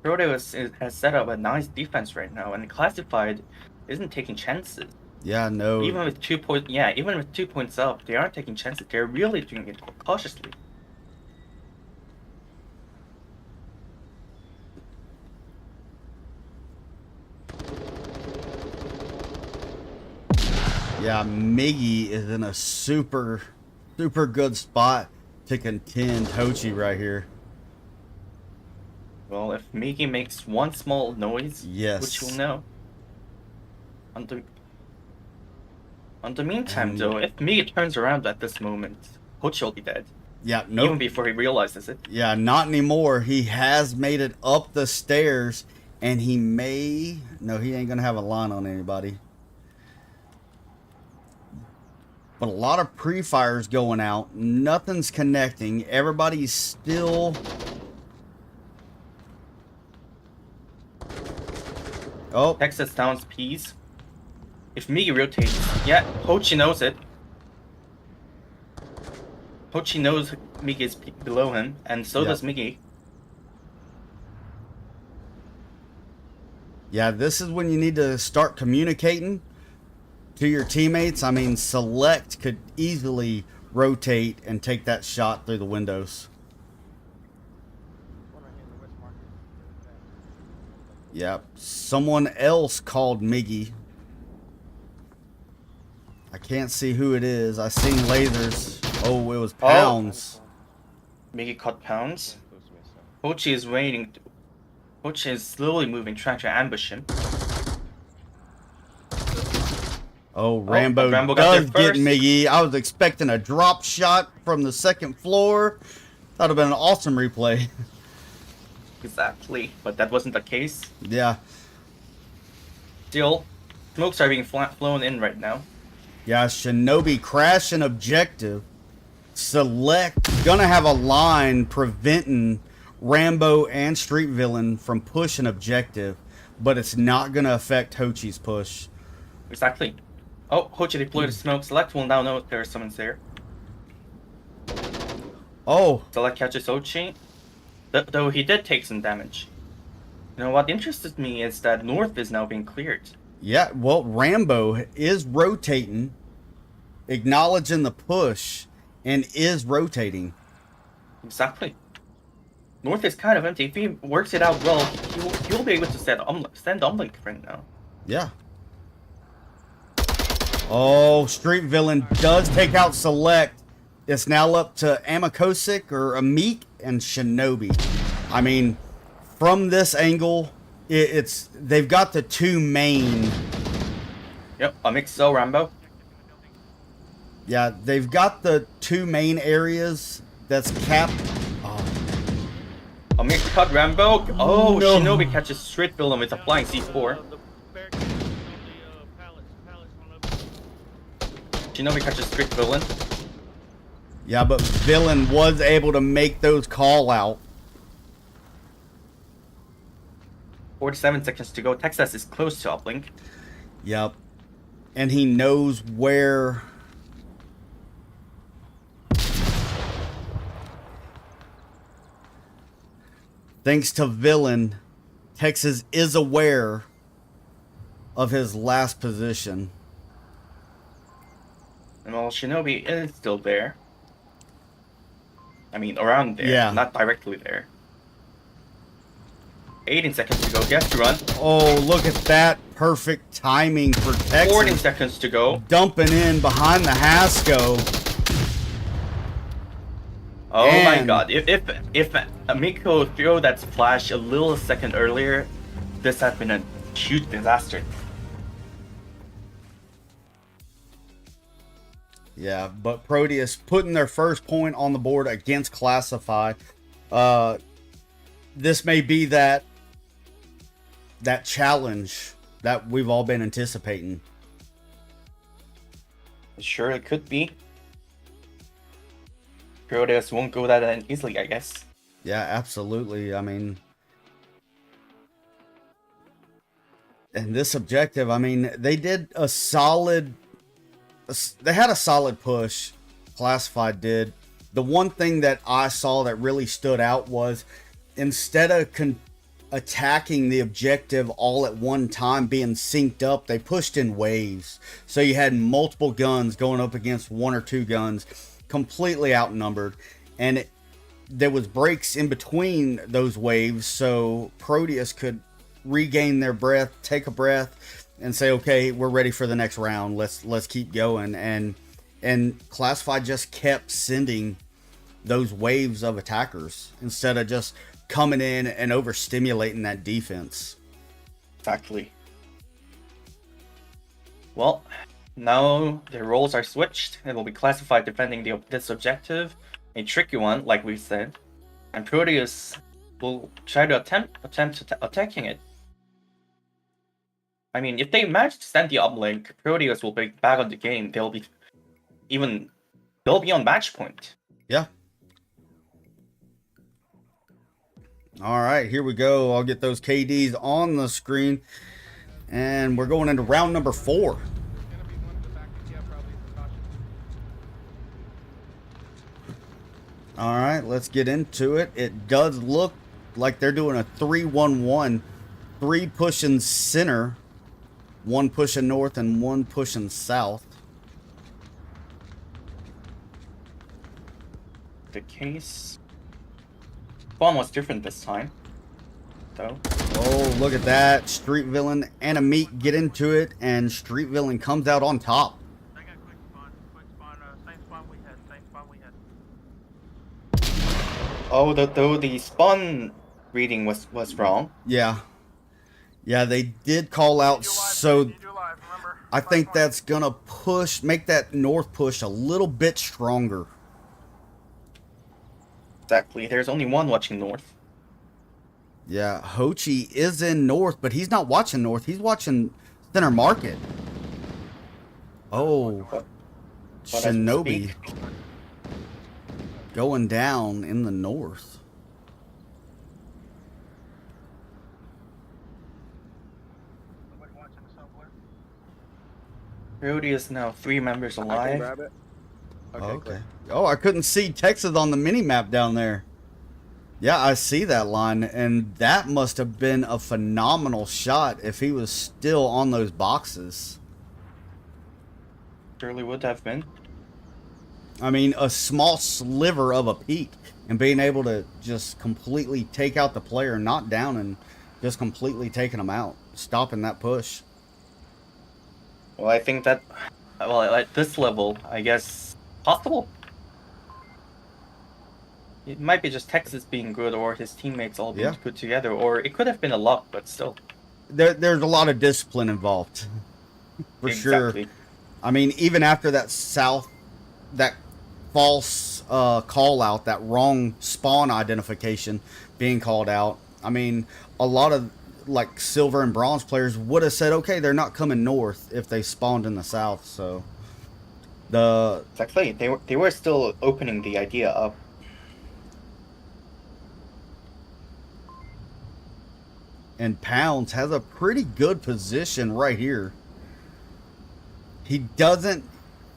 Proteus has set up a nice defense right now, and Classified isn't taking chances. Yeah, no. Even with 2 points, even with 2 points up, they aren't taking chances. They're really doing it cautiously. Yeah, Miggy is in a super good spot to contend Hochi right here. Well, if Miggy makes one small noise, yes, which we'll know. On the meantime, though, if Miggy turns around at this moment, Hochi will be dead. Yeah, nope. Even before he realizes it. Yeah, not anymore. He has made it up the stairs, and he may... No, he ain't going to have a line on anybody. But a lot of pre-fires going out. Nothing's connecting. Everybody's still... Oh. Texas downs P's. If Miggy rotates... Yeah, Hochi knows it. Hochi knows Miggy is below him, and so does Miggy. Yeah, this is when you need to start communicating to your teammates. I mean, Select could easily rotate and take that shot through the windows. Yep, someone else called Miggy. I can't see who it is. I seen lasers. Oh, it was Pounds. Miggy caught Pounds. Hochi is waiting. Hochi is slowly moving, trying to ambush him. Oh, Rambo does get Miggy. I was expecting a drop shot from the second floor. That would have been an awesome replay. Exactly, but that wasn't the case. Yeah. Still, smokes are being flown in right now. Yeah, Shinobi crashing objective. Select gonna have a line preventing Rambo and Street Villain from pushing objective, but it's not gonna affect Hochi's push. Exactly. Oh, Hochi deployed a smoke. Select will now know there are someone's there. Oh. Select catches Hochi, though he did take some damage. You know what interested me is that North is now being cleared. Yeah, well, Rambo is rotating, acknowledging the push, and is rotating. Exactly. North is kind of empty. If he works it out well, he'll be able to send Umlink right now. Yeah. Oh, Street Villain does take out Select. It's now up to Amakosik or Amik and Shinobi. I mean, from this angle, they've got the two main. Yep, Amik so Rambo. Yeah, they've got the two main areas that's capped. Amik cut Rambo. Oh, No. Shinobi catches Street Villain with a flying C4. The barricades on the pallets on up. Shinobi catches Street Villain. Yeah, but Villain was able to make those call out. 47 seconds to go. Texas is close to uplink. Yep. And he knows where. Thanks to Villain, Texas is aware of his last position. And while Shinobi is still there. I mean, around there. Yeah. Not directly there. 18 seconds to go. He has to run. Oh, look at that. Perfect timing for Texas. 14 seconds to go. Dumping in behind the Hasco. Oh my And- god. If Miko threw that flash a little second earlier, this had been a huge disaster. Yeah, but Proteus putting their first point on the board against Classify. This may be that challenge that we've all been anticipating. Sure, it could be. Proteus won't go that easily, I guess. Yeah, absolutely. I mean, and this objective, I mean, they did a solid. They had a solid push. Classified did. The one thing that I saw that really stood out was instead of attacking the objective all at one time, being synced up, they pushed in waves. So you had multiple guns going up against one or two guns, completely outnumbered, and there was breaks in between those waves, so Proteus could regain their breath, take a breath, and say, okay, we're ready for the next round. Let's keep going. And Classified just kept sending those waves of attackers instead of just coming in and overstimulating that defense. Exactly. Well, now the roles are switched. It will be Classified defending this objective, a tricky one, like we said, and Proteus will try to attempt attacking it. I mean, if they manage to send the uplink, Proteus will be back on the game. They'll be on match point. Yeah. All right, here we go. I'll get those KDs on the screen, and we're going into round number 4. Gonna be one at the back. Yeah, probably for caution. All right, let's get into it. It does look like they're doing a 3-1-1. 3 pushing center, 1 pushing north, and 1 pushing south. The case. Spawn was different this time, though. Oh, look at that. Street Villain and a Meat get into it, and Street Villain comes out on top. They got quick spawn, same spawn we had. Oh, though the spawn reading was wrong. Yeah. Yeah, they did call out, so I think that's gonna make that north push a little bit stronger. Exactly. There's only one watching north. Yeah, Hochi is in north, but he's not watching north. He's watching center market. Oh, But as we Shinobi speak, going down in the north. Proteus now 3 members I can alive. grab it. Okay. Okay. Cool. Oh, I couldn't see Texas on the mini map down there. Yeah, I see that line, and that must have been a phenomenal shot if he was still on those boxes. Surely would have been. I mean, a small sliver of a peak, and being able to just completely take out the player, not down, and just completely taking him out, stopping that push. Well, I think that, well, at this level, I guess possible. It might be just Texas being good, or his teammates all being Yeah. good together, or it could have been a luck, but still. There's a lot of discipline involved, for sure. Exactly. I mean, even after that that false call out, that wrong spawn identification being called out, I mean, a lot of like silver and bronze players would have said, okay, they're not coming north if they spawned in the south. So Exactly. They were still opening the idea up. and Pounds has a pretty good position right here. He doesn't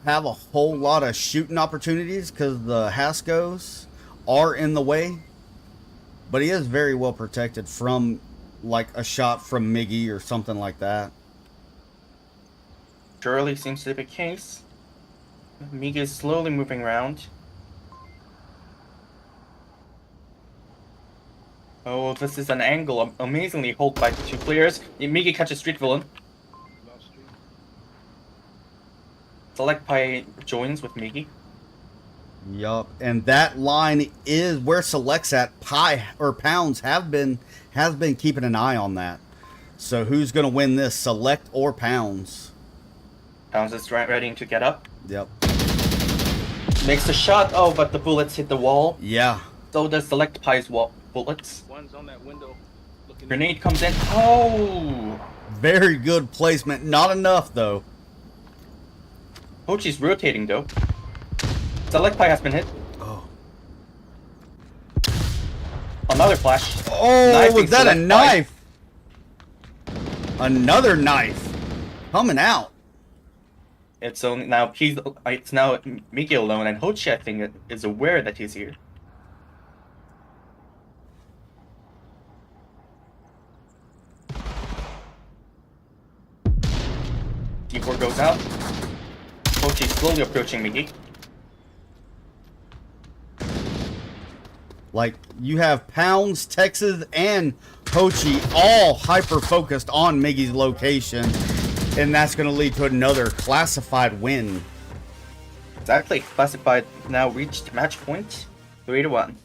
have a whole lot of shooting opportunities because the Hascos are in the way, but he is very well protected from like a shot from Miggy or something like that. Surely seems to be the case. Miga is slowly moving around. Oh, this is an angle amazingly held by the two players. Migi catches Street Villain. Lost street. Select Pie joins with Migi. Yup, and that line is where selects at. Pie or Pounds has been keeping an eye on that. So who's gonna win this, Select or Pounds? Pounds is ready to get up. Yep. Makes the shot. Oh, but the bullets hit the wall. Yeah. So does Select Pie's bullets. One's on that window. Looking Grenade comes in. Oh! Very good placement. Not enough though. Pochi's rotating though. Select Pie has been hit. Oh. Another flash. Oh, Knifing was that a Select Pie. knife? Another knife coming out. It's only now it's now Migi alone, and Hochi I think is aware that he's here. D4 goes out. Hochi slowly approaching Migi. Like, you have Pounds, Texas, and Hochi all hyper-focused on Miggy's location, and that's going to lead to another classified win. Exactly. Classified now reached match point 3-1.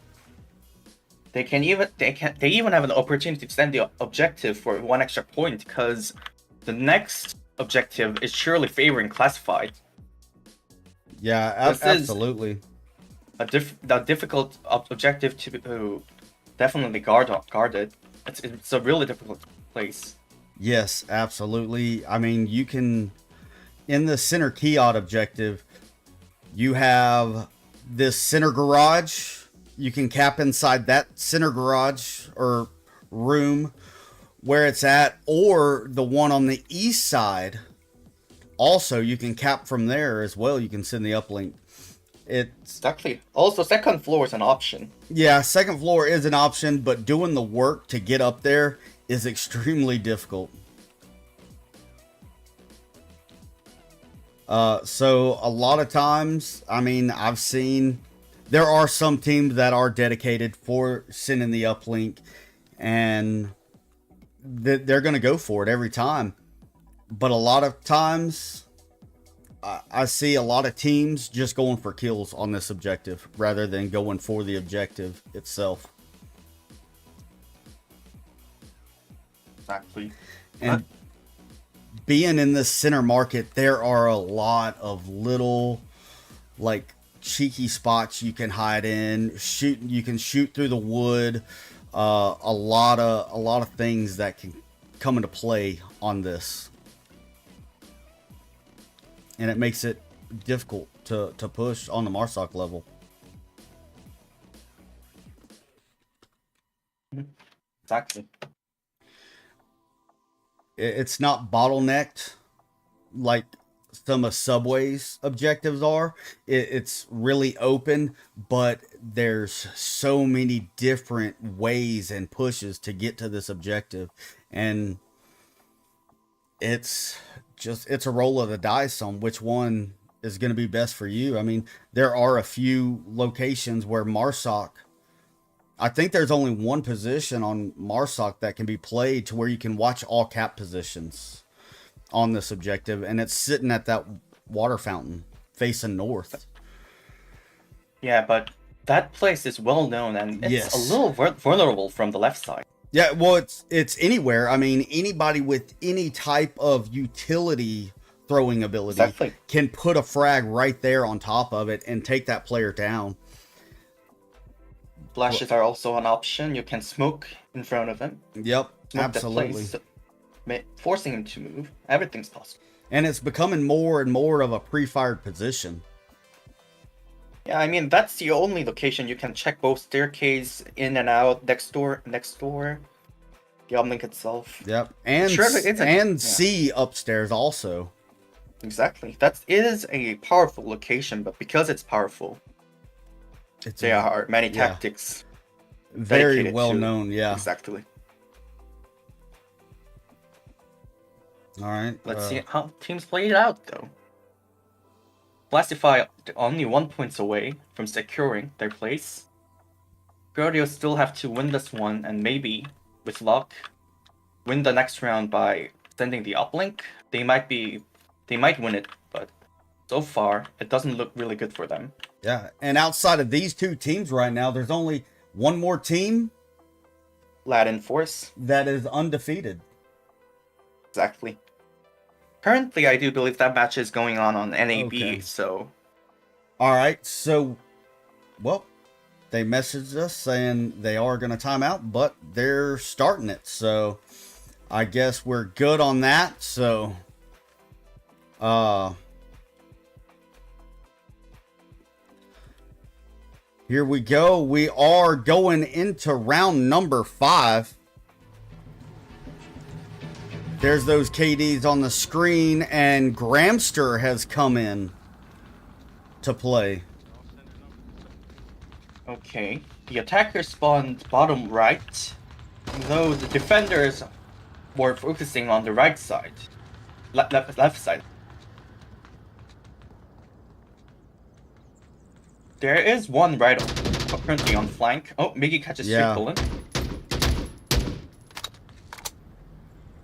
They even have an opportunity to extend the objective for one extra point, because the next objective is surely favoring classified. Yeah, This is- absolutely. A difficult objective to definitely guarded. It's a really difficult place. Yes, absolutely. I mean, you can, in the center keyot objective, you have this center garage. You can cap inside that center garage or room where it's at, or the one on the east side. Also, you can cap from there as well. You can send the uplink. It's Exactly. Also, second floor is an option. yeah, second floor is an option, but doing the work to get up there is extremely difficult. So a lot of times, I mean, I've seen there are some teams that are dedicated for sending the uplink, and they're going to go for it every time. But a lot of times, I see a lot of teams just going for kills on this objective rather than going for the objective itself. Exactly. And being in this center market, there are a lot of little, like, cheeky spots you can hide in. You can shoot through the wood. A lot of things that can come into play on this, and it makes it difficult to push on the Marsoc level. Exactly. It's not bottlenecked like some of Subway's objectives are. It's really open, but there's so many different ways and pushes to get to this objective, and it's a roll of the dice on which one is going to be best for you. I mean, there are a few locations where Marsoc, I think there's only one position on Marsoc that can be played to where you can watch all cap positions on this objective, and it's sitting at that water fountain facing north. Yeah, but that place is well known, and it's Yes. a little vulnerable from the left side. Yeah, well, it's anywhere. I mean, anybody with any type of utility throwing ability Exactly. can put a frag right there on top of it and take that player down. Flashes are also an option. You can smoke in front of him. Yep, Smoke absolutely. the place, forcing him to move. Everything's possible. And it's becoming more and more of a pre-fired position. Yeah, I mean, that's the only location you can check both staircase, in and out, next door, the uplink itself. Yep, and Sure, it's a- and yeah. C upstairs also. Exactly. That is a powerful location, but because it's powerful, there are many yeah. tactics. Very dedicated well to- known. Yeah. Exactly. All right. Let's see how teams play it out, though. Blastify only 1 point away from securing their place. Proteus still have to win this one, and maybe, with luck, win the next round by sending the uplink. They might win it, but so far it doesn't look really good for them. Yeah, and outside of these two teams right now, there's only one more team Latin Force. that is undefeated. Exactly. Currently, I do believe that match is going on NAB, Okay. so All right, so, well, they messaged us saying they are going to time out, but they're starting it. So I guess we're good on that. So, here we go. We are going into round number 5. There's those KDs on the screen, and Gramster has come in to play. okay. The attacker spawned bottom right, though the defenders were focusing on the right side, left side. There is one right currently on flank. Oh, Miggy catches Yeah. Bullet.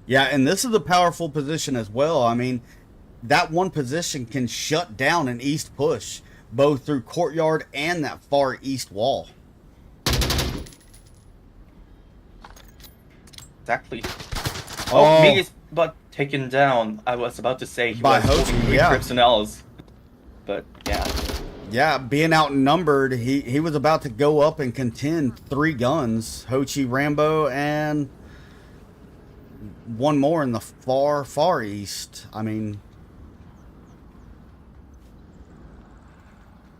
Yeah, and this is a powerful position as well. I mean, that one position can shut down an east push, both through courtyard and that far east wall. Exactly. Oh. Miggy's but taken down. I was about to say he By was holding Hochi, 3 yeah. personnels. But yeah. Yeah, being outnumbered, he was about to go up and contend 3 guns. Hochi, Rambo, and one more in the far east. I mean,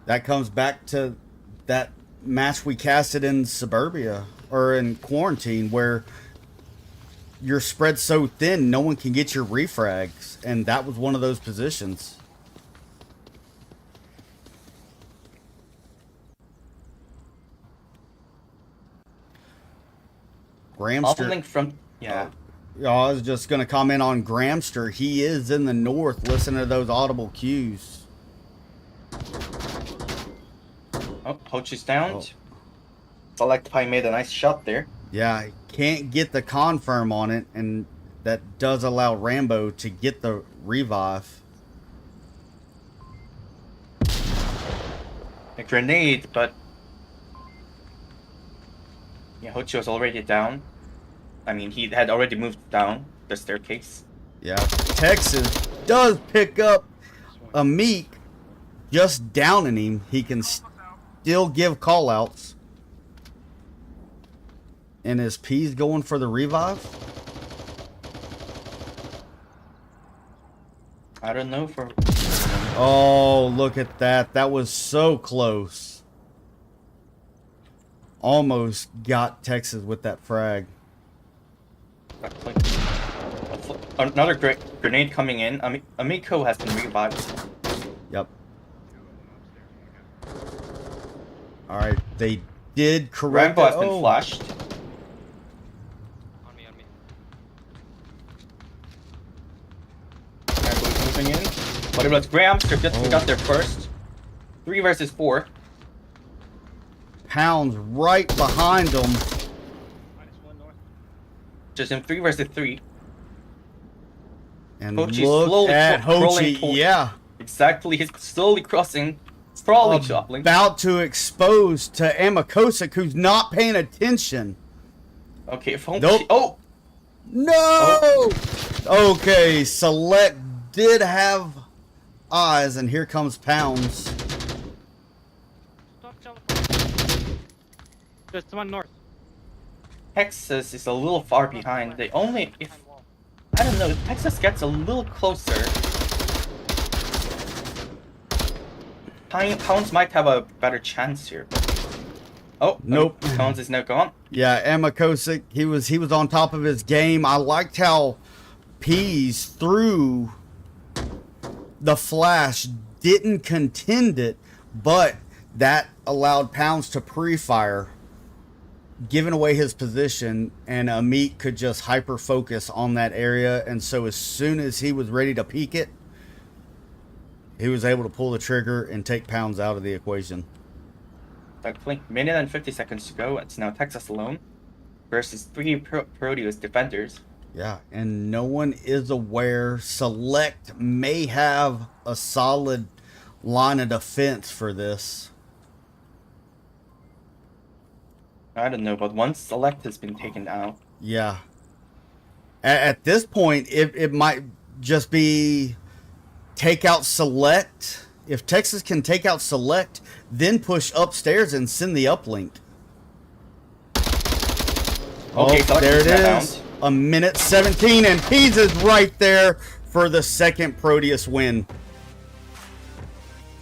that comes back to that match we casted in Suburbia, or in Quarantine, where you're spread so thin, no one can get your refrags, and that was one of those positions. Gramster. Uplink from yeah. I was just going to comment on Gramster. He is in the north listening to those audible cues. Oh, Hochi's down. Oh. Selectify made a nice shot there. Yeah, can't get the confirm on it, and that does allow Rambo to get the revive. A grenade, but yeah, Hochi was already down. I mean, he had already moved down the staircase. Yeah, Texas does pick up a Meek, just downing him. He can still give callouts. And is P's going for the revive? I don't know for. Oh, look at that. That was so close. Almost got Texas with that frag. A another grenade coming in. Amico has been revived. Yep. All right, they did correct. Rambo has been flashed. On me, on me. Rambo's moving in. But it was Gramster just got there first. 3 versus 4. Pounds right behind them. -1 north. Just in 3 versus 3. And Hochi's look slowly at crawling Hochi. toward- Yeah. Exactly, he's slowly crossing. Probably shuffling. About to expose to Amakosik, who's not paying attention. Okay, if Hochi... Nope. Oh! No! Okay, Select did have eyes, and here comes Pounds. Stop teleporting. Just one north. Texas is a little far behind. They only... I don't know, if Texas gets a little closer... Pounds might have a better chance here. Oh, Nope. Pounds is now gone. Yeah, Amakosik, he was on top of his game. I liked how Pease threw the flash, didn't contend it, but that allowed Pounds to pre-fire, giving away his position, and Amit could just hyper-focus on that area, and so as soon as he was ready to peek it, he was able to pull the trigger and take Pounds out of the equation. Exactly. Minute and 50 seconds to go. It's now Texas alone versus 3 Proteus defenders. Yeah, and no one is aware. Select may have a solid line of defense for this. I don't know, but once Select has been taken out, Yeah. At this point, it might just be take out Select. If Texas can take out Select, then push upstairs and send the uplink. Okay, Select there it is now is. 1:17, and Pease is right there for the second Proteus win.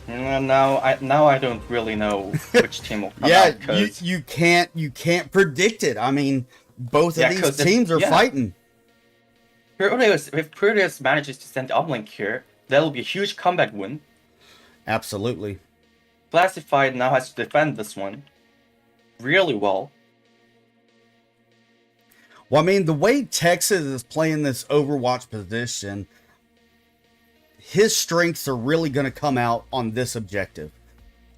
now I don't really know which team will come Yeah, out. 'Cause- you can't predict it. I mean, both Yeah, of 'cause these if- teams are yeah. fighting. If Proteus manages to send uplink here, that'll be a huge comeback win. Absolutely. Classified now has to defend this one really well. Well, I mean, the way Texas is playing this Overwatch position, his strengths are really going to come out on this objective.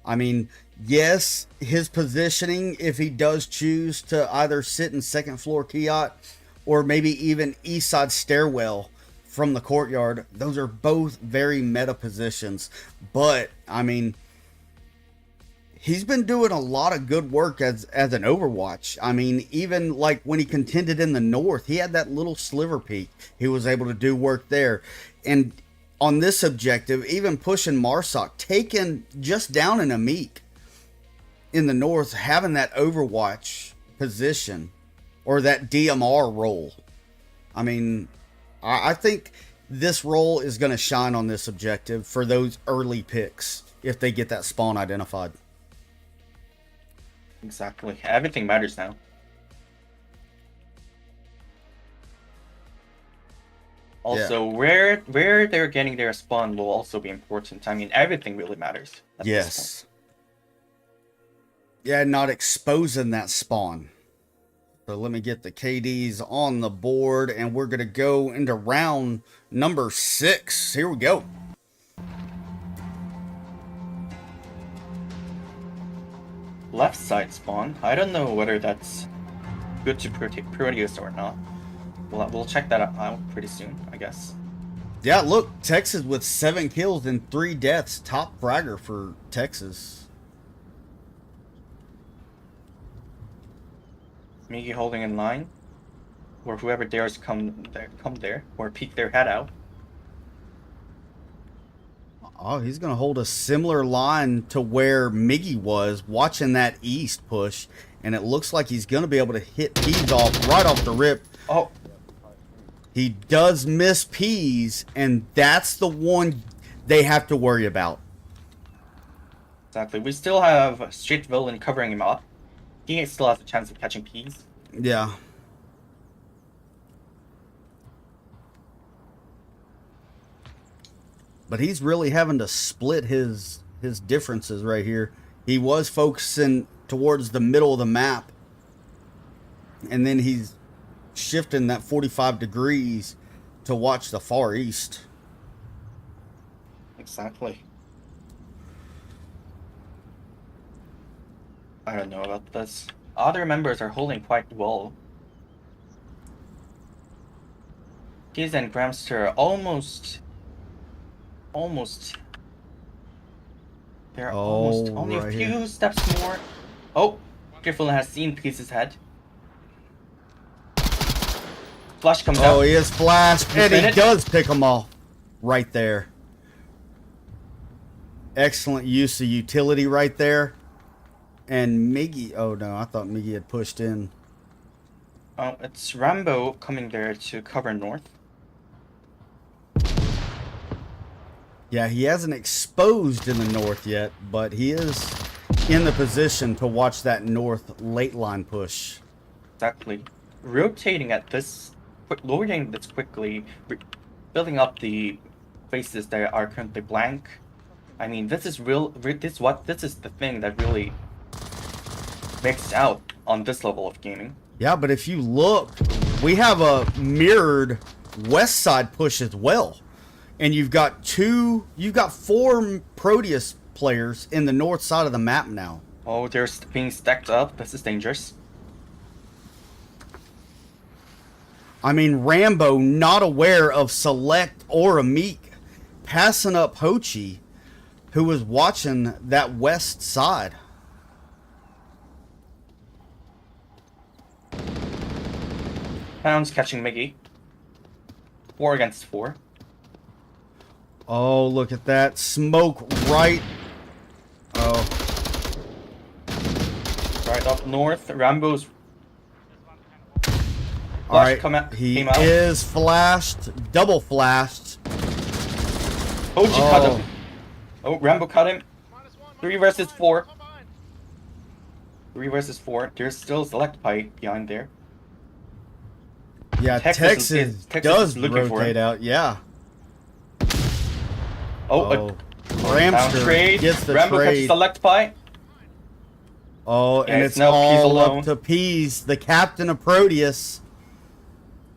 I mean, yes, his positioning, if he does choose to either sit in second floor Kiot or maybe even east side stairwell from the courtyard, those are both very meta positions. But, I mean, he's been doing a lot of good work as an Overwatch. I mean, even like when he contended in the north, he had that little sliver peak. He was able to do work there. And on this objective, even pushing Marsoc, taking just down an Amik in the north, having that Overwatch position or that DMR role. I mean, I think this role is going to shine on this objective for those early picks if they get that spawn identified. Exactly. Everything matters now. Also, where they're getting their spawn will also be important. I mean, everything really matters. At this Yes. Yeah, not exposing that spawn. So let me get the KDs on the board, and we're going to go into round number 6. Here we go. point. Left side spawn. I don't know whether that's good to Proteus or not. We'll check that out pretty soon, I guess. Yeah, look, Texas with 7 kills and 3 deaths. Top fragger for Texas. Migi holding in line, or whoever dares come there, or peek their head out. Oh, he's going to hold a similar line to where Miggy was, watching that east push, and it looks like he's going to be able to hit Peas off right off the rip. Oh, he does miss Peas, and that's the one they have to worry about. exactly. We still have Street Villain covering him up. He still has a chance of catching Peas. Yeah. But he's really having to split his differences right here. He was focusing towards the middle of the map, and then he's shifting that 45 degrees to watch the far east. Exactly. I don't know about this. Other members are holding quite well. Keys and Gramster are almost. They're almost only a right few here. steps more. Oh, Fearful has seen Peace's head. Flash comes out. Oh, he is flashed, and he Minute. does pick him off right there. Excellent use of utility right there. And Miggy, oh no, I thought Miggy had pushed in. Oh, it's Rambo coming there to cover north. Yeah, he hasn't exposed in the north yet, but he is in the position to watch that north late line push. Exactly. Rotating at this, loading this quickly, building up the bases that are currently blank. I mean, this is this is the thing that really makes out on this level of gaming. Yeah, but if you look, we have a mirrored west side push as well. And you've got four Proteus players in the north side of the map now. Oh, they're being stacked up. This is dangerous. I mean, Rambo, not aware of Select or Amik, passing up Hochi, who was watching that west side. Pounds catching Miggy. 4 against 4. Oh, look at that. Smoke right. Oh. Right up north. Rambo's. All right. He came out. is flashed. Double flashed. Hochi cut him. Oh, Rambo cut him. 3 versus 4. 3 versus 4. There's still Select Pipe behind there. Yeah, Texas does looking for rotate him. out. Yeah. Oh, Ramster trade. gets the Rambo catches trade. Select Pipe. Oh, Yeah, and it's it's now Pease all alone. up to Pease, the captain of Proteus.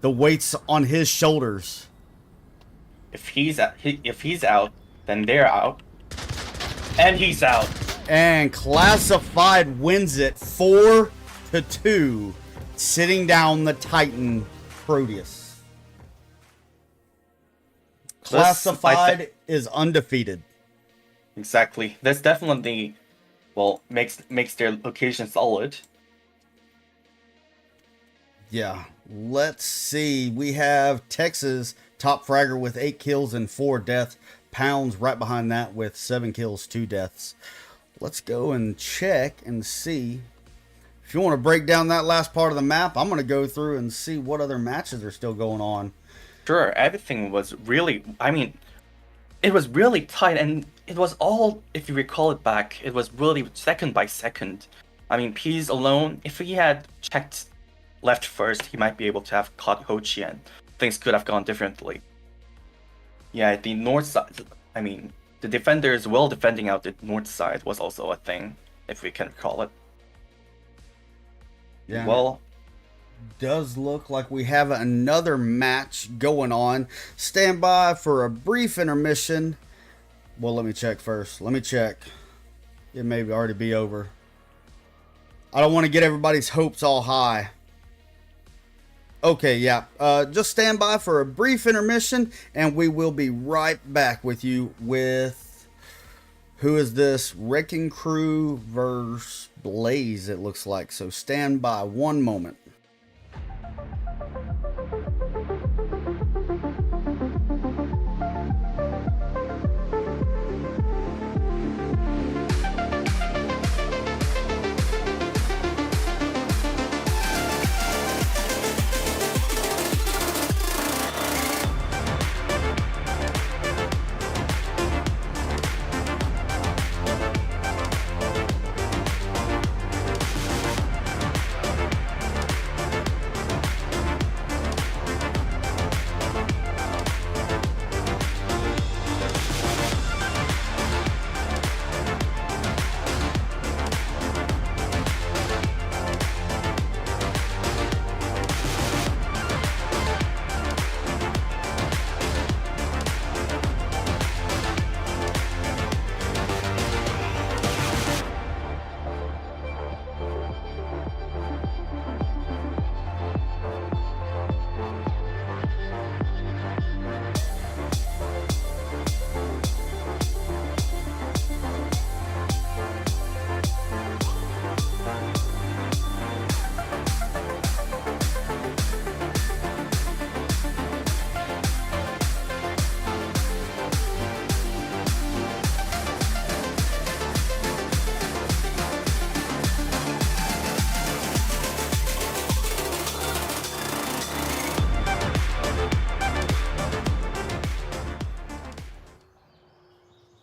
The weight's on his shoulders. If he's out, then they're out. And he's out. And Classified wins it 4-2, sitting down the Titan Proteus. Classified is undefeated. Exactly. That's definitely, well, makes their location solid. Yeah. Let's see. We have Texas top fragger with 8 kills and 4 deaths. Pounds right behind that with 7 kills, 2 deaths. Let's go and check and see. If you want to break down that last part of the map, I'm going to go through and see what other matches are still going on. Sure, everything was really, I mean, it was really tight, and it was all, if you recall it back, it was really second by second. I mean, Pease alone, if he had checked left first, he might be able to have caught Hochi, and things could have gone differently. Yeah, the north side, I mean, the defenders well defending out the north side was also a thing, if we can recall it. Yeah. Well, Does look like we have another match going on. Stand by for a brief intermission. Well, let me check first. Let me check. It may already be over. I don't want to get everybody's hopes all high. Okay, yeah. Just stand by for a brief intermission, and we will be right back with you with... Who is this? Wrecking Crew versus Blaze, it looks like. So stand by one moment.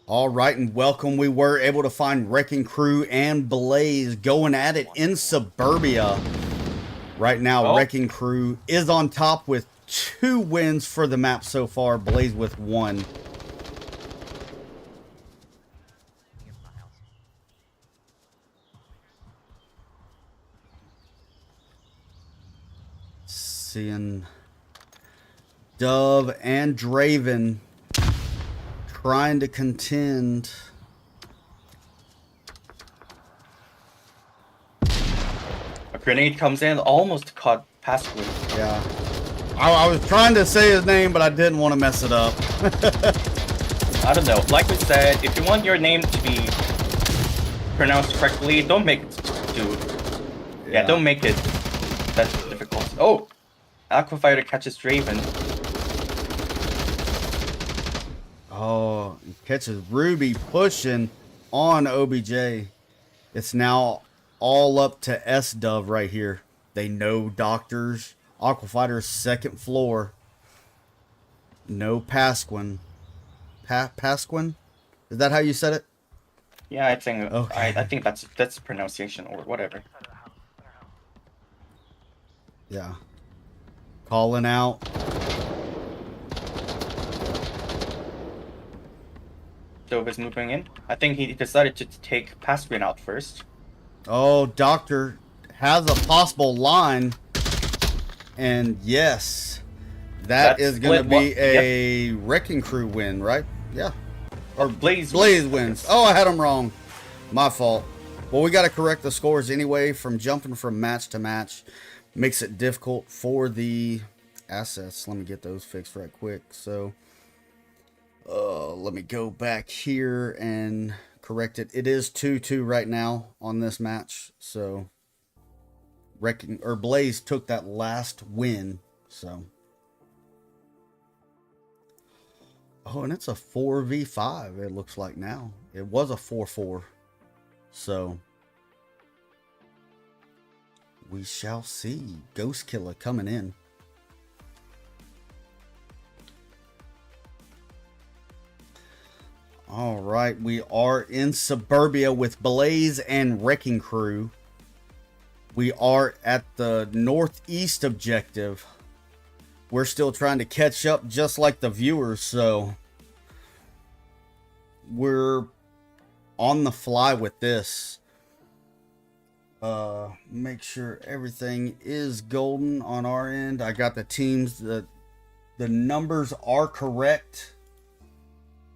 All right, and welcome. We were able to find Wrecking Crew and Blaze going at it in Suburbia. Right now, Wrecking Crew is on top with 2 wins for the map so far. Blaze with 1. Seeing Dove and Draven trying to contend. A grenade comes in, almost caught Pasquin. Yeah. I was trying to say his name, but I didn't want to mess it up. I don't know. Like we said, if you want your name to be pronounced correctly, don't make it too... Yeah, don't make it that difficult. Oh! Aquafighter catches Draven. Oh, catches Ruby pushing on OBJ. It's now all up to S-Dove right here. They know doctors. Aquafighter's 2nd floor. No Pasquin. Pasquin? Is that how you said it? Yeah, I think Okay. I think that's pronunciation or whatever. Yeah. Calling out. Dove is moving in. I think he decided to take Pasquin out first. Oh, Doctor has a possible line. And yes, that is going to be a Wrecking Crew win, right? Yeah. Or Blaze wins. Oh, I had him wrong. My fault. Well, we got to correct the scores anyway from jumping from match to match. Makes it difficult for the assets. Let me get those fixed right quick. So, let me go back here and correct it. It is 2-2 right now on this match. So, Blaze took that last win. So, oh, and it's a 4v5. It looks like now. It was a 4-4. So, we shall see. Ghost Killer coming in. All right, we are in Suburbia with Blaze and Wrecking Crew. We are at the northeast objective. We're still trying to catch up just like the viewers, so we're on the fly with this. Make sure everything is golden on our end. I got the teams that the numbers are correct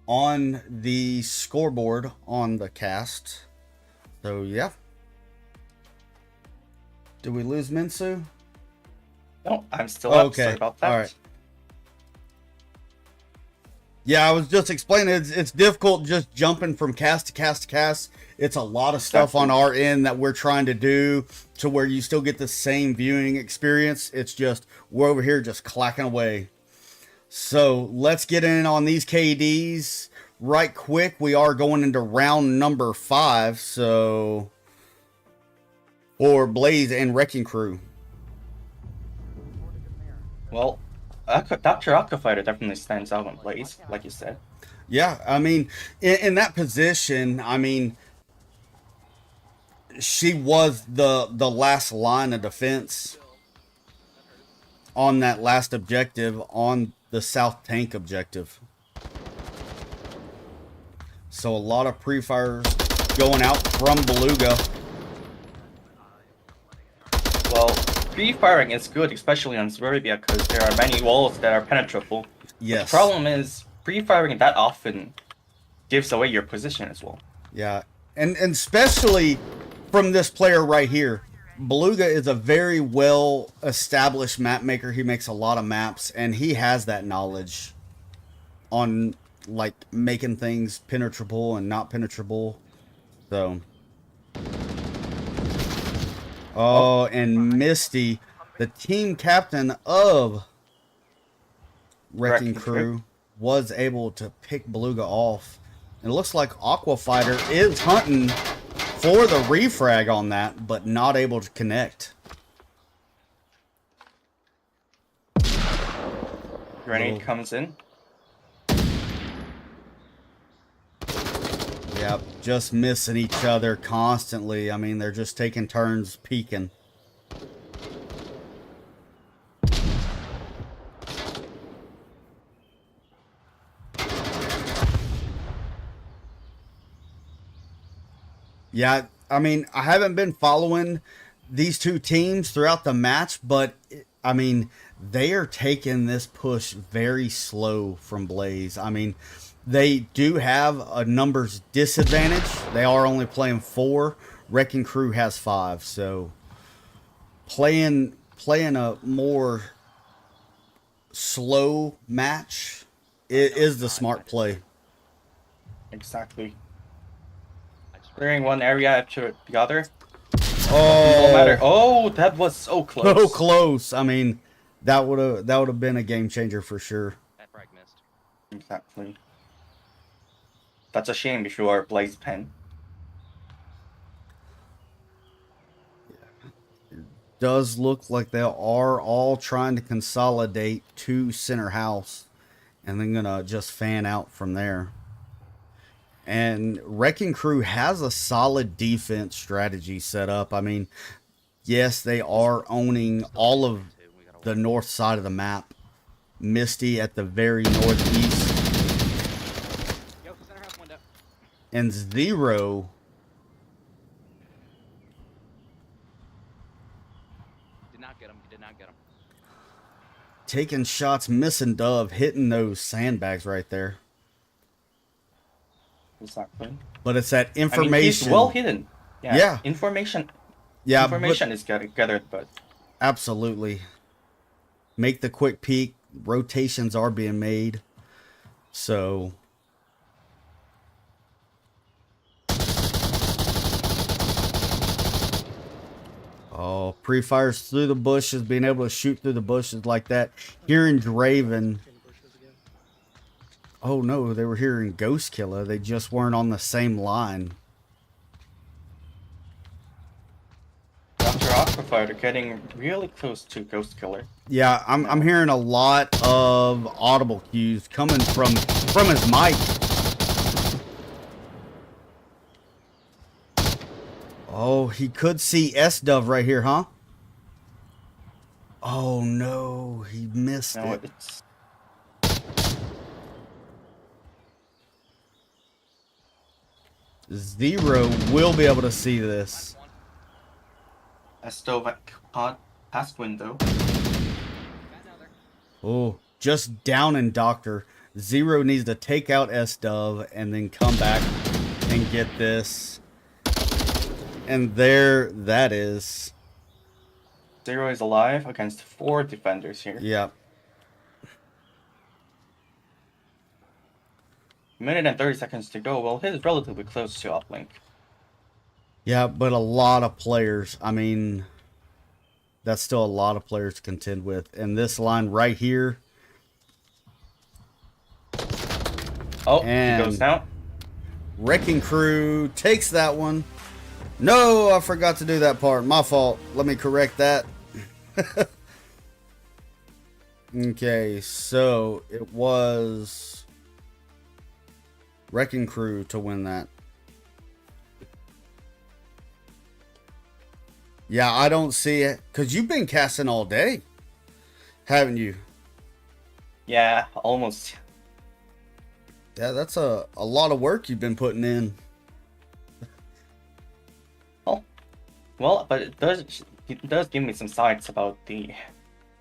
on the scoreboard on the cast. So yeah. Did we lose Minsu? No, I'm still up. Okay. Sorry about that. All right. Yeah, I was just explaining it's difficult just jumping from cast to cast to cast. It's a lot of stuff on our end that we're trying to do to where you still get the same viewing experience. It's just we're over here just clacking away. So let's get in on these KDs right quick. We are going into round number 5. So for Blaze and Wrecking Crew. Well, Dr. Aquafighter definitely stands out on Blaze, like you said. Yeah, I mean, in that position, I mean, she was the last line of defense on that last objective, on the South Tank objective. So a lot of pre-fires going out from Beluga. Well, pre-firing is good, especially on Suburbia, because there are many walls that are penetrable. Yes. The problem is, pre-firing that often gives away your position as well. Yeah, and especially from this player right here. Beluga is a very well established map maker. He makes a lot of maps, and he has that knowledge on like making things penetrable and not penetrable. So, oh, and Misty, the team captain of Wrecking Crew, was able to pick Beluga off. And it looks like Aquafighter is hunting for the refrag on that, but not able to connect. Grenade comes in. Yep, just missing each other constantly. I mean, they're just taking turns peeking. Yeah, I mean, I haven't been following these two teams throughout the match, but I mean, they are taking this push very slow from Blaze. I mean, they do have a numbers disadvantage. They are only playing 4. Wrecking Crew has 5, so playing a more slow match is the smart play. Exactly. Clearing one area after the other. Oh, No matter. Oh, that was so close. so close. I mean, that would have been a game changer for sure. That frag missed. Exactly. That's a shame if you are Blaze Pen. Does look like they are all trying to consolidate to center house, and then gonna just fan out from there. And Wrecking Crew has a solid defense strategy set up. I mean, yes, they are owning all of the north side of the map. Misty at the very northeast. Yo, center house window. And Zero Did not get him. Did not get him. taking shots, missing Dove, hitting those sandbags right there. Exactly. But it's that I mean, information. he's well hidden. Yeah. Information. Yeah, Information is gathered, but absolutely. Make the quick peek. Rotations are being made. So. Oh, pre-fires through the bushes, being able to shoot through the bushes like that. Hearing Draven. Oh no, they were hearing Ghost Killer. They just weren't on the same line. Dr. Aquafighter getting really close to Ghost Killer. Yeah, I'm hearing a lot of audible cues coming from his mic. Oh, he could see S-Dove right here, huh? Oh no, he missed No, it. it's Zero will be able to see this. a stove past window. Oh, just down in Doctor. Zero needs to take out S-Dove and then come back and get this. And there that is. Zero is alive against 4 defenders here. Yep. Minute and 30 seconds to go. Well, he's relatively close to uplink. Yeah, but a lot of players. I mean, that's still a lot of players to contend with. And this line right here. Oh, And he goes down. Wrecking Crew takes that one. No, I forgot to do that part. My fault. Let me correct that. Okay, so it was Wrecking Crew to win that. Yeah, I don't see it. Because you've been casting all day, haven't you? Yeah, almost. Yeah, that's a lot of work you've been putting in. Well, but it does give me some sights about the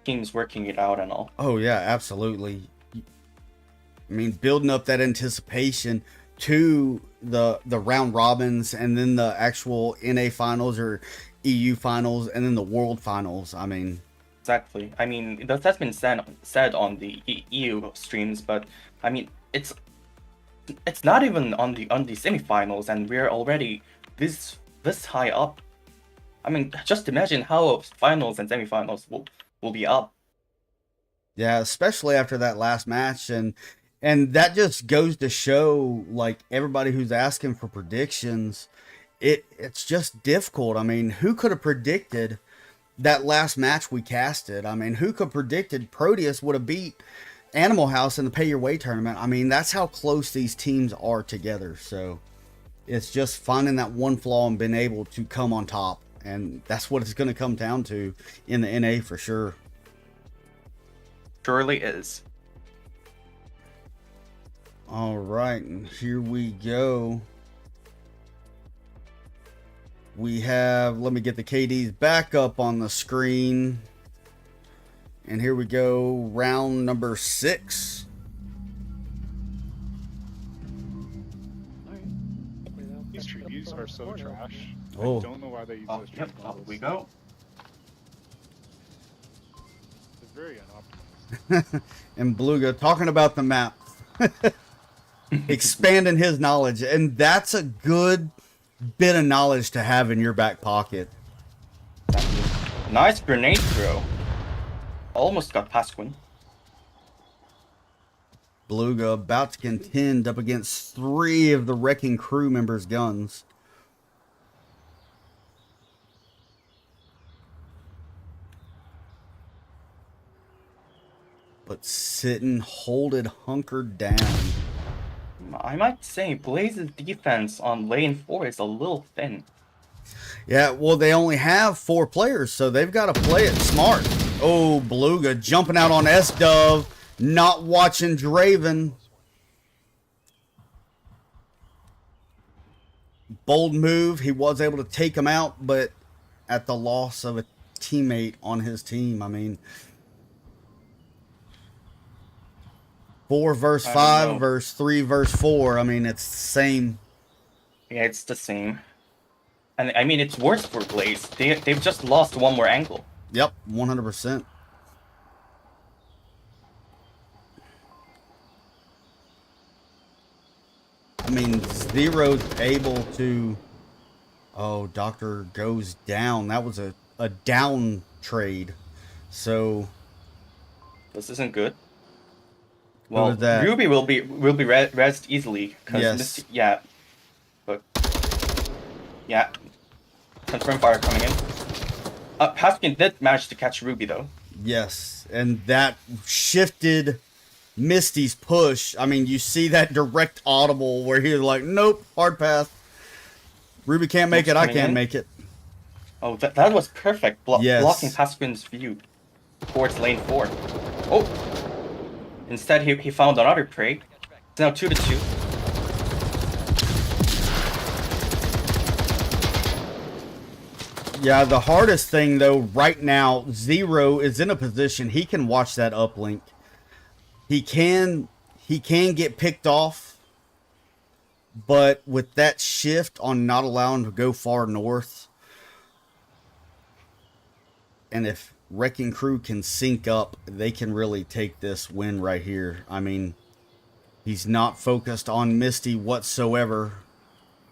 teams working it out and all. Oh, yeah, absolutely. I mean, building up that anticipation to the round robins and then the actual NA finals or EU finals and then the world finals. I mean, Exactly. I mean, that's been said on the EU streams, but I mean, it's not even on the semifinals, and we're already this high up. I mean, just imagine how finals and semifinals will be up. yeah, especially after that last match, and that just goes to show, like, everybody who's asking for predictions, it's just difficult. I mean, who could have predicted that last match we casted? I mean, who could have predicted Proteus would have beat Animal House in the Pay Your Way tournament? I mean, that's how close these teams are together. So It's just finding that one flaw and being able to come on top. And that's what it's going to come down to in the NA for sure. Surely is. All right, and here we go. We have, let me get the KDs back up on the screen. And here we go, round number 6. These trees are so trash. Oh. I don't know why they use those trees. Yep, up we go. It's very unoptimized. And Beluga talking about the map. Expanding his knowledge. And that's a good bit of knowledge to have in your back pocket. Nice grenade throw. Almost got past Quinn. Beluga about to contend up against 3 of the Wrecking Crew members' guns. But sitting, holded, hunkered down. I might say Blaze's defense on lane 4 is a little thin. Yeah, well, they only have 4 players, so they've got to play it smart. Oh, Beluga jumping out on S-Dove, not watching Draven. Bold move. He was able to take him out, but at the loss of a teammate on his team. I mean, 4 versus 5 versus 3 versus 4. I mean, it's the same. Yeah, it's the same. And I mean, it's worse for Blaze. They've just lost one more angle. Yep, 100%. I mean, Zero's able to... Oh, Doctor goes down. That was a down trade. So... This isn't good. Who Well, is that? Ruby will be rezzed easily. Yes. Yeah. But... Yeah. Confirm fire coming in. Paskin did manage to catch Ruby, though. Yes, and that shifted Misty's push. I mean, you see that direct audible where he's like, nope, hard pass. Ruby can't make it, I can't make it. Oh, that was perfect. Yes. Blocking Pasquin's view towards lane 4. Oh! Instead, he found another prey. It's now 2-2. Yeah, the hardest thing, though, right now, Zero is in a position he can watch that uplink. He can get picked off, but with that shift on not allowing him to go far north, and if Wrecking Crew can sync up, they can really take this win right here. I mean, he's not focused on Misty whatsoever,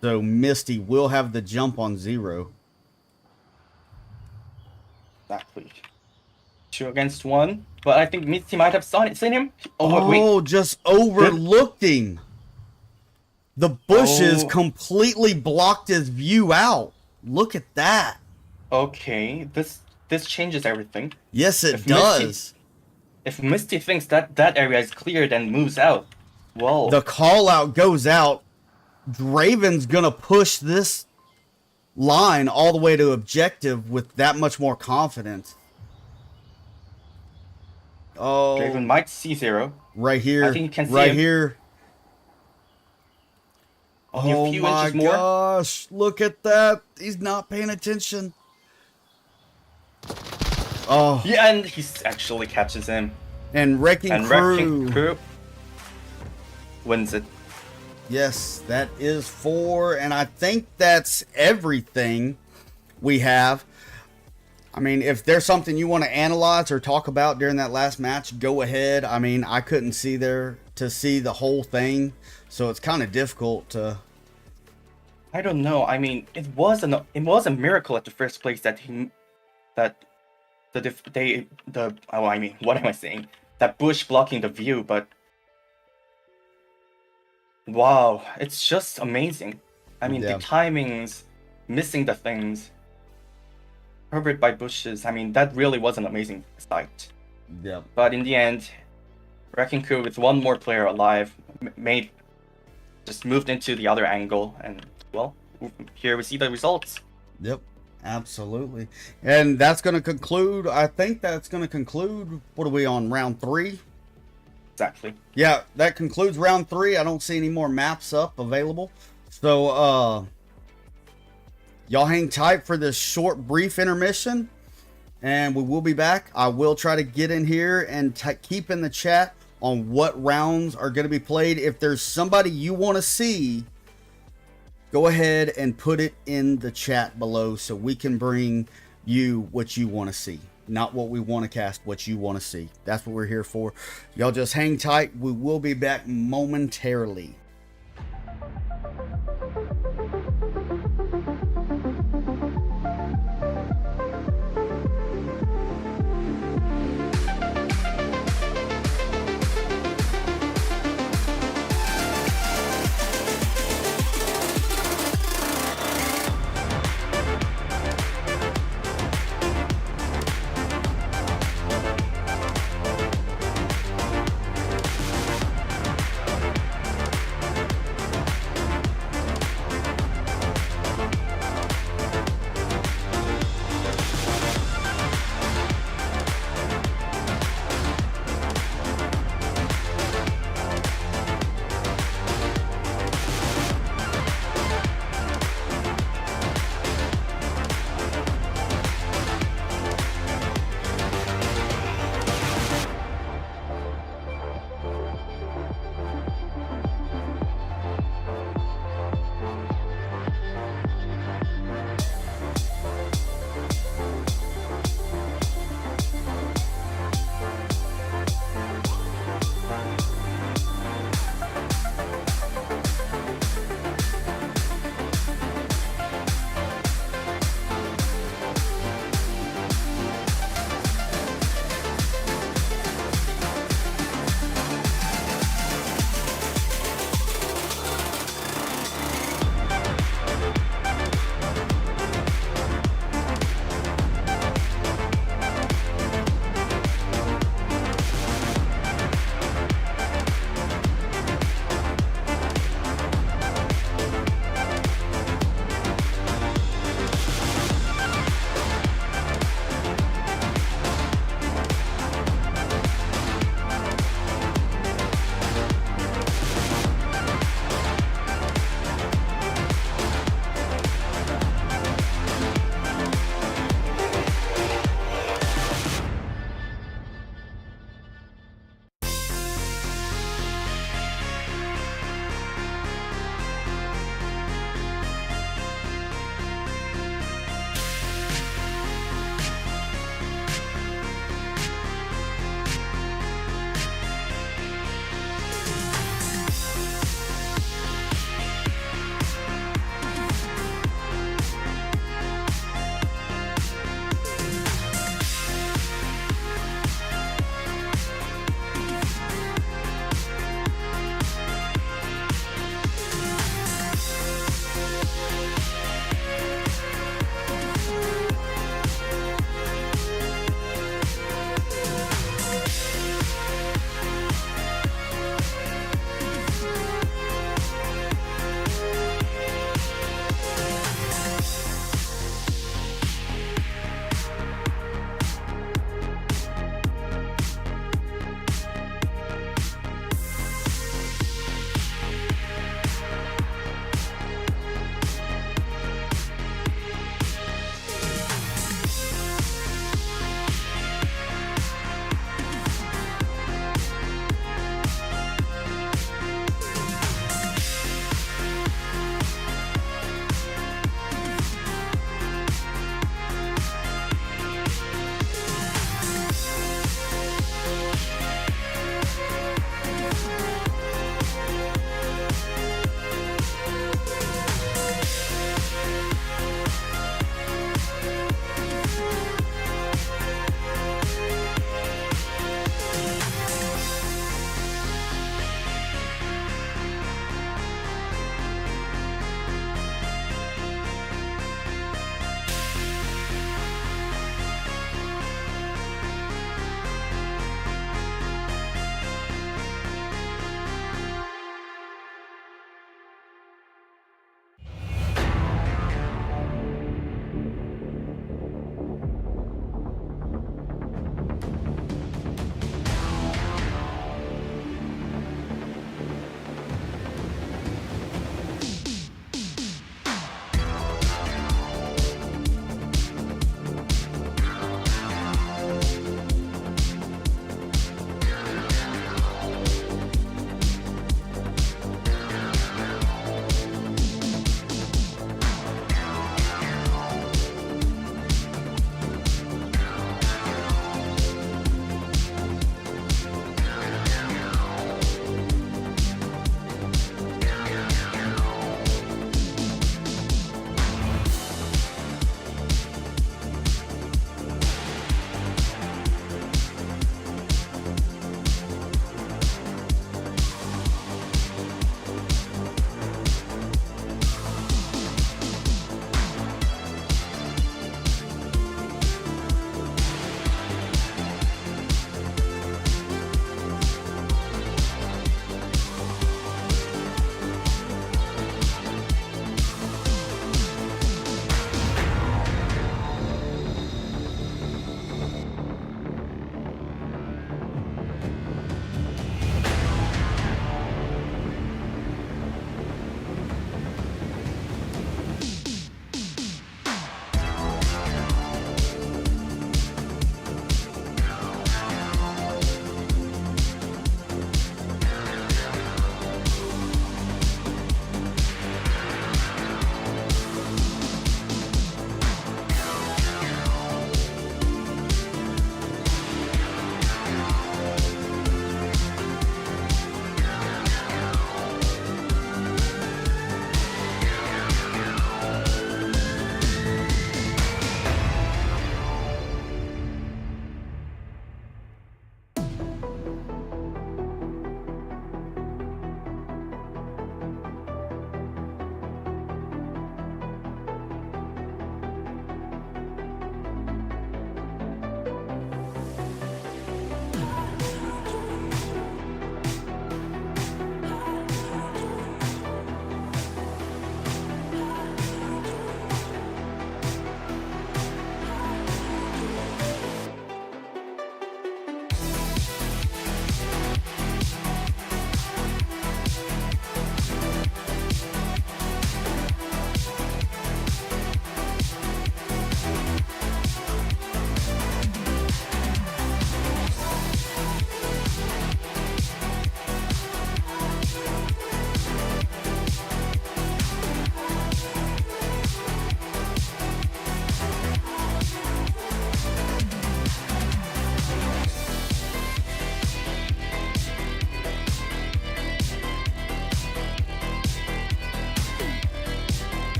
so Misty will have the jump on Zero. Exactly. 2 against 1. But I think Misty might have seen him. Oh, wait. Just overlooked him. The bushes completely blocked his view out. Look at that. Okay, this changes everything. Yes, it does. If Misty thinks that area is cleared and moves out, well... The call out goes out. Draven's gonna push this line all the way to objective with that much more confidence. Oh, Draven might see Zero. right here. I think you can see right him. here. Only a Oh few my inches more. gosh, look at that. He's not paying attention. Oh, Yeah, and he actually catches him. and Wrecking Crew. Wins it. Yes, that is 4, and I think that's everything we have. I mean, if there's something you want to analyze or talk about during that last match, go ahead. I mean, I couldn't see the whole thing, so it's kind of difficult to... I don't know. I mean, it was a miracle at the first place that what am I saying? That bush blocking the view, but wow, it's just amazing. I mean, Yeah. the timings, missing the things, covered by bushes. I mean, that really was an amazing sight. Yeah. But in the end, Wrecking Crew with one more player alive made just moved into the other angle, and well, here we see the results. Yep, absolutely. And that's going to conclude, I think that's going to conclude, what are we on, round 3? Exactly. Yeah, that concludes round 3. I don't see any more maps up available. So, y'all hang tight for this short, brief intermission, and we will be back. I will try to get in here and keep in the chat on what rounds are going to be played. If there's somebody you want to see, go ahead and put it in the chat below so we can bring you what you want to see. Not what we want to cast, what you want to see. That's what we're here for. Y'all just hang tight. We will be back momentarily.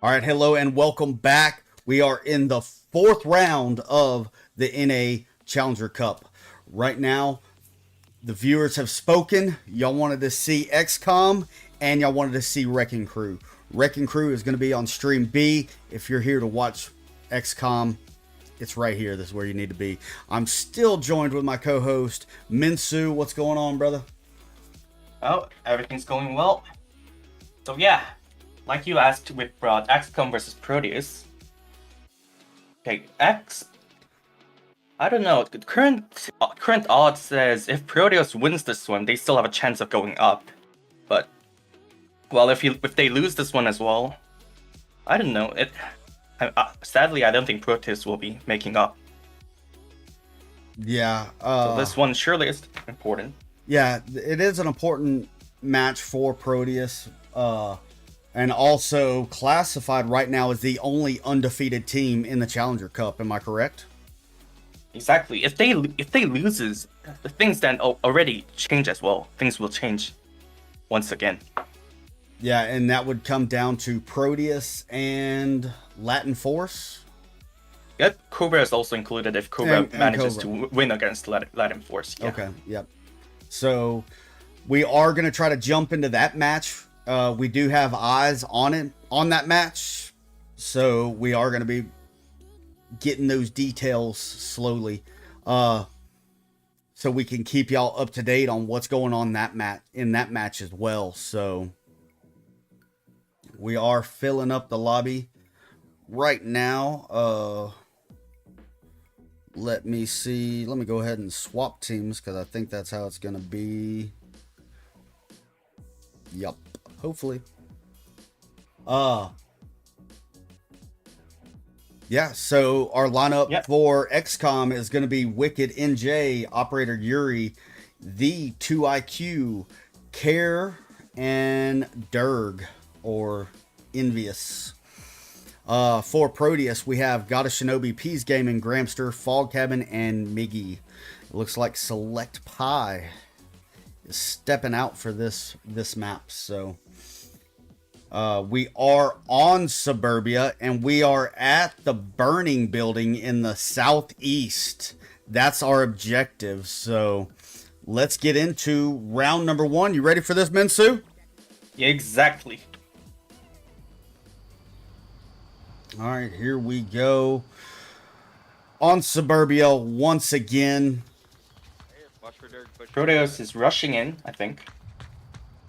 All right, hello and welcome back. We are in the 4th round of the NA Challenger Cup. Right now, the viewers have spoken. Y'all wanted to see XCOM and y'all wanted to see Wrecking Crew. Wrecking Crew is going to be on stream B. If you're here to watch XCOM, it's right here. This is where you need to be. I'm still joined with my co-host, Minsu. What's going on, brother? Oh, everything's going well. So yeah, like you asked, we brought XCOM versus Proteus. Okay, I don't know. The current odds says if Proteus wins this one, they still have a chance of going up. But well, if they lose this one as well, I don't know. Sadly, I don't think Proteus will be making up. Yeah. So this one surely is important. Yeah, it is an important match for Proteus. And also classified right now as the only undefeated team in the Challenger Cup. Am I correct? Exactly. If they loses, the things then already change as well. Things will change once again. Yeah, and that would come down to Proteus and Latin Force. Yep, Cobra is also included if Cobra manages to win against Latin Force. Yeah. Okay, yep. So we are going to try to jump into that match. We do have eyes on that match. So we are going to be getting those details slowly. So we can keep y'all up to date on what's going on in that match as well. So we are filling up the lobby right now. Let me see. Let me go ahead and swap teams because I think that's how it's going to be. Yup. Hopefully. Yeah, so our lineup for XCOM is going to be Wicked NJ, Operator Yuri, the 2IQ, Care, and Durg, or Envious. For Proteus, we have God of Shinobi, Peas Gaming, Gramster, Fog Cabin, and Miggy. It looks like Select Pie is stepping out for this map. So we are on Suburbia, and we are at the burning building in the southeast. That's our objective. So let's get into round number 1. You ready for this, Minsu? Yeah, exactly. All right, here we go. On Suburbia once again. Watch for Dirk. Proteus is rushing in, I think.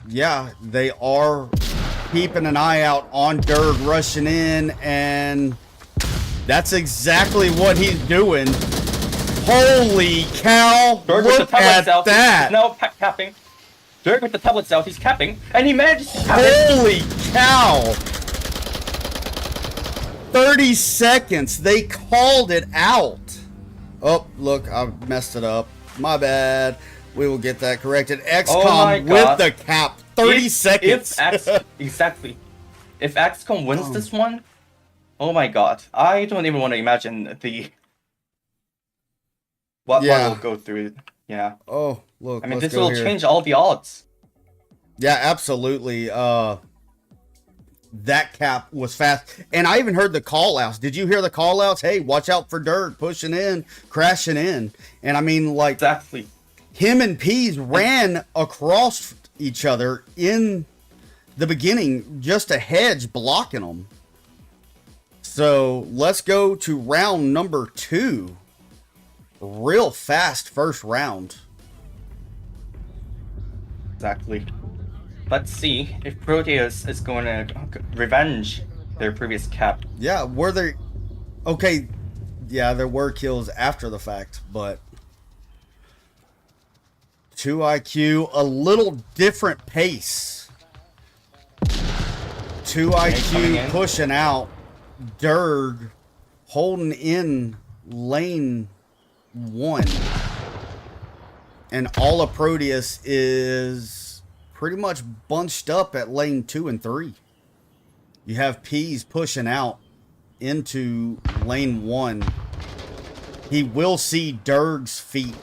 Yeah, they are keeping an eye out on Dirk rushing in, and that's exactly what he's doing. Holy cow! Dirk Look with the tablet at south. that! He's now capping. Dirk with the tablet south. He's capping, and he managed to cap it. Holy cow! 30 seconds. They called it out. Oh, look, I messed it up. My bad. We will get that corrected. XCOM with the cap. 30 seconds. Exactly. If XCOM wins this one, oh my god. I don't even want to imagine what will go through. Yeah. Oh, look. I mean, let's this go will here. change all the odds. Yeah, absolutely. That cap was fast. And I even heard the call outs. Did you hear the call outs? Hey, watch out for Dirk pushing in, crashing in. And I mean, like, Exactly. him and Pease ran across each other in the beginning, just a hedge blocking them. So let's go to round number 2. Real fast first round. Exactly. Let's see if Proteus is going to revenge their previous cap. Yeah, were there... Okay, yeah, there were kills after the fact, but... 2 IQ, a little different pace. 2 coming IQ in. pushing out. Durg holding in lane 1. And all of Proteus is pretty much bunched up at lane 2 and 3. You have Pease pushing out into lane 1. He will see Durg's feet.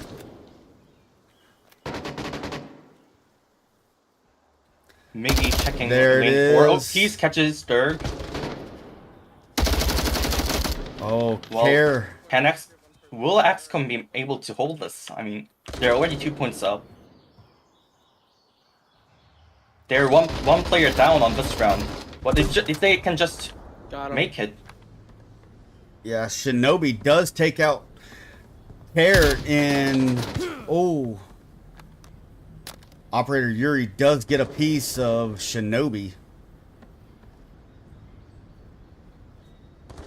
Maybe checking There it lane 4. Oh, is. Peace catches Dirk. Oh, Well, care. Will XCOM be able to hold this? I mean, they're already 2 points up. They're one player down on this round. But if they can just Got him. make it, Yeah, Shinobi does take out Care in... Oh. Operator Yuri does get a piece of Shinobi.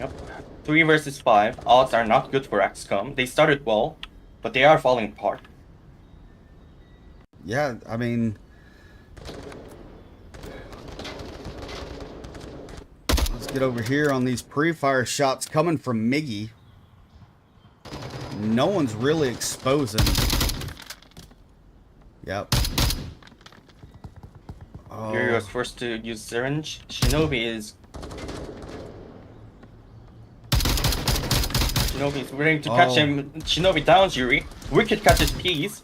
yep. 3 versus 5. Odds are not good for XCOM. They started well, but they are falling apart. Yeah, I mean... Let's get over here on these pre-fire shots coming from Miggy. No one's really exposing. Yep. Yuri was forced to use syringe. Shinobi is willing to catch him. Shinobi downs Yuri. Wicked catches Peas.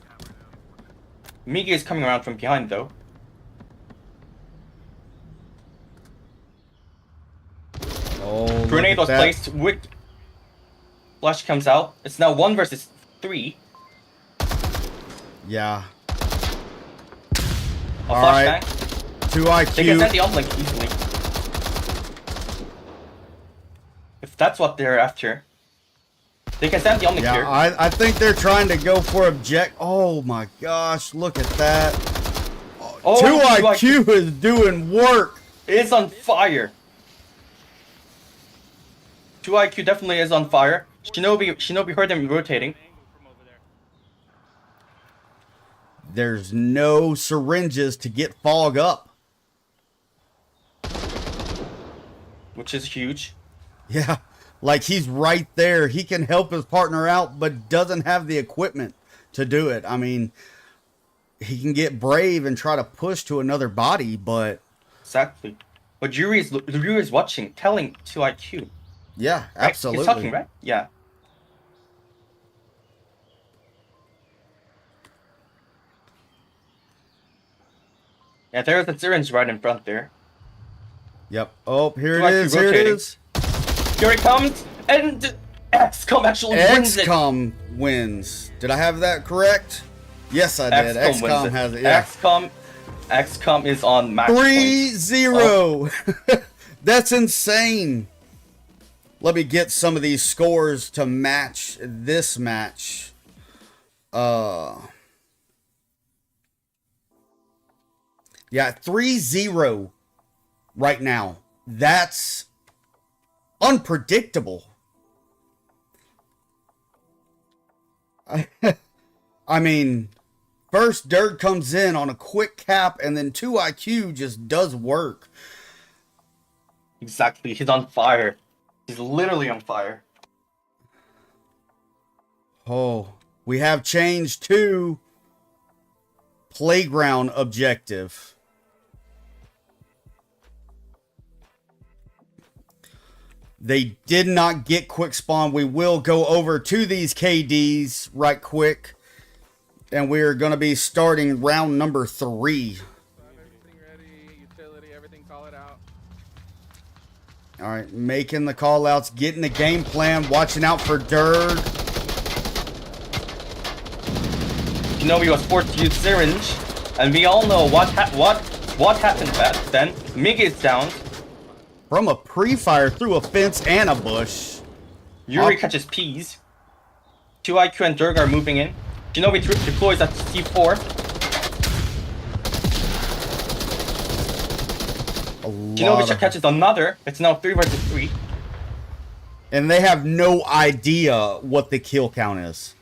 Migi is coming around from behind though. Oh, Grenade was look at that. placed. Flash comes out. It's now 1 versus 3. Yeah. A All right. flashbang. 2 They can send IQ. the uplink easily. If that's what they're after. They can send the uplink Yeah, here. I think they're trying to go for object. Oh my gosh, look at that. Oh, 2 IQ is doing work. Is on fire. 2 IQ definitely is on fire. Shinobi heard him rotating. There's no syringes to get fog up. Which is huge. Yeah, like he's right there. He can help his partner out, but doesn't have the equipment to do it. I mean, he can get brave and try to push to another body, but... Exactly. But Yuri is watching, telling 2 IQ. Yeah, Right? absolutely. He's talking, right? Yeah. Yeah, there's a syringe right in front there. Yep. Oh, here it Like is. you're Here it rotating. is. Here it comes, and XCOM actually wins it. XCOM wins. Did I have that correct? Yes, I did. XCOM wins XCOM it. has it. Yeah. XCOM is on match point. 3-0. That's insane. Let me get some of these scores to match this match. Yeah, 3-0 right now. That's unpredictable. I mean, first Dirk comes in on a quick cap, and then 2 IQ just does work. Exactly, he's on fire. He's literally on fire. Oh, we have changed to playground objective. They did not get quick spawn. We will go over to these KDs right quick. And we're going to be starting round number 3. Everything ready, utility, everything, call it out. All right, making the call outs, getting the game plan, watching out for Dirg. Shinobi was forced to use syringe, and we all know what happened back then. Mig is down. From a pre-fire through a fence and a bush. Yuri catches peas. 2IQ and Dirg are moving in. Shinobi deploys at C4. Shinobi catches another. It's now 3 versus 3. And they have no idea what the kill count is.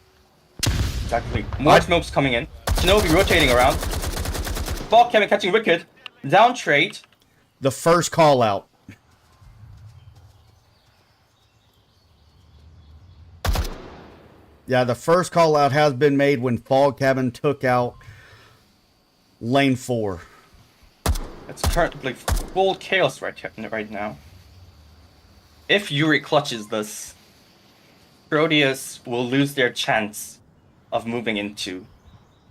Exactly. More smokes coming in. Shinobi rotating around. Fog Kevin catching Wicked. Down trade. The first call out. Yeah, the first call out has been made when Fog Cabin took out lane 4. It's currently full chaos right now. If Yuri clutches this, Proteus will lose their chance of moving into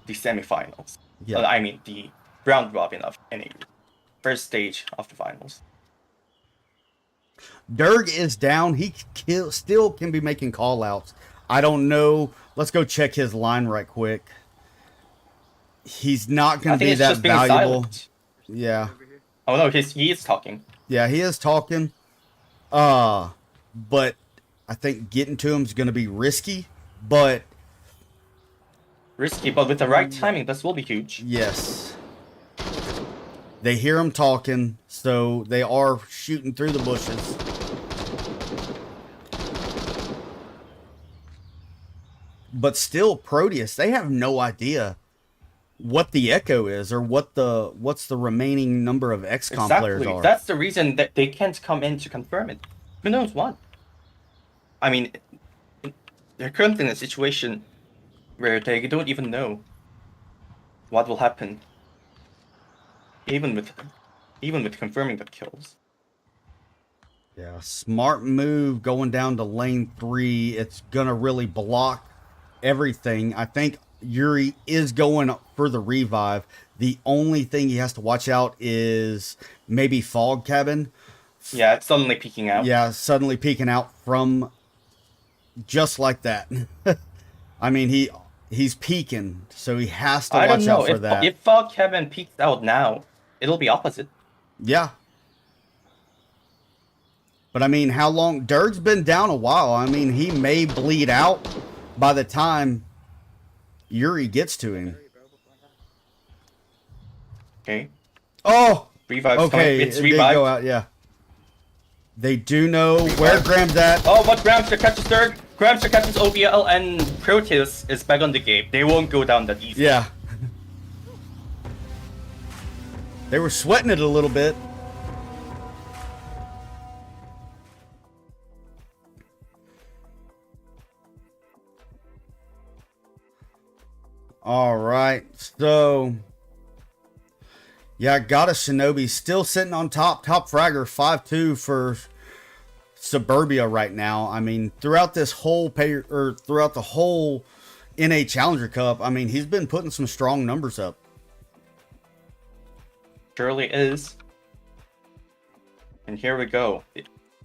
the semifinals. Yeah. I mean, the round robin of any first stage of the finals. Dirg is down. He still can be making call outs. I don't know. Let's go check his line right quick. He's not going to be that valuable. Yeah. Oh no, he is talking. Yeah, he is talking. But I think getting to him is going to be risky. But with the right timing, this will be huge. Yes. They hear him talking, so they are shooting through the bushes. But still, Proteus, they have no idea what the echo is or what's the remaining number of XCOM players are. That's the reason that they can't come in to confirm it. Who knows what? I mean, they're currently in a situation where they don't even know what will happen. Even with confirming the kills. Yeah, smart move going down to lane 3. It's gonna really block everything. I think Yuri is going for the revive. The only thing he has to watch out is maybe Fog Cabin. Yeah, it's suddenly peeking out. Yeah, suddenly peeking out from just like that. I mean, he's peeking, so he has to watch out for that. If Fog Cabin peeks out now, it'll be opposite. Yeah. But I mean, how long? Dirg's been down a while. I mean, he may bleed out by the time Yuri gets to him. Okay. Oh! Revive's okay, coming. It's it revived. did go out, yeah. They do know where Graham's at. Oh, but Gramster catches Dirg. Gramster catches OBL, and Proteus is back on the game. They won't go down that easy. Yeah. They were sweating it a little bit. All right, so yeah, got a Shinobi still sitting on top fragger 5-2 for Suburbia right now. I mean, throughout this whole throughout the whole NA Challenger Cup, I mean, he's been putting some strong numbers up. Surely is. And here we go.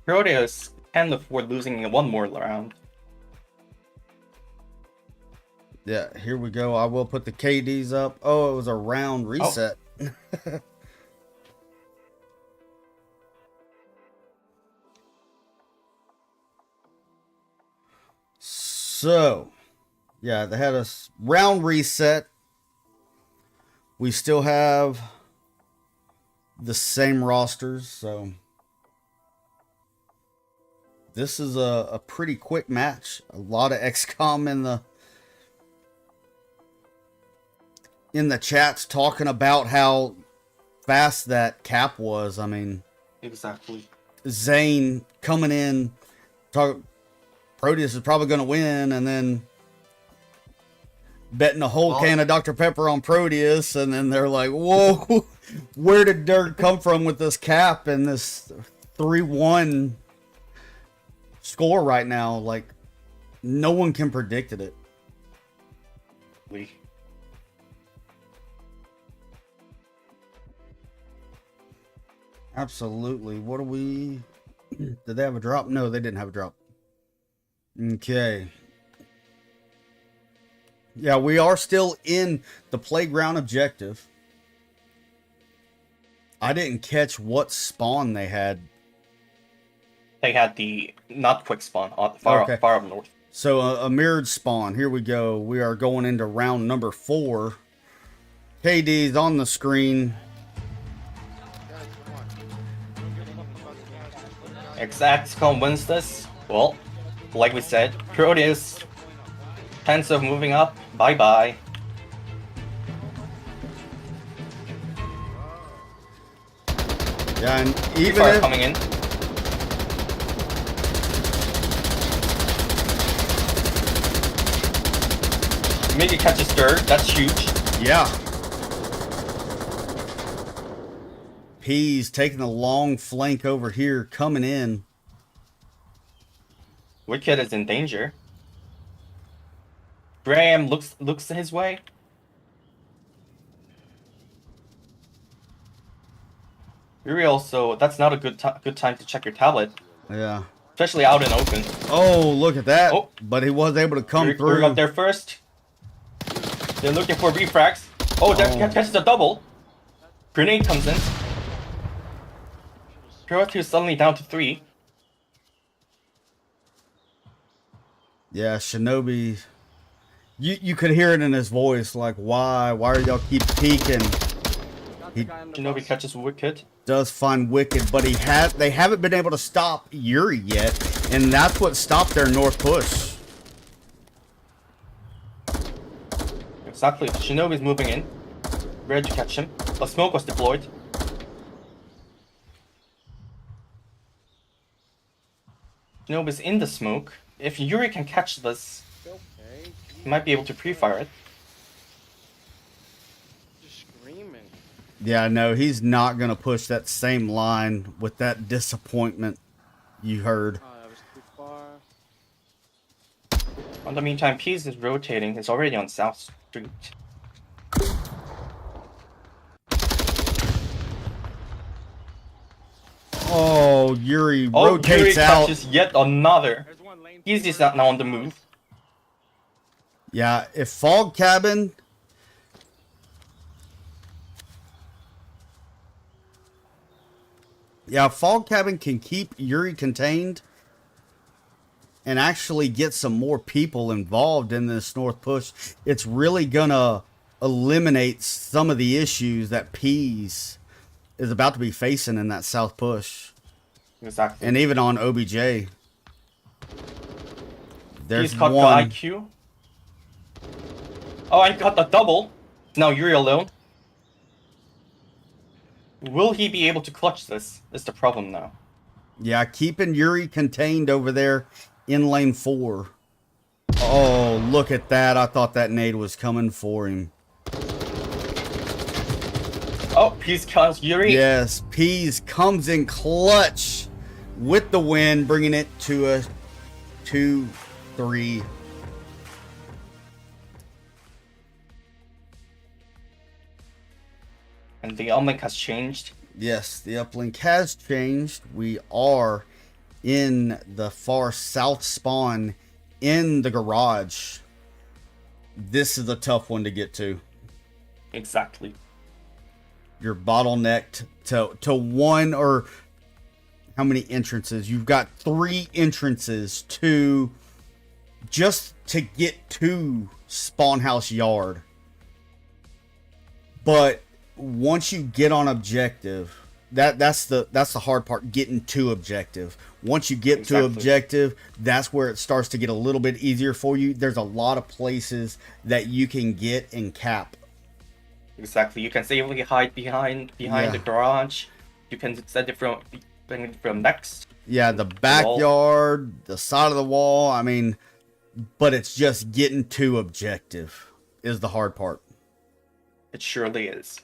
Proteus can afford losing one more round. Yeah, here we go. I will put the KDs up. Oh, it was a round reset. Oh. So, yeah, they had a round reset. We still have the same rosters, so this is a pretty quick match. A lot of XCOM in the chats talking about how fast that cap was. I mean, exactly. Zane coming in, Proteus is probably going to win, and then betting a whole can of Dr. Pepper on Proteus, and then they're like, whoa, where did Dirk come from with this cap and this 3-1 score right now? Like, no one can predict it. Absolutely. What do we... Did they have a drop? No, they didn't have a drop. Okay. Yeah, we are still in the playground objective. I didn't catch what spawn they had. They had the not quick spawn on far up north. So a mirrored spawn. Here we go. We are going into round number 4. KD's on the screen. Guys, come on. XCOM wins this. Well, like we said, Proteus, chance of moving up. Bye bye. Yeah, and Free even fire if... coming in. Maybe catch a stir. That's huge. Yeah. P's taking a long flank over here, coming in. Wicked is in danger. Graham looks his way. Yuri also, that's not a good time to check your tablet, Yeah. especially out in open. Oh, look at that. Oh. But he was able to come Yuri through. got there first. They're looking for refrags. Oh, that catches a double. Grenade comes in. Proteus suddenly down to 3. Yeah, Shinobi. You could hear it in his voice, like, why are y'all keep peeking? Got the guy on the Shinobi bus. catches Wicked. Does find Wicked, but they haven't been able to stop Yuri yet, and that's what stopped their north push. Exactly. Shinobi's moving in. Ready to catch him. A smoke was deployed. Shinobi's in the smoke. If Yuri can catch this, Okay. he might be able to pre-fire it. Just screaming. Yeah, no, he's not gonna push that same line with that disappointment you heard. Oh, that was too far. In the meantime, Pease is rotating. He's already on South Street. Oh, Yuri Oh, rotates Yuri out. catches yet another. There's one lane. He's just not now on the move. Yeah, if Fog Cabin... Yeah, Fog Cabin can keep Yuri contained and actually get some more people involved in this north push. It's really gonna eliminate some of the issues that Pease is about to be facing in that south push. Exactly. And even on OBJ. There's He's caught one. the IQ. Oh, I got the double. Now Yuri alone. Will he be able to clutch this? Is the problem now. Yeah, keeping Yuri contained over there in lane 4. Oh, look at that. I thought that nade was coming for him. Oh, Peace counts Yuri. Yes, Pease comes in clutch with the win, bringing it to a 2-3. And the uplink has changed. Yes, the uplink has changed. We are in the far south spawn in the garage. This is a tough one to get to. Exactly. You're bottlenecked to one, or how many entrances? You've got 3 entrances to just to get to spawn house yard. But once you get on objective, that's the hard part, getting to objective. Once you get to objective, that's where it starts to get a little bit easier for you. There's a lot of places that you can get and cap. Exactly. You can safely hide behind the garage. You can set it from next. Yeah, the backyard, the side of the wall. I mean, but it's just getting to objective is the hard part. It surely is.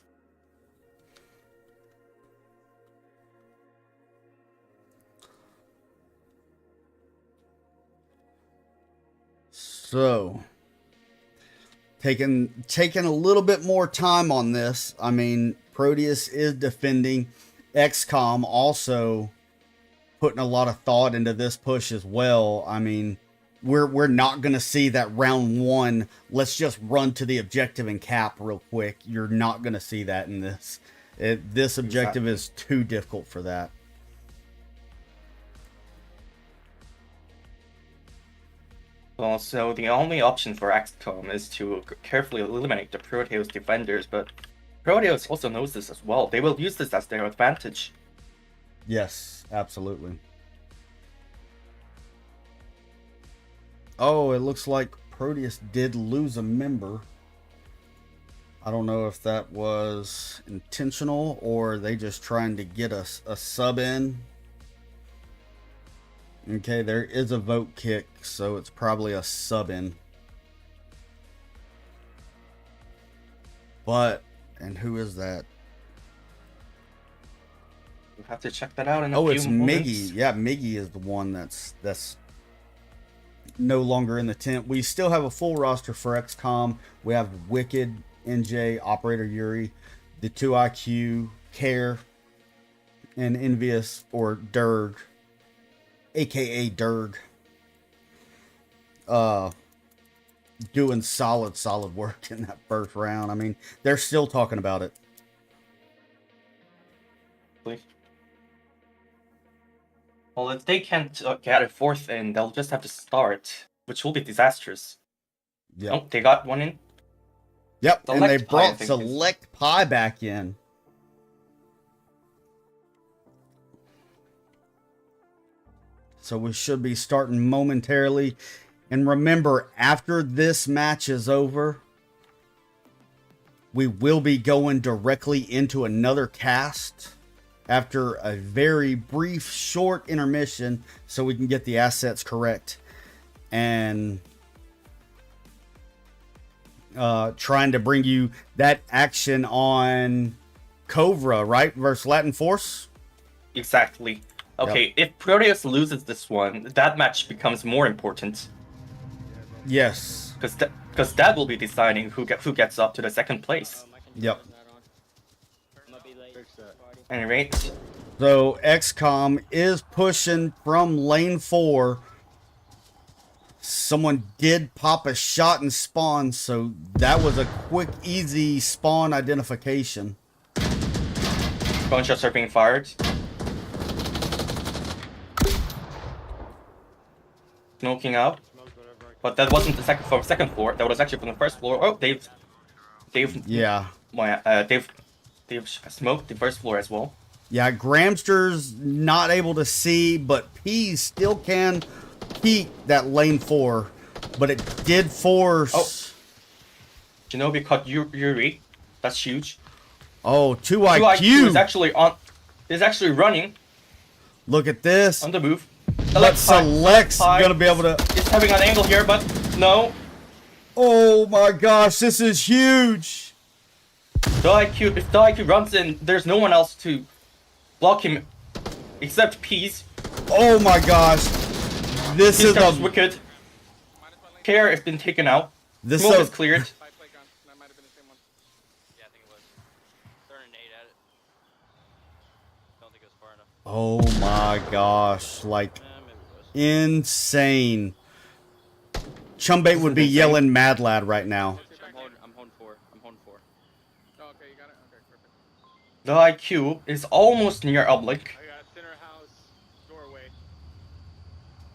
So, taking a little bit more time on this. I mean, Proteus is defending. XCOM also putting a lot of thought into this push as well. I mean, we're not going to see that round one, let's just run to the objective and cap real quick. You're not going to see that in this. This objective is too difficult for that. Well, so the only option for XCOM is to carefully eliminate the Proteus defenders, but Proteus also knows this as well. They will use this as their advantage. Yes, absolutely. Oh, it looks like Proteus did lose a member. I don't know if that was intentional or they just trying to get a sub in. Okay, there is a vote kick, so it's probably a sub in. But, and who is that? We'll have to check that out in a few Oh, it's moments. Miggy. Yeah, Miggy is the one that's no longer in the tent. We still have a full roster for XCOM. We have Wicked, NJ, Operator Yuri, the 2IQ, Care, and Envious, or Durg, aka Durg. Doing solid work in that first round. I mean, they're still talking about it. Please. Well, if they can't get a fourth in, they'll just have to start, which will be disastrous. Yep. Oh, they got one in. Yep, and they Select Pie, I brought think Select Pie back in. So we should be starting momentarily. And remember, after this match is over, we will be going directly into another cast after a very brief, short intermission so we can get the assets correct. And trying to bring you that action on Cobra, right? Versus Latin Force? Exactly. Okay, if Proteus loses this one, that match becomes more important. Yes. Because that will be deciding who gets up to the second place. Yep. Anyway, So XCOM is pushing from lane 4. Someone did pop a shot and spawn, so that was a quick, easy spawn identification. phone shots are being fired. Smoking out. But that wasn't the second floor. That was actually from the first floor. Oh, they've Yeah. they've smoked the first floor as well. Yeah, Gramster's not able to see, but P still can peek that lane 4. But it did force... Oh. Shinobi caught Yuri. That's huge. Oh, 2IQ. 2IQ is actually running Look at this. on the move. But Select's gonna be able to... It's having an angle here, but no. Oh my gosh, this is huge. If the IQ runs in, there's no one else to block him except Peas. Oh my gosh. This is He's a... wicked. Care has been taken out. This Smoke is is cleared. Five play gun. That might have been the same one. Yeah, I think it was. Throwing a nade at it. Don't think it was far enough. Oh my gosh, like Maybe it was. insane. Chumbait would be yelling Mad Lad right now. I'm holding 4. I'm holding 4. Oh, okay, you got it? Okay, perfect. The IQ is almost near Oblique. I got center house doorway.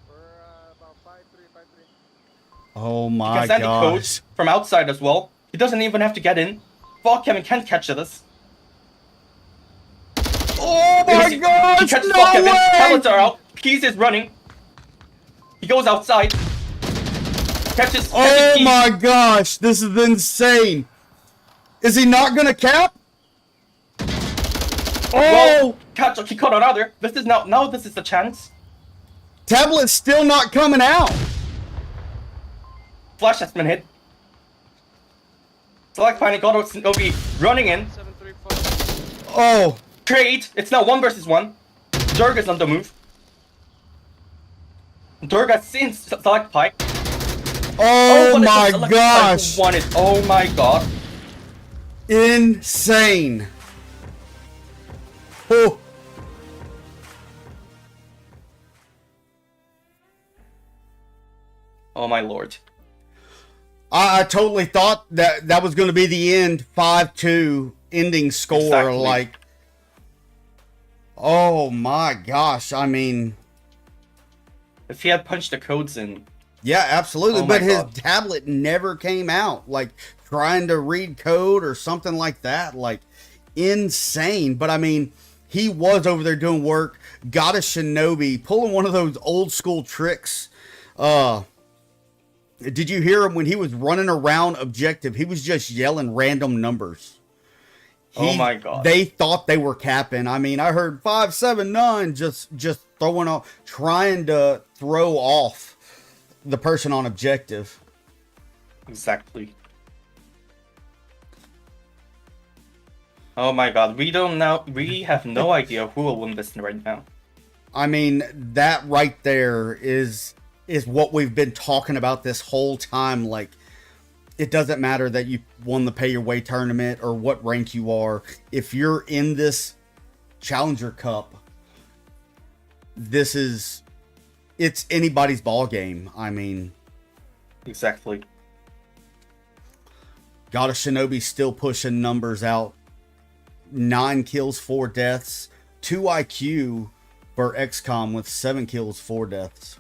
We're about 5-3, 5-3. Oh He my can send the gosh. codes from outside as well. He doesn't even have to get in. Fuck him, he can't catch this. Oh my He gosh, catches no Fuck Kevin. way! Pellets are out. Keys is running. He goes outside. Catches Oh Keys. my gosh, this is insane. Is he not gonna cap? Oh! Well, he caught another. This is now this is the chance. Tablet's still not coming out. Flash has been hit. Select finally got Shinobi running in. 7-3, 4. Oh, Trade. It's now 1 versus 1. Durg is on the move. Durg has seen Select Pike. oh but it's my Select Pike gosh. who won it. Oh my god. Insane. Oh, Oh my lord. I totally thought that was going to be the end, 5-2 ending score. Exactly. Like, oh my gosh! I mean, If he had punched the codes in, yeah, absolutely. Oh my But his God. tablet never came out. Like trying to read code or something like that. Like insane. But I mean, he was over there doing work. Got a shinobi, pulling one of those old school tricks. Did you hear him when he was running around objective? He was just yelling random numbers. Oh my God. They thought they were capping. I mean, I heard 579 just throwing off, trying to throw off the person on objective. exactly. Oh my god, we don't know. We have no idea who will win this right now. I mean, that right there is what we've been talking about this whole time. Like, it doesn't matter that you won the pay your way tournament or what rank you are. If you're in this Challenger Cup, it's anybody's ball game. I mean, Exactly. got a Shinobi still pushing numbers out. 9 kills, 4 deaths. 2 IQ for XCOM with 7 kills, 4 deaths.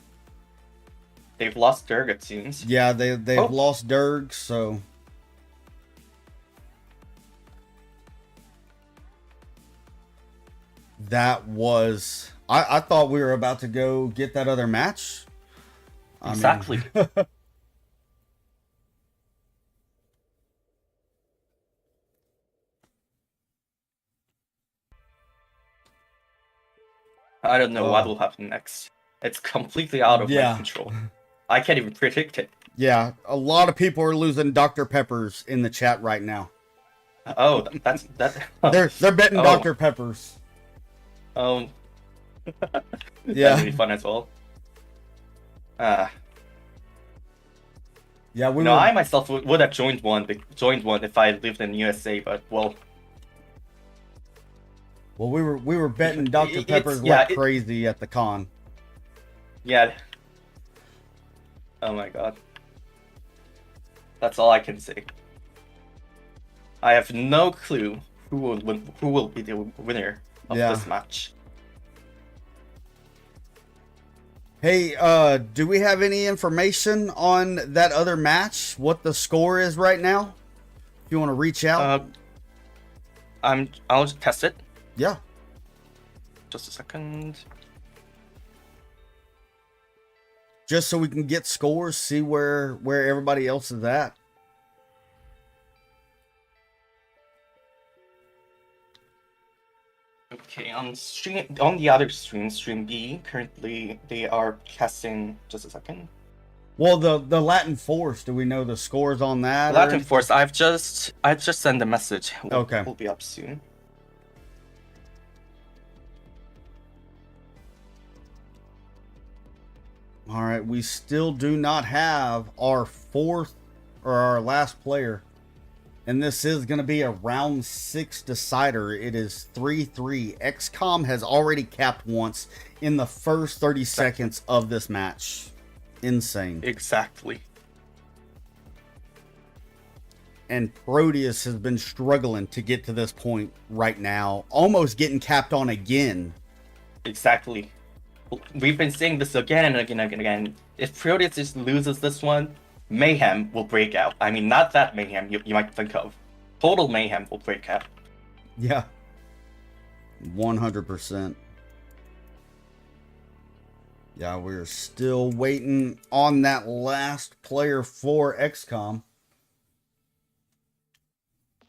They've lost Dirk, it seems. Yeah, they've Oh. lost Derg, so that was. I thought we were about to go get that other match. I mean, Exactly. I don't know what will happen next. It's completely out of Yeah. my control. I can't even predict it. yeah, a lot of people are losing Dr. Peppers in the chat right now. Oh, that's that. They're betting Oh. Dr. Peppers. Yeah. Yeah, That'd be fun as well. yeah. We No, were, I myself would have joined one if I lived in USA, but well, well, we were betting Dr. It's- Peppers yeah, like it- crazy at the con. yeah. Oh my god. That's all I can say. I have no clue who will be the winner of Yeah. this match. Hey, do we have any information on that other match? What the score is right now? If you want to reach out, I'll just test it. yeah. Just a second. Just so we can get scores, see where everybody else is at. Okay, on the other stream B, currently they are casting. Just a second. Well, the Latin Force, do we know the scores on that? or Latin anything? Force. I've just sent a message. Okay. Will be up soon. All right, we still do not have our fourth or our last player. And this is going to be a round 6 decider. It is 3-3. XCOM has already capped once in the first 30 seconds of this match. Insane. Exactly. And Proteus has been struggling to get to this point right now. Almost getting capped on again. Exactly. We've been saying this again and again and again. If Proteus just loses this one, mayhem will break out. I mean, not that mayhem you might think of. Total mayhem will break out. Yeah. 100%. Yeah, we're still waiting on that last player for XCOM.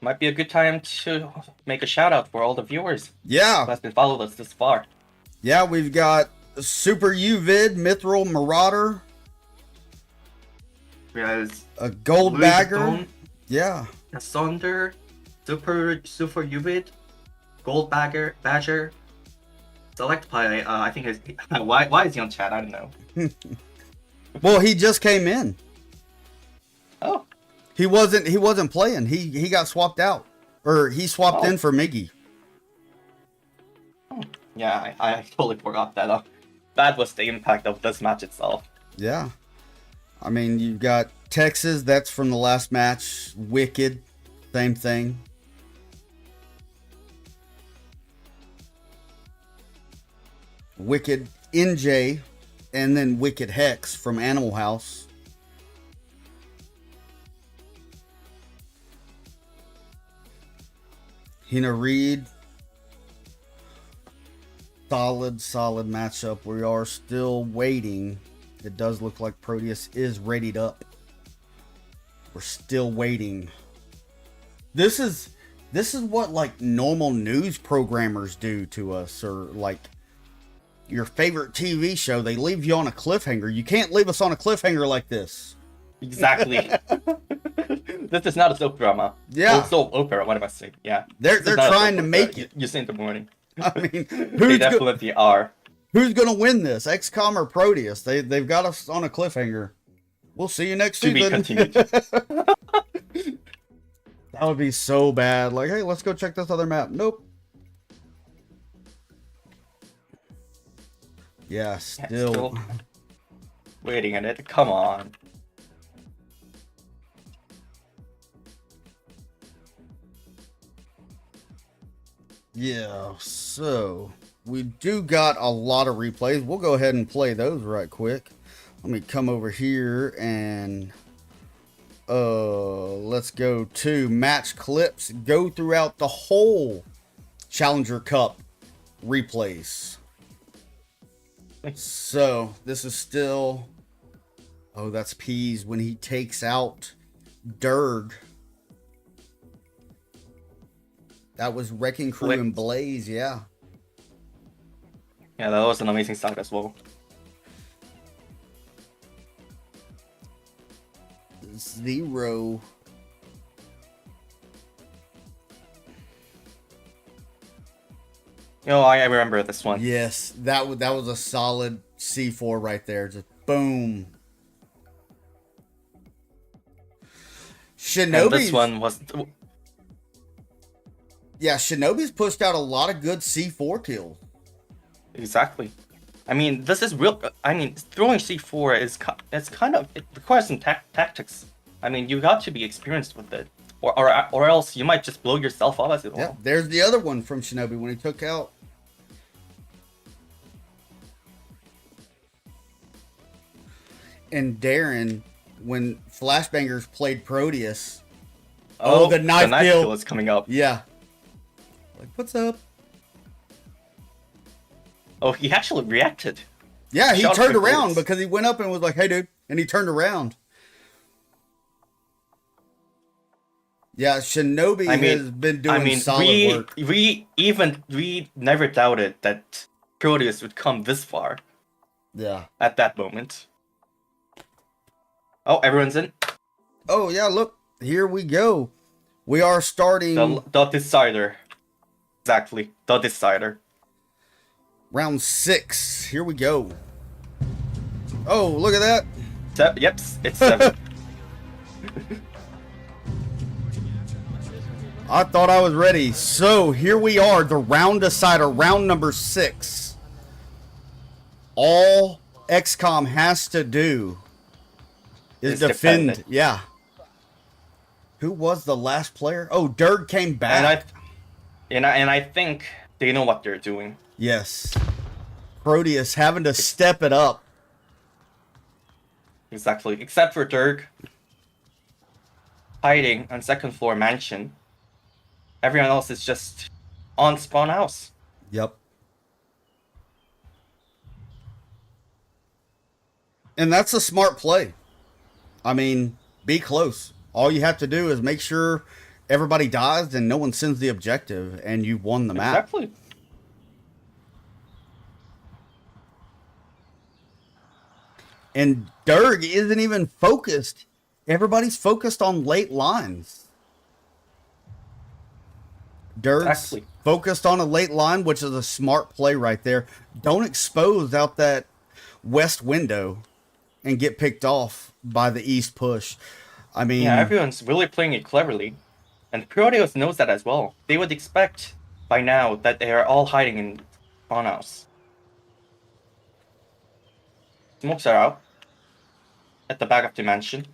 Might be a good time to make a shout out for all the viewers Yeah. who has been followed us this far. Yeah, we've got Super Uvid, Mithril, Marauder, Whereas a Gold Louis Bagger. Vuitton, Yeah. Sonder, Super Uvid, Gold Badger, Select Pie. I think is why is he on chat? I don't know. Well, he just came in. Oh, He wasn't playing. He got swapped out. Or he swapped Oh. in for Miggy. yeah, I totally forgot that. That was the impact of this match itself. Yeah. I mean, you've got Texas, that's from the last match. Wicked, same thing. Wicked NJ, and then Wicked Hex from Animal House. Hina Reed. Solid matchup. We are still waiting. It does look like Proteus is readied up. We're still waiting. This is what like normal news programmers do to us, or like your favorite TV show. They leave you on a cliffhanger. You can't leave us on a cliffhanger like this. Exactly. This is not a soap drama. Yeah. Oh, soap opera, what am I saying? Yeah. They're trying to make it. You say in the morning. I mean, They definitely are. Who's gonna win this? XCOM or Proteus? They've got us on a cliffhanger. We'll see you next To be season. continued. That would be so bad. Like, hey, let's go check this other map. Nope. Yeah, still. Waiting at it. Come on. Yeah, so we do got a lot of replays. We'll go ahead and play those right quick. Let me come over here and let's go to match clips. Go throughout the whole Challenger Cup replays. So this is still, oh, that's Peas when he takes out Durg. That was Wrecking Crew and Blaze, yeah. Yeah, that was an amazing sound as well. Zero. You know, I remember this one. Yes, that was a solid C4 right there. Just boom. And Shinobi's, this one was... yeah, Shinobi's pushed out a lot of good C4 kills. Exactly. I mean, this is real... I mean, throwing C4 is kind of... It requires some tactics. I mean, you got to be experienced with it. Or else you might just blow yourself up as well. Yeah, there's the other one from Shinobi when he took out. And Darren, when Flashbangers played Proteus. Oh, the knife kill is coming up. Yeah. Like, what's up? Oh, he actually reacted. Yeah, he Shot turned quick around bullets. because he went up and was like, hey, dude. And he turned around. Yeah, Shinobi has been doing solid work. We never doubted that Proteus would come this far. Yeah. At that moment. Oh, everyone's in. Oh, yeah, look. Here we go. We are starting... The decider. Exactly. The decider. Round 6. Here we go. Oh, look at that. Yep, it's 7. I thought I was ready. So, here we are. The round decider. Round number 6. All XCOM has to do is defend. Yeah. Who was the last player? Oh, Durg came back. And I think they know what they're doing. Yes. Proteus having to step it up. Exactly. Except for Durg. Hiding on second floor mansion. Everyone else is just on spawn house. Yep. And that's a smart play. I mean, be close. All you have to do is make sure everybody dies and no one sends the objective, and you've won the map. Exactly. And Durg isn't even focused. Everybody's focused on late lines. Durg's focused on a late line, which is a smart play right there. Don't expose out that west window and get picked off by the east push. I mean... Yeah, everyone's really playing it cleverly. And Proteus knows that as well. They would expect by now that they are all hiding in spawn house. Smokes are out. At the back of the mansion.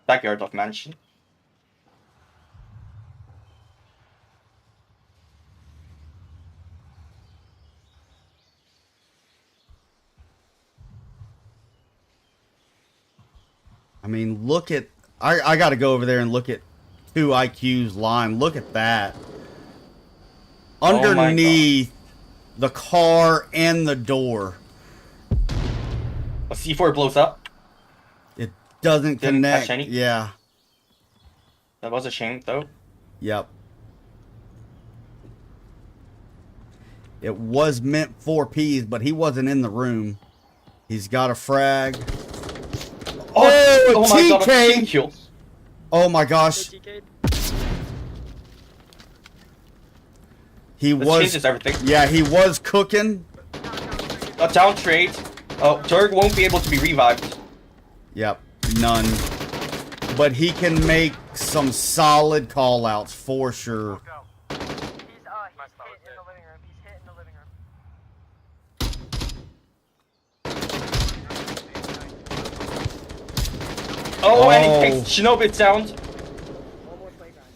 Backyard of mansion. I mean, look at... I got to go over there and look at 2 IQ's line. Look at that. Oh my Underneath the car and the door. A C4 blows up. It doesn't Didn't connect. catch any? Yeah. That was a shame, though. Yep. It was meant for Peas, but he wasn't in the room. He's got a frag. Oh, my god, a TK! team kill. Oh my gosh. He This was... changes everything. Yeah, he was cooking. A down trade. Oh, Turg won't be able to be revived. Yep, none. But he can make some solid call-outs for sure. He's hit in the living room. He's hit in the living room. Oh, and he Oh. takes Shinobi down. One more playground.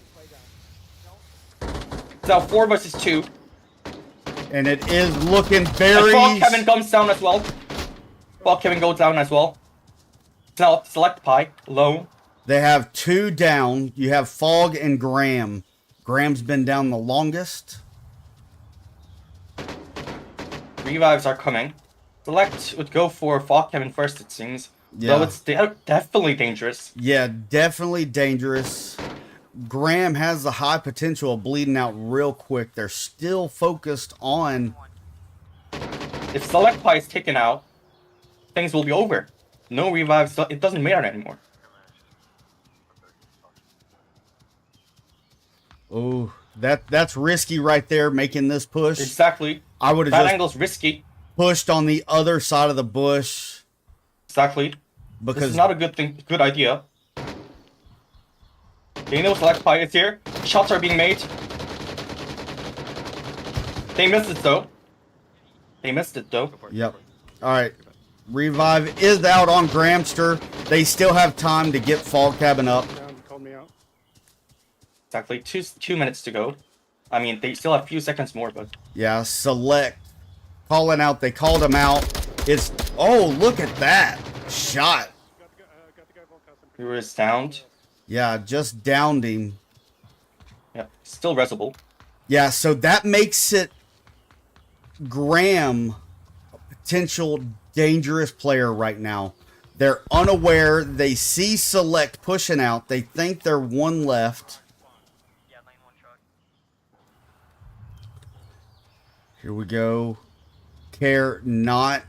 Playground. It's now 4 versus 2. And it is looking And very... Fog Kevin comes down as well. Fog Kevin goes down as well. It's now Select Pie, low. They have 2 down. You have Fog and Graham. Graham's been down the longest. Revives are coming. Select would go for Fog Kevin first, it seems. Yeah. Though it's definitely dangerous. Yeah, definitely dangerous. Graham has the high potential of bleeding out real quick. They're still focused on... If Select Pie is taken out, things will be over. No revives, it doesn't matter anymore. Oh, that's risky right there, making this push. Exactly. I would have That just angle's risky. pushed on the other side of the bush. Exactly. This Because is not a good idea. They know Select Pie is here. Shots are being made. They missed it though. Yep. Alright. Revive is out on Gramster. They still have time to get Fog Cabin up. Down, called me out. Exactly. 2 minutes to go. I mean, they still have a few seconds more, but Yeah, Select. Calling out. They called him out. It's... Oh, look at that. Shot. Got the guy Volk house. we were downed. Yeah, just downed him. Yeah, still resable. Yeah, so that makes it Graham a potential dangerous player right now. They're unaware. They see Select pushing out. They think they're 1 left. Yeah, lane 1 truck. Here we go. Care not.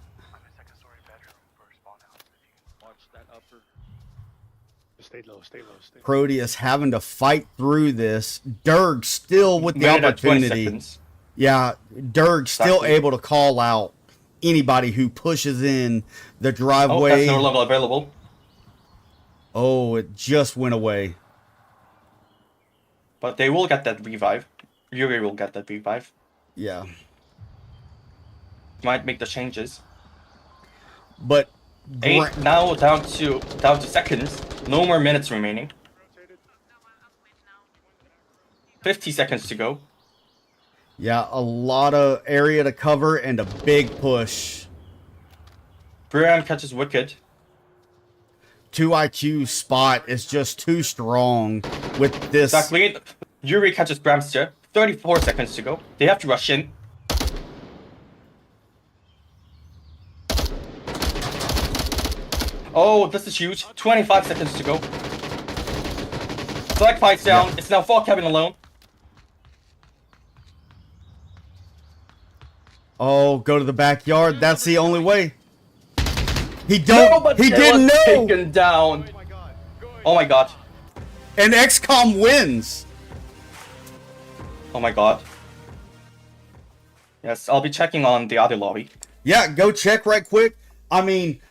Watch that upper. Stay low, stay low, stay low. Proteus having to fight through this. Derg still with the Minute and 20 opportunity. seconds. Yeah, Derg still Exactly. able to call out anybody who pushes in the Oh, driveway. that's no level available. Oh, it just went away. But they will get that revive. Yuri will get that revive. Yeah. Might make the changes. But 8 now down to seconds. No more minutes remaining. 50 seconds to go. yeah, a lot of area to cover and a big push. Brian catches Wicked. 2 IQ spot is just too strong with this. Exactly. Yuri catches Bramster. 34 seconds to go. They have to rush in. Oh, this is huge. 25 seconds to go. Select Pie's down. It's now Fog Cabin alone. Oh, go to the backyard. That's the only way. He don't. but He it didn't was know. taken down. Oh my god. Go ahead. Oh my god. And XCOM wins. Oh my god. Yes, I'll be checking on the other lobby. Yeah, go check right quick. I mean,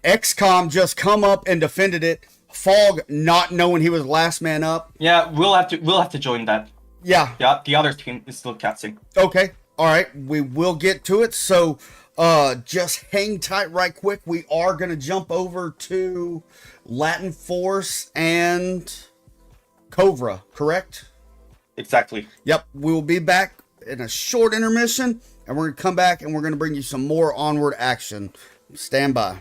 XCOM just come up and defended it. Fog not knowing he was last man up. Yeah, we'll have to join that. Yeah. Yeah, the other team is still catching. Okay. All right, we will get to it. So just hang tight right quick. We are going to jump over to Latin Force and Cobra, correct? Exactly. Yep, we will be back in a short intermission, and we're going to come back and we're going to bring you some more Onward action. Stand by.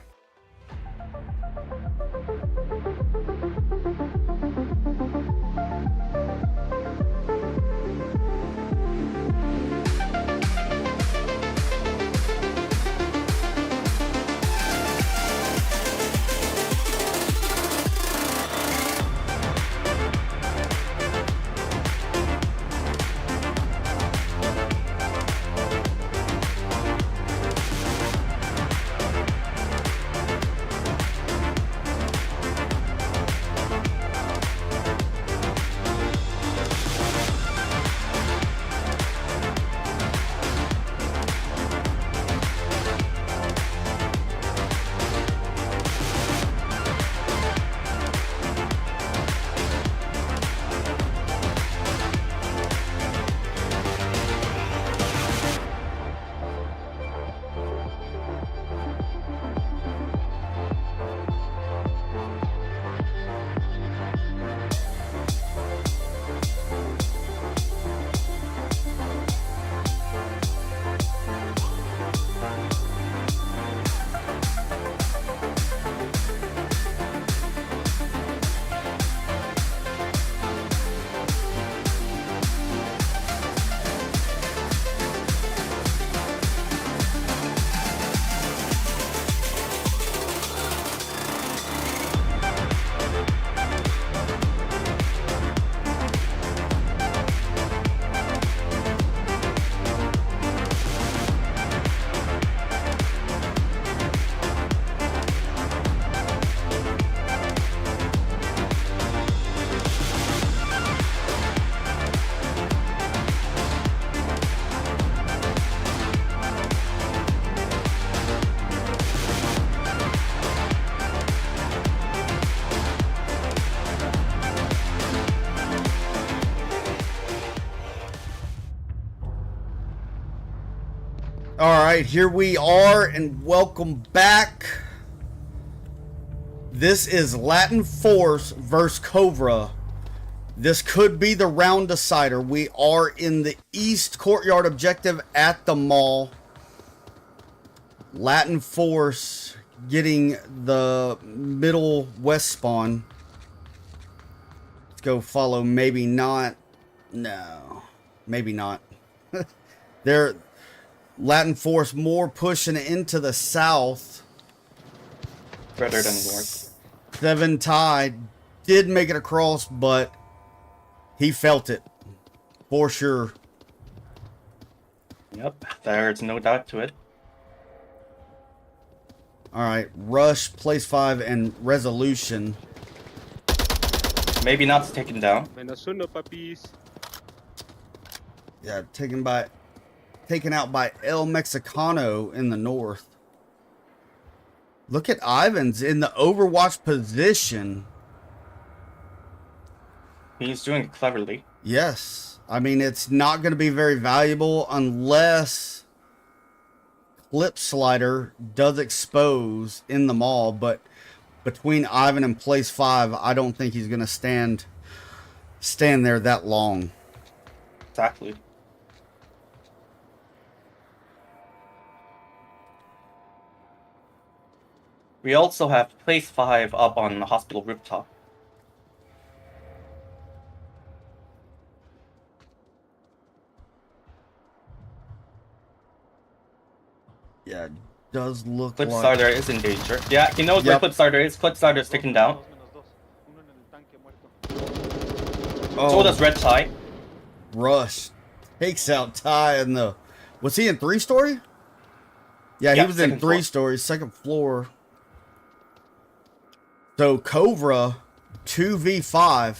All right, here we are, and welcome back. This is Latin Force versus Cobra. This could be the round decider. We are in the East Courtyard objective at the mall. Latin Force getting the middle west spawn. Let's go follow. Maybe not. No, maybe not. They're Latin Force more pushing into the south. Rather than north. 7 Tide did make it across, but he felt it for sure. Yep, there's no doubt to it. All right, Rush, Place 5, and Resolution. Maybe not taken down. Menos uno, papis. Yeah, taken out by El Mexicano in the north. Look at Ivans in the Overwatch position. He's doing it cleverly. Yes. I mean, it's not going to be very valuable unless Clip Slider does expose in the mall, but between Ivan and Place 5, I don't think he's going to stand there that long. Exactly. We also have Place 5 up on the hospital rooftop. Yeah, it does look Clip like... Starter is in danger. Yeah, he knows where Clip Starter is. Clip Starter is taken down. So does Red Tie. Rush takes out Ty in the... Was he in 3-story? Yeah, he was in 3-story, second floor. So Cobra, 2v5.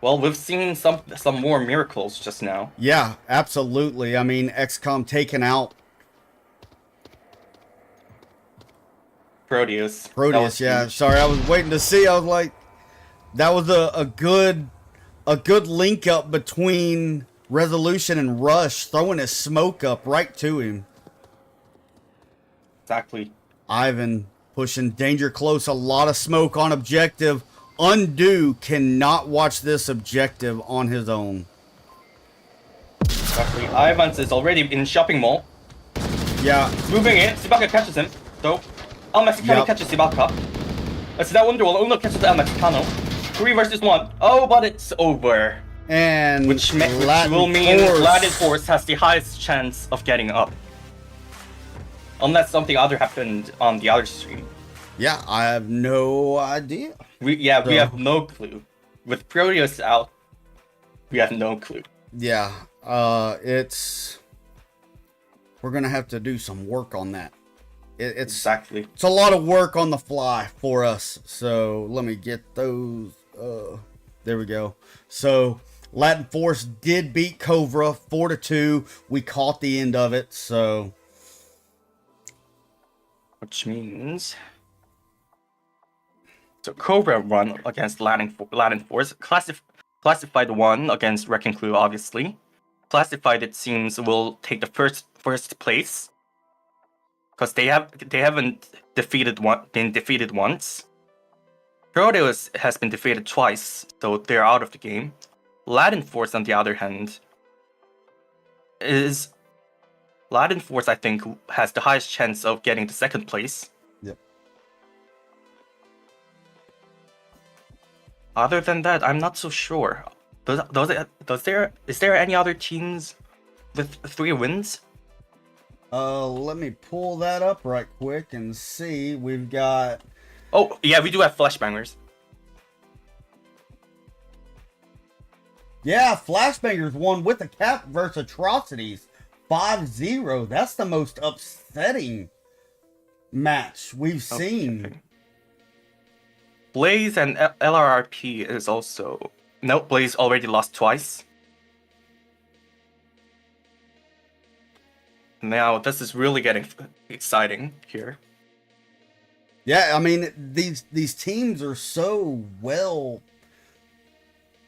Well, we've seen some more miracles just now. Yeah, absolutely. I mean, XCOM taken out Proteus. Proteus, yeah. Huge. Sorry, I was waiting to see. I was like, that was a good link up between Resolution and Rush throwing his smoke up right to him. Exactly. Ivan pushing danger close. A lot of smoke on objective. Undo cannot watch this objective on his own. Exactly. Ivans is already in shopping mall. Yeah. Moving in. Sibaka catches him. So, El Mexicano catches Sibaka. It's that Wonderwall. Uno catches El Mexicano. 3 versus 1. Oh, but it's over. And Which will mean Latin Force has the highest chance of getting up. Unless something other happened on the other stream. Yeah, I have no idea. We have no clue. With Proteus out, we have no clue. Yeah, we're gonna have to do some work on that. It's exactly. It's a lot of work on the fly for us. So let me get those. There we go. So Latin Force did beat Cobra 4-2. We caught the end of it. So, which means. So Cobra won against Latin Force. Classified won against Wrecking Crew, obviously. Classified, it seems, will take the first place because they haven't been defeated once. Proteus has been defeated twice, so they're out of the game. Latin Force, on the other hand, I think, has the highest chance of getting the second place. Yep. Other than that, I'm not so sure. Is there any other teams with 3 wins? Let me pull that up right quick and see. We've got. Oh yeah, we do have Flashbangers. Yeah, Flashbangers won with the cap versus Atrocities 5-0. That's the most upsetting match we've seen. Okay. Blaze and LRRP is also... No, Blaze already lost twice. Now, this is really getting exciting here. Yeah, I mean, these teams are so well...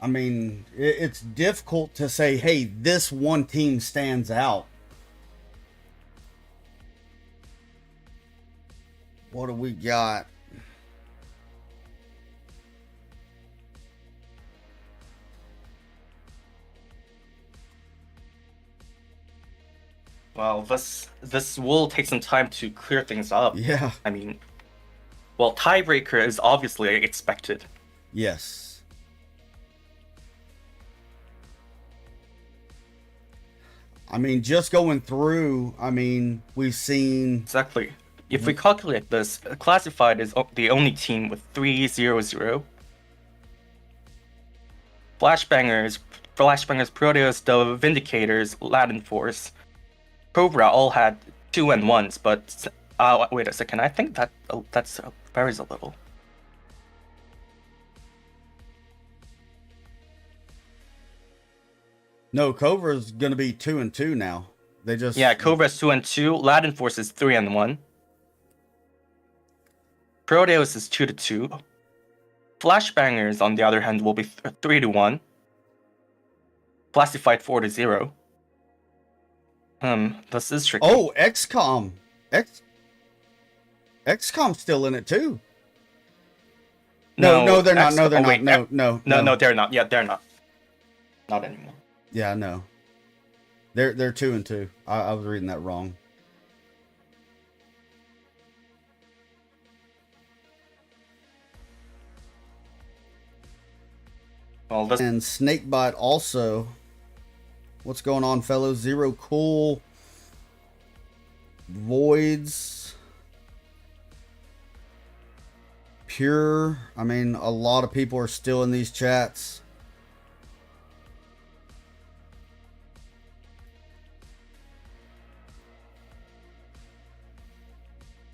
I mean, it's difficult to say, hey, this one team stands out. What do we got? Well, this will take some time to clear things up. Yeah. I mean, well, tiebreaker is obviously expected. Yes. I mean, just going through, I mean, we've seen... Exactly. If we calculate this, Classified is the only team with 3-0-0. Flashbangers, Proteus, the Vindicators, Latin Force, Cobra all had 2-1s, but wait a second. I think that varies a little. No, Cobra's gonna be 2-2 now. They just Cobra's 2-2. Latin Force is 3-1. Proteus is 2-2. Flashbangers, on the other hand, will be 3-1. Classified 4-0. This is tricky. Oh, XCOM. XCOM's still in it too. No, they're not. No, they're not. No, they're not. Yeah, they're not. Not anymore. Yeah, no. They're 2-2. I was reading that wrong. Well, and Snakebite also. What's going on, fellows? Zero Cool. Voids. Pure. I mean, a lot of people are still in these chats.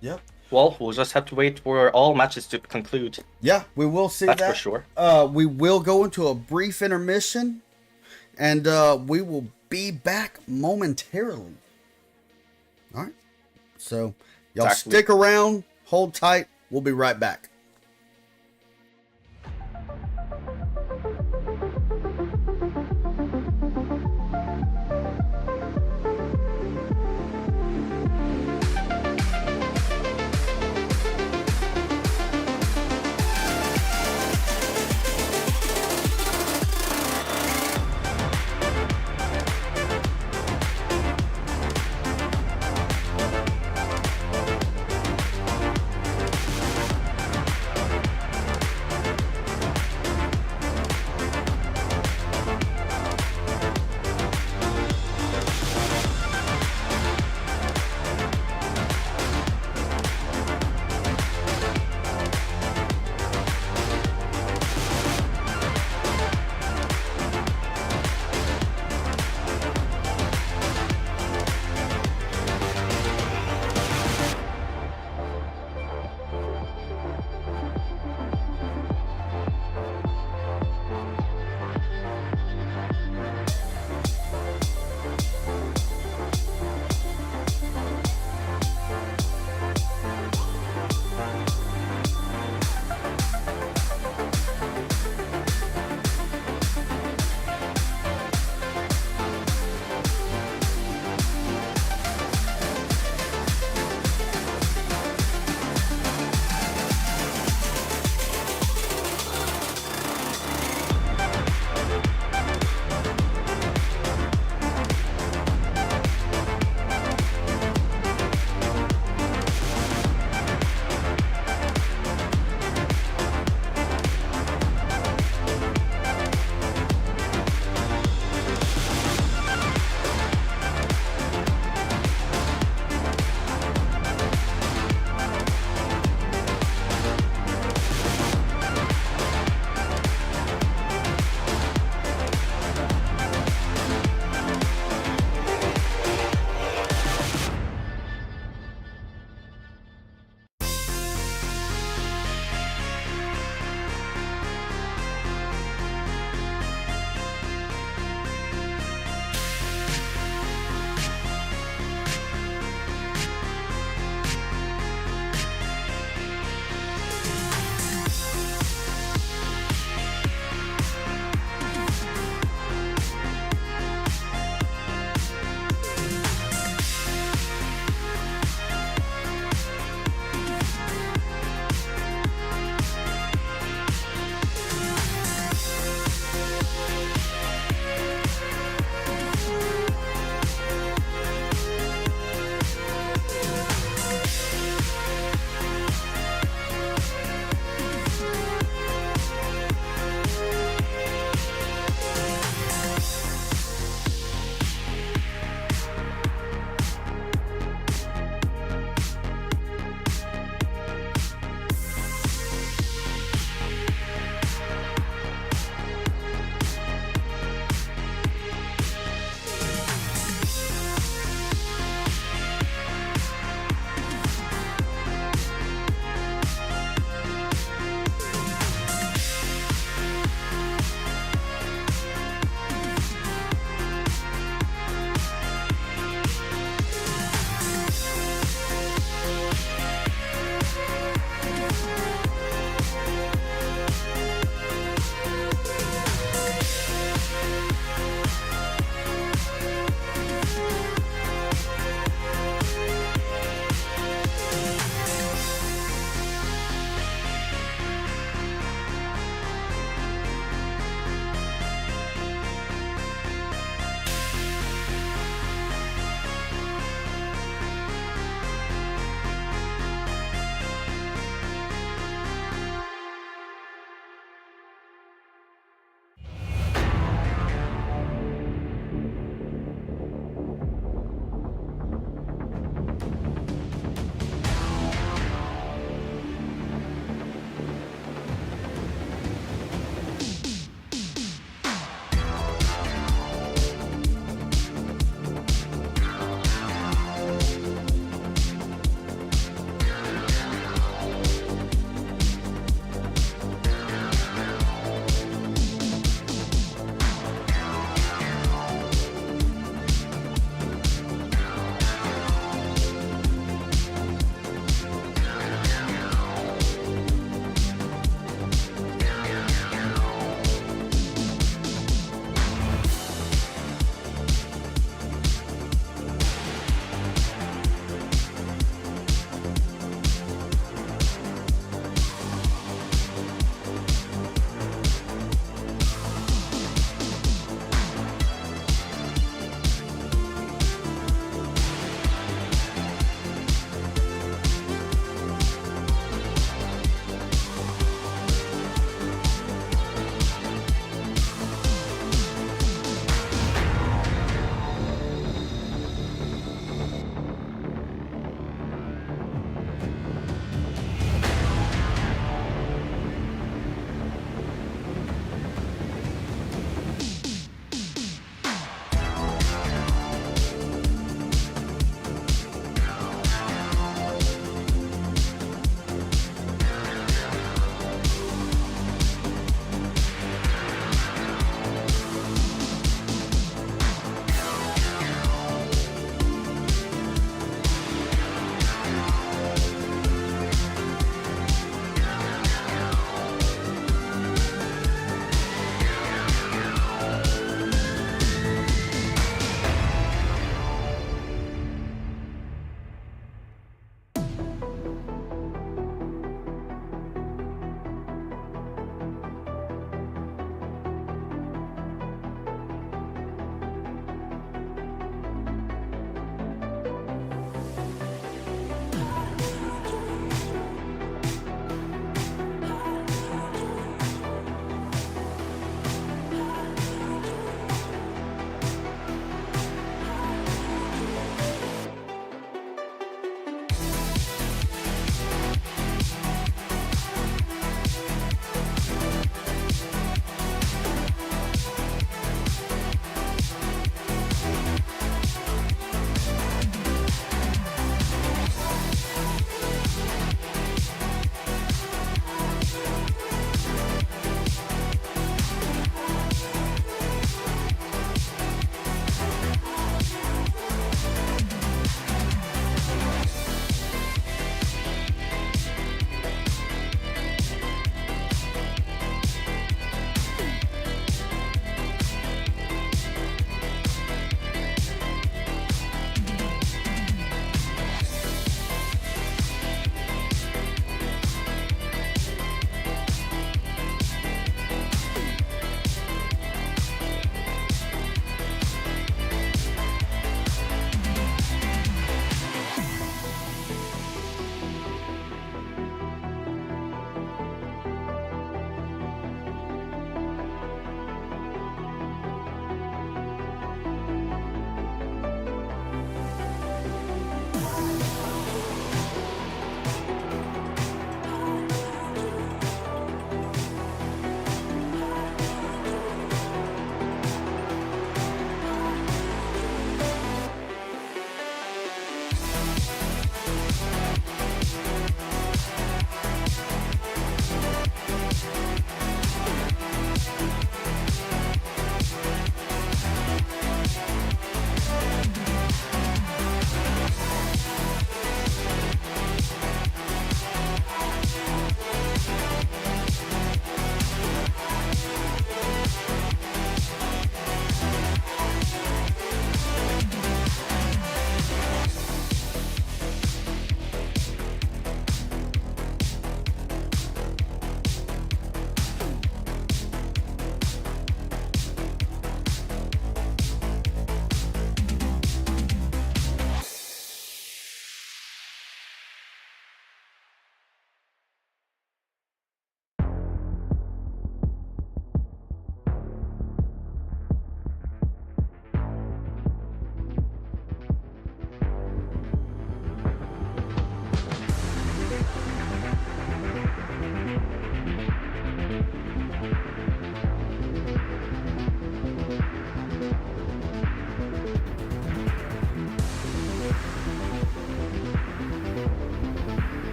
Yep. Well, we'll just have to wait for all matches to conclude. Yeah, we will see That's that. for sure. We will go into a brief intermission, and we will be back momentarily. All right. So, y'all stick around, hold tight. We'll be right back.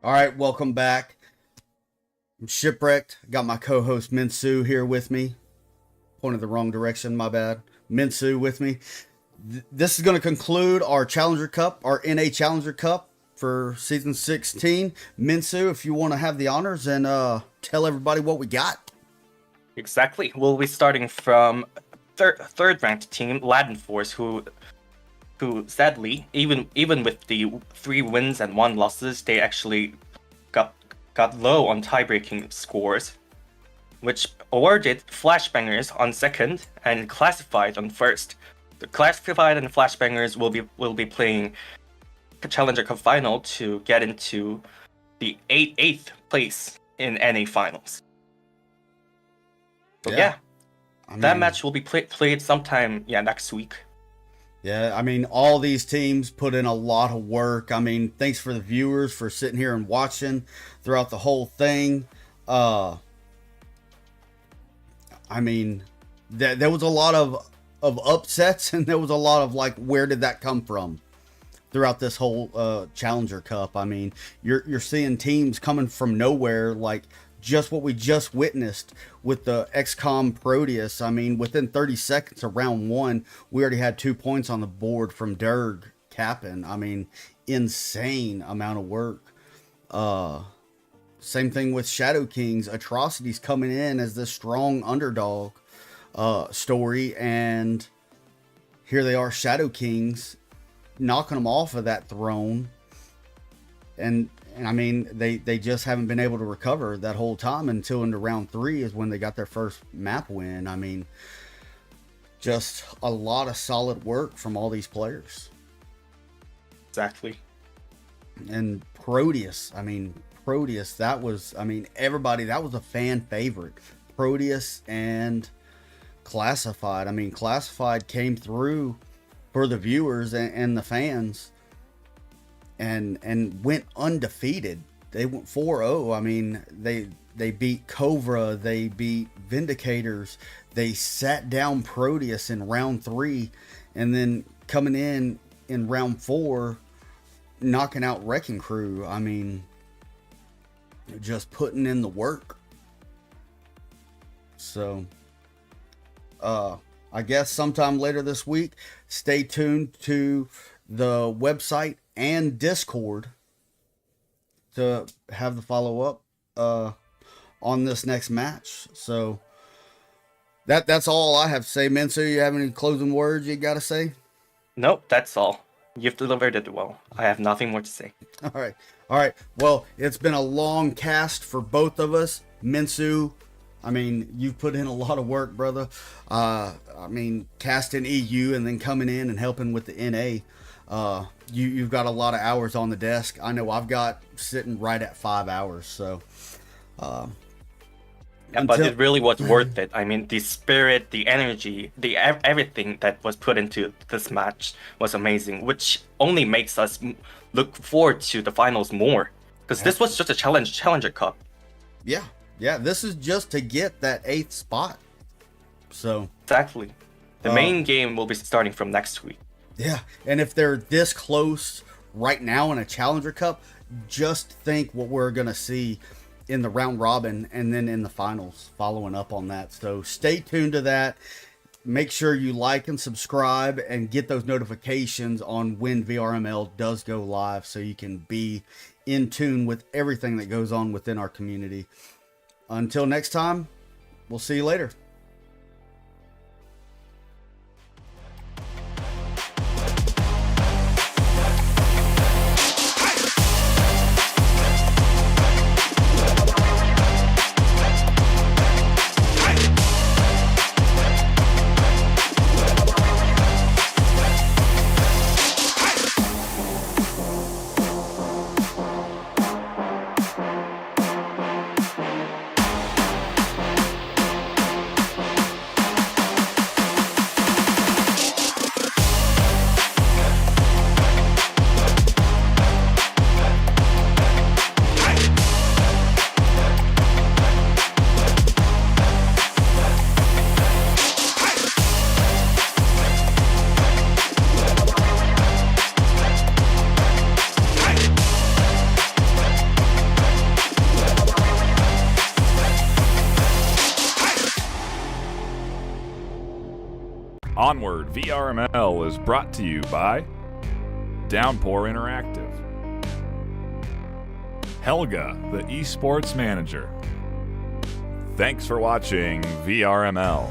All right, welcome back. I'm Shipwrecked. Got my co-host Minsu here with me. Pointed the wrong direction, my bad. Minsu with me. This is going to conclude our Challenger Cup, our NA Challenger Cup for season 16. Minsu, if you want to have the honors and tell everybody what we got. Exactly. We'll be starting from third ranked team, Latin Force, who sadly, even with the 3 wins and 1 losses, they actually got low on tie-breaking scores, which awarded Flashbangers on second and Classified on first. The Classified and Flashbangers will be playing the Challenger Cup final to get into the 8th place in NA finals. So yeah, that match will be played sometime next week. Yeah, I mean, all these teams put in a lot of work. I mean, thanks for the viewers for sitting here and watching throughout the whole thing. I mean, there was a lot of upsets, and there was a lot of like, where did that come from throughout this whole Challenger Cup? I mean, you're seeing teams coming from nowhere, like just what we just witnessed with the XCOM Proteus. I mean, within 30 seconds of round 1, we already had 2 points on the board from Derg capping. I mean, insane amount of work. Same thing with Shadow Kings. Atrocities coming in as this strong underdog story, and here they are, Shadow Kings, knocking them off of that throne. And I mean, they just haven't been able to recover that whole time until into round 3 is when they got their first map win. I mean, just a lot of solid work from all these players. Exactly. And Proteus, that was, everybody, that was a fan favorite. Proteus and Classified. I mean, Classified came through for the viewers and the fans and went undefeated. They went 4-0. I mean, they beat Cobra, they beat Vindicators, they sat down Proteus in round 3, and then coming in round 4, knocking out Wrecking Crew. I mean, just putting in the work. So I guess sometime later this week, stay tuned to the website and Discord to have the follow-up on this next match. So that's all I have to say. Minsu, you have any closing words you got to say? Nope, that's all. You've delivered it well. I have nothing more to say. All right. Well, it's been a long cast for both of us. Minsu, I mean, you've put in a lot of work, brother. Casting EU and then coming in and helping with the NA. You've got a lot of hours on the desk. I know I've got sitting right at 5 hours. So, but it really was worth it. I mean, the spirit, the energy, everything that was put into this match was amazing, which only makes us look forward to the finals more. Because this was just a Challenger Cup. Yeah, this is just to get that 8th spot. So exactly. The main game will be starting from next week. Yeah, and if they're this close right now in a Challenger Cup, just think what we're going to see in the round robin and then in the finals following up on that. So stay tuned to that. Make sure you like and subscribe and get those notifications on when VRML does go live so you can be in tune with everything that goes on within our community. Until next time, we'll see you later. Onward VRML is brought to you by Downpour Interactive, Helga, the esports manager. Thanks for watching VRML.